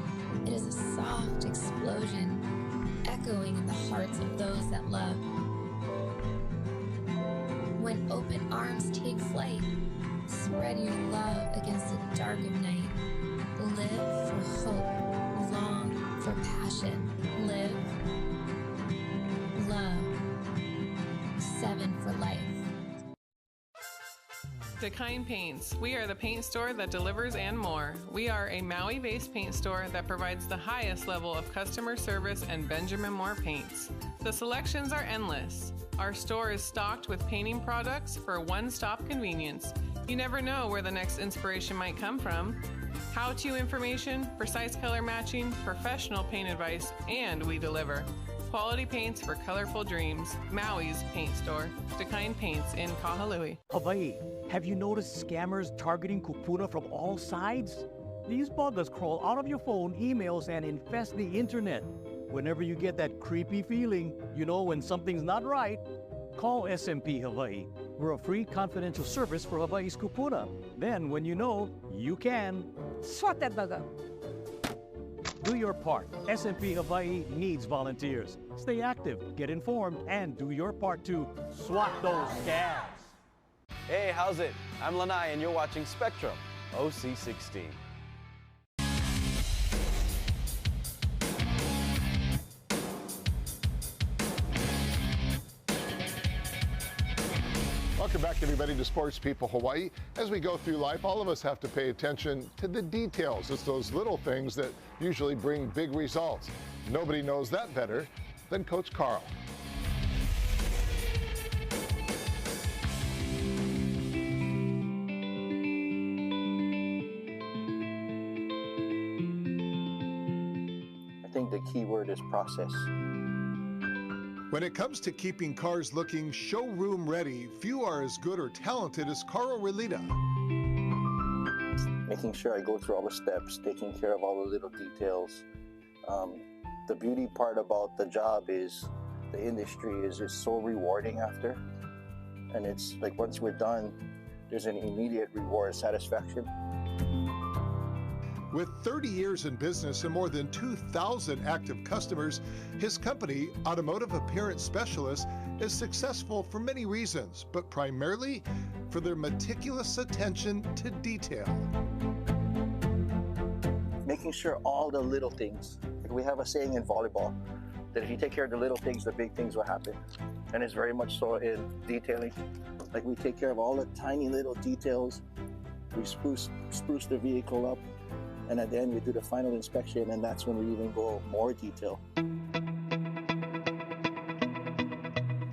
It is a soft explosion, echoing in the hearts of those that love. When open arms take flight, spread your love against the dark of night. Live for hope, long for passion. Live, love, 7 for life. Dakine Paints. We are the paint store that delivers and more. We are a Maui-based paint store that provides the highest level of customer service and Benjamin Moore paints. The selections are endless. Our store is stocked with painting products for one-stop convenience. You never know where the next inspiration might come from. How-to information, precise color matching, professional paint advice, and we deliver. Quality paints for colorful dreams. Maui's paint store. Dakine Paints in Kahului. Hawaii, have you noticed scammers targeting kupuna from all sides? These buggers crawl out of your phone, emails, and infest the internet. Whenever you get that creepy feeling, you know when something's not right, call SMP Hawaii. We're a free confidential service for Hawaii's kupuna. Then, when you know, you can. Swat that bugger. Do your part. SMP Hawaii needs volunteers. Stay active, get informed, and do your part to swat those scabs. Hey, how's it? I'm Lanai, and you're watching Spectrum OC16. Welcome back, everybody, to Sports People Hawaii. As we go through life, all of us have to pay attention to the details. It's those little things that usually bring big results. Nobody knows that better than Coach Carl. I think the key word is process. When it comes to keeping cars looking showroom ready, few are as good or talented as Carl Relita. Making sure I go through all the steps, taking care of all the little details. The beauty part about the job is the industry is just so rewarding after. And it's like once we're done, there's an immediate reward, satisfaction. With 30 years in business and more than 2,000 active customers, his company, Automotive Appearance Specialists, is successful for many reasons, but primarily for their meticulous attention to detail. Making sure all the little things, like we have a saying in volleyball, that if you take care of the little things, the big things will happen. And it's very much so in detailing. Like we take care of all the tiny little details. We spruce the vehicle up. And at the end, we do the final inspection, and that's when we even go more detail. And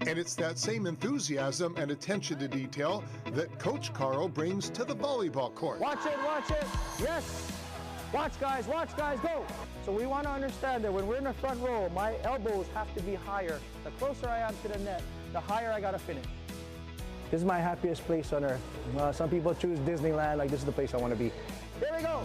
it's that same enthusiasm and attention to detail that Coach Carl brings to the volleyball court. Watch it, yes! Watch guys, go! So we want to understand that when we're in the front row, my elbows have to be higher. The closer I am to the net, the higher I got to finish. This is my happiest place on earth. Some people choose Disneyland, like this is the place I want to be. Here we go!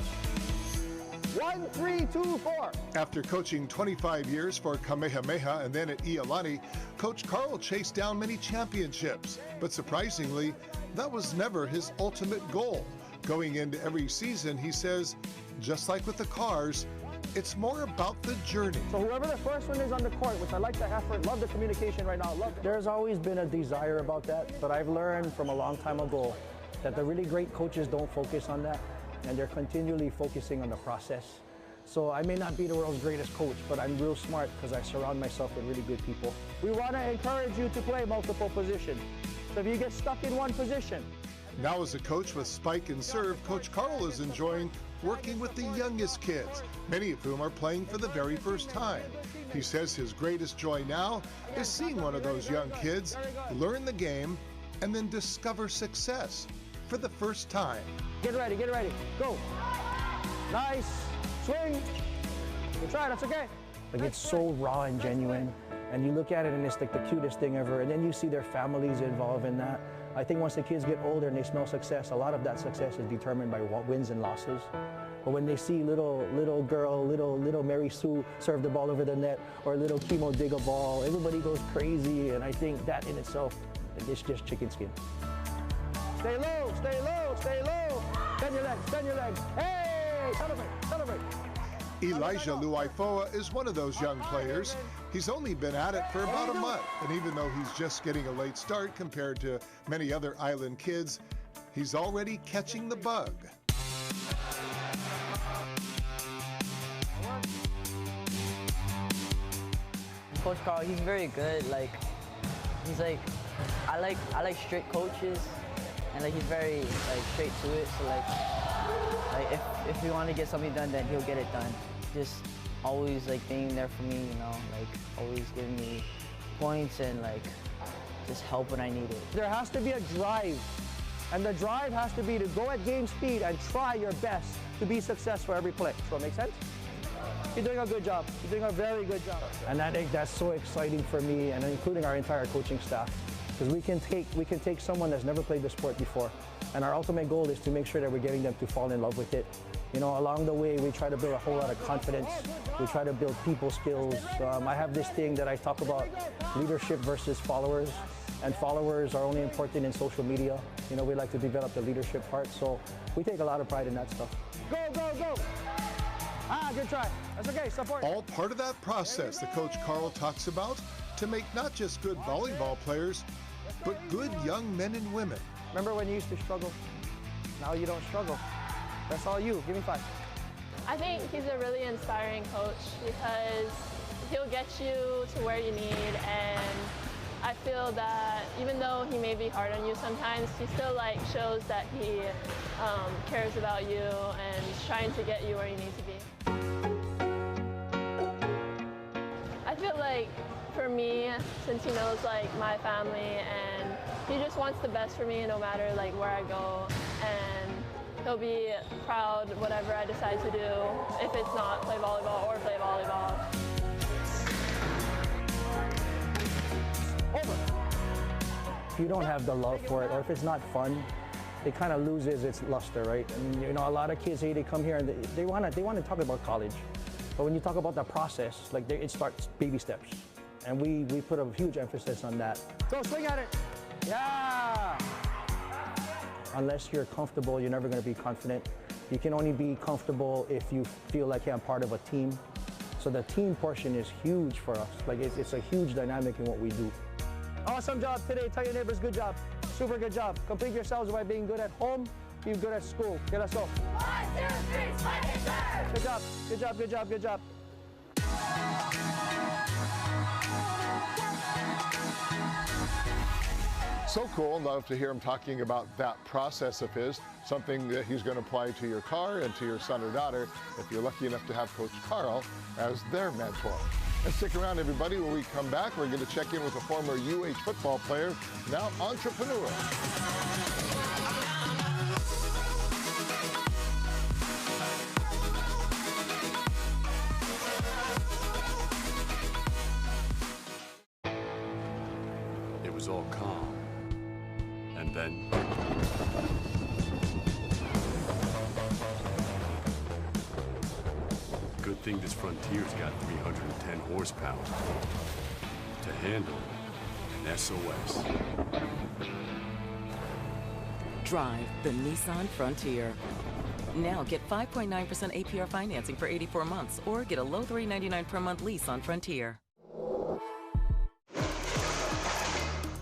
1, 3, 2, 4. After coaching 25 years for Kamehameha and then at Iolani, Coach Carl chased down many championships. But surprisingly, that was never his ultimate goal. Going into every season, he says, just like with the cars, it's more about the journey. So whoever the first one is on the court, which I like the effort, love the communication right now, love it. There's always been a desire about that, but I've learned from a long time ago that the really great coaches don't focus on that. And they're continually focusing on the process. So I may not be the world's greatest coach, but I'm real smart because I surround myself with really good people. We want to encourage you to play multiple positions. So if you get stuck in one position, Now as a coach with Spike and Serve, Coach Carl is enjoying working with the youngest kids, many of whom are playing for the very first time. He says his greatest joy now is seeing one of those young kids learn the game and then discover success for the first time. Get ready, go. Nice, swing. Good try, that's okay. Like, it's so raw and genuine, and you look at it and it's like the cutest thing ever, and then you see their families involved in that. I think once the kids get older and they smell success, a lot of that success is determined by wins and losses. But when they see little girl, little Mary Sue serve the ball over the net, or little Chemo dig a ball, everybody goes crazy, and I think that in itself, it's just chicken skin. Stay low, stay low, stay low. Bend your legs. Hey, celebrate. Elijah Luaifoa is one of those young players. He's only been at it for about a month, and even though he's just getting a late start compared to many other island kids, he's already catching the bug. Coach Carl, he's very good. I like strict coaches, and he's very straight to it. So if we want to get something done, then he'll get it done. Just always being there for me, always giving me points and just help when I need it. There has to be a drive, and the drive has to be to go at game speed and try your best to be successful every play. Does that make sense? You're doing a good job. You're doing a very good job. And I think that's so exciting for me, and including our entire coaching staff, because we can take someone that's never played the sport before, and our ultimate goal is to make sure that we're getting them to fall in love with it. You know, along the way, we try to build a whole lot of confidence. We try to build people skills. I have this thing that I talk about, leadership versus followers, and followers are only important in social media. You know, we like to develop the leadership part, so we take a lot of pride in that stuff. Go! Ah, good try. That's okay, support. All part of that process that Coach Carl talks about to make not just good volleyball players, but good young men and women. Remember when you used to struggle? Now you don't struggle. That's all you. Give me 5. I think he's a really inspiring coach because he'll get you to where you need, and I feel that even though he may be hard on you sometimes, he still shows that he cares about you and is trying to get you where you need to be. I feel like for me, since he knows my family, and he just wants the best for me no matter where I go, and he'll be proud whatever I decide to do, if it's not play volleyball or play volleyball. If you don't have the love for it, or if it's not fun, it kind of loses its luster, right? I mean, you know, a lot of kids, they come here and they want to talk about college, but when you talk about the process, it starts baby steps, and we put a huge emphasis on that. Go swing at it, yeah. Unless you're comfortable, you're never going to be confident. You can only be comfortable if you feel like you're part of a team. So the team portion is huge for us. It's a huge dynamic in what we do. Awesome job today. Tell your neighbors, good job. Super good job. Complete yourselves by being good at home, be good at school. Okay, let's go. 1, 2, 3, spike and serve. Good job, good job, good job, good job. So cool. Love to hear him talking about that process of his, something that he's going to apply to your car and to your son or daughter if you're lucky enough to have Coach Carl as their mentor. And stick around, everybody. When we come back, we're going to check in with a former UH football player, now entrepreneur. It was all calm. And then good thing this Frontier's got 310 horsepower to handle an SOS. Drive the Nissan Frontier. Now get 5.9% APR financing for 84 months, or get a low $399 per month lease on Frontier.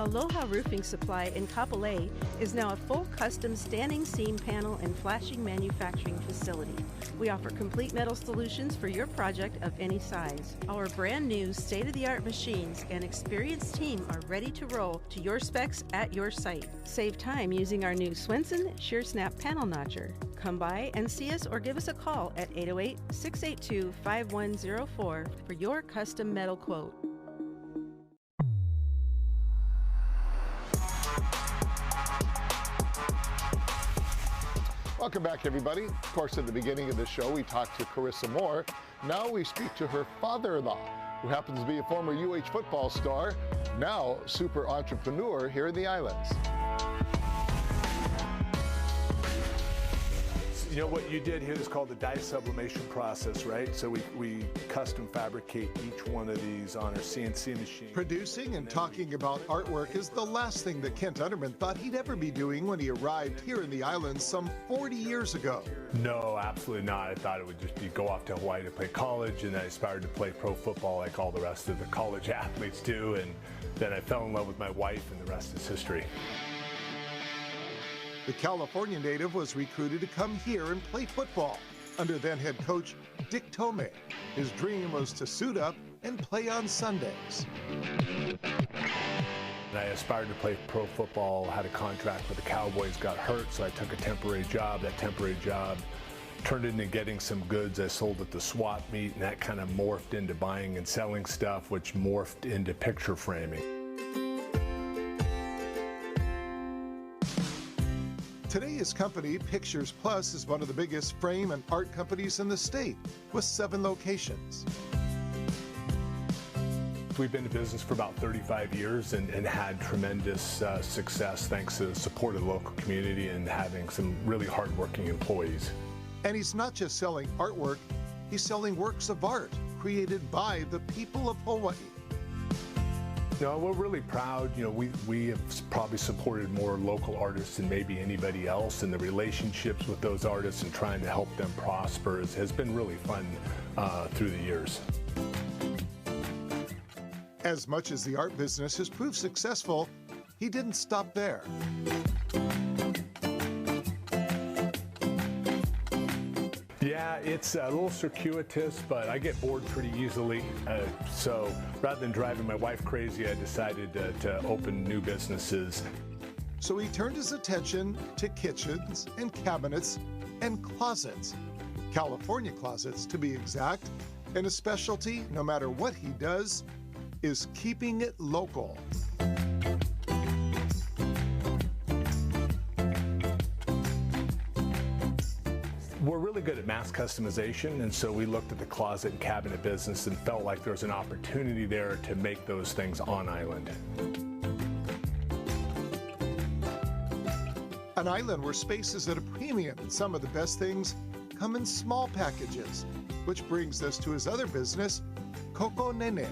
Aloha Roofing Supply in Kapolei is now a full custom standing seam panel and flashing manufacturing facility. We offer complete metal solutions for your project of any size. Our brand new state-of-the-art machines and experienced team are ready to roll to your specs at your site. Save time using our new Swenson Shear Snap Panel Notcher. Come by and see us or give us a call at 808-682-5104 for your custom metal quote. Welcome back, everybody. Of course, at the beginning of the show, we talked to Carissa Moore. Now we speak to her father-in-law, who happens to be a former UH football star, now super entrepreneur here in the islands. You know what you did here is called the dye sublimation process, right? So we custom fabricate each one of these on our CNC machine. Producing and talking about artwork is the last thing that Kent Underman thought he'd ever be doing when he arrived here in the islands some 40 years ago. No, absolutely not. I thought it would just be go off to Hawaii to play college, and then I aspired to play pro football like all the rest of the college athletes do, and then I fell in love with my wife, and the rest is history. The California native was recruited to come here and play football under then head coach Dick Tomei. His dream was to suit up and play on Sundays. I aspired to play pro football, had a contract with the Cowboys, got hurt, so I took a temporary job. That temporary job turned into getting some goods I sold at the swap meet, and that kind of morphed into buying and selling stuff, which morphed into picture framing. Today, his company, Pictures Plus, is one of the biggest frame and art companies in the state, with 7 locations. We've been in business for about 35 years and had tremendous success thanks to the support of the local community and having some really hardworking employees. And he's not just selling artwork, he's selling works of art created by the people of Hawaii. No, we're really proud. You know, we have probably supported more local artists than maybe anybody else, and the relationships with those artists and trying to help them prosper has been really fun through the years. As much as the art business has proved successful, he didn't stop there. Yeah, it's a little circuitous, but I get bored pretty easily. So rather than driving my wife crazy, I decided to open new businesses. So he turned his attention to kitchens and cabinets and closets. California closets, to be exact. And a specialty, no matter what he does, is keeping it local. We're really good at mass customization, and so we looked at the closet and cabinet business and felt like there was an opportunity there to make those things on island. An island where space is at a premium and some of the best things come in small packages, which brings us to his other business, Koko Nene,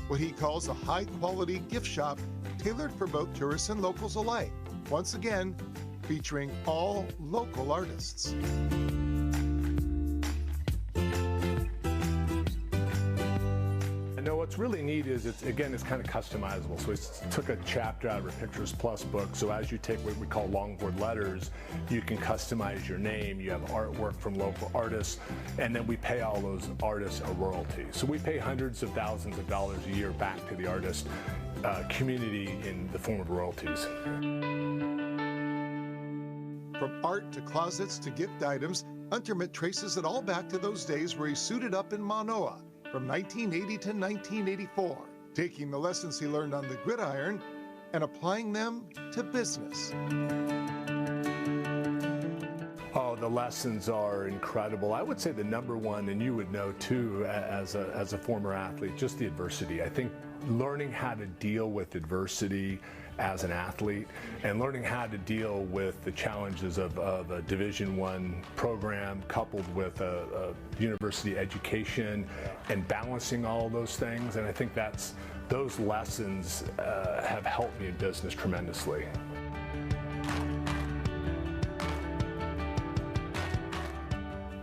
what he calls a high-quality gift shop tailored for both tourists and locals alike. Once again, featuring all local artists. No, what's really neat is it's kind of customizable. So we took a chapter out of our Pictures Plus book. So as you take what we call longboard letters, you can customize your name. You have artwork from local artists, and then we pay all those artists a royalty. So we pay hundreds of thousands of dollars a year back to the artist community in the form of royalties. From art to closets to gift items, Unterman traces it all back to those days where he suited up in Manoa from 1980 to 1984, taking the lessons he learned on the gridiron and applying them to business. Oh, the lessons are incredible. I would say the number one, and you would know too as a former athlete, just the adversity. I think learning how to deal with adversity as an athlete and learning how to deal with the challenges of a Division I program coupled with a university education and balancing all those things. And I think those lessons have helped me in business tremendously.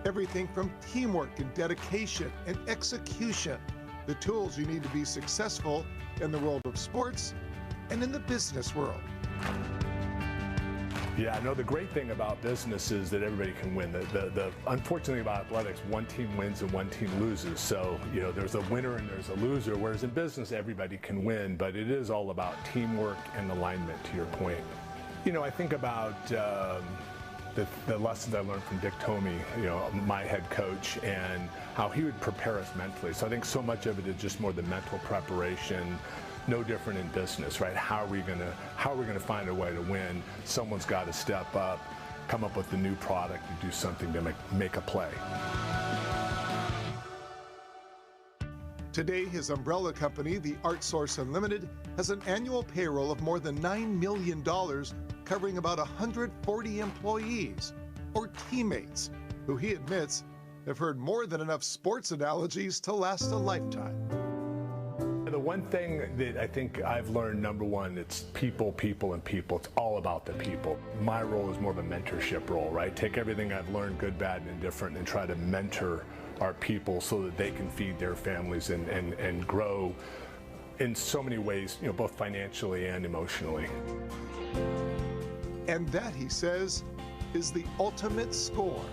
Everything from teamwork and dedication and execution, the tools you need to be successful in the world of sports and in the business world. Yeah, no, the great thing about business is that everybody can win. Unfortunately about athletics, one team wins and one team loses. So, you know, there's a winner and there's a loser, whereas in business, everybody can win. But it is all about teamwork and alignment, to your point. You know, I think about the lessons I learned from Dick Tomey, you know, my head coach, and how he would prepare us mentally. So I think so much of it is just more the mental preparation. No different in business, right? How are we gonna find a way to win? Someone's got to step up, come up with a new product, and do something to make a play. Today, his umbrella company, the ArtSource Unlimited, has an annual payroll of more than $9 million, covering about 140 employees, or teammates, who he admits have heard more than enough sports analogies to last a lifetime. The one thing that I think I've learned, number one, it's people, people, and people. It's all about the people. My role is more of a mentorship role, right? Take everything I've learned, good, bad, and indifferent, and try to mentor our people so that they can feed their families and grow in so many ways, you know, both financially and emotionally. And that, he says, is the ultimate score.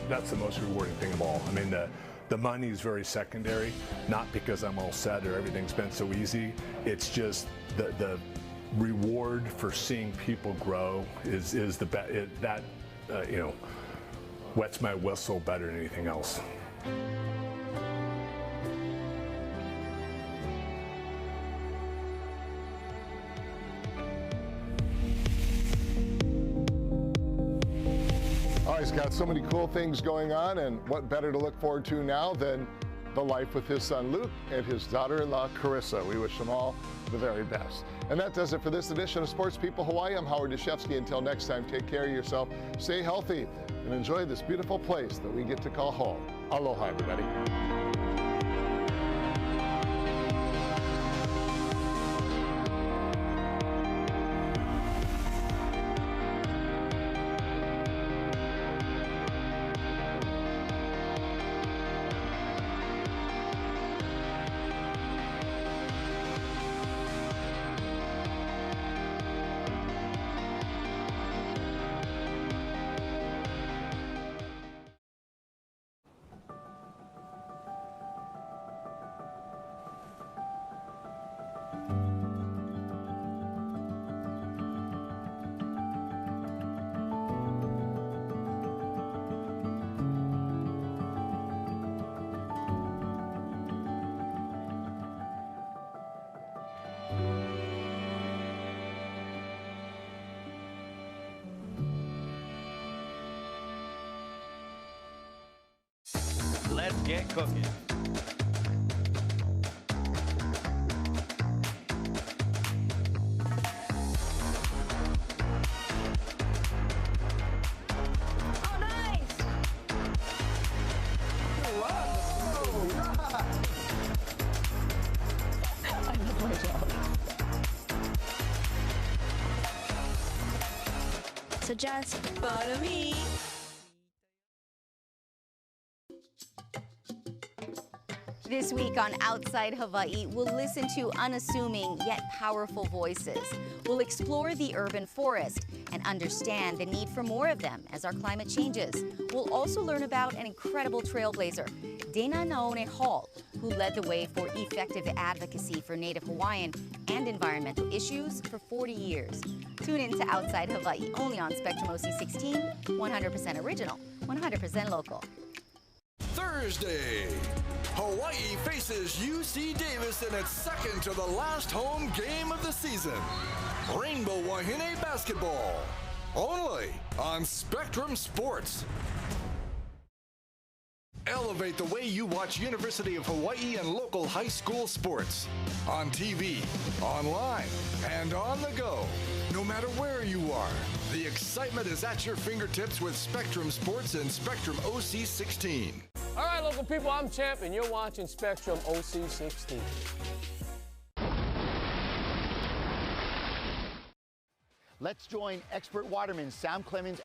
That's the most rewarding thing of all. I mean, the money is very secondary, not because I'm all set or everything's been so easy. It's just the reward for seeing people grow is the best. That you know, wets my whistle better than anything else. He's got so many cool things going on, and what better to look forward to now than the life with his son Luke and his daughter-in-law Carissa. We wish them all the very best. And that does it for this edition of Sports People Hawaii. I'm Howard Deshefsky. Until next time, take care of yourself, stay healthy, and enjoy this beautiful place that we get to call home. Aloha, everybody. Let's get cooking. Oh, nice! I love my job. So just follow me. This week on Outside Hawaii, we'll listen to unassuming yet powerful voices. We'll explore the urban forest and understand the need for more of them as our climate changes. We'll also learn about an incredible trailblazer, Dana Naone Hall, who led the way for effective advocacy for Native Hawaiian and environmental issues for 40 years. Tune in to Outside Hawaii, only on Spectrum OC16, 100% original, 100% local. Thursday, Hawaii faces UC Davis in its second to the last home game of the season. Rainbow Wahine basketball, only on Spectrum Sports. Elevate the way you watch University of Hawaii and local high school sports. On TV, online, and on the go. No matter where you are, the excitement is at your fingertips with Spectrum Sports and Spectrum OC16. All right, local people, I'm Champ, and you're watching Spectrum OC16. Let's join expert waterman Sam Clemens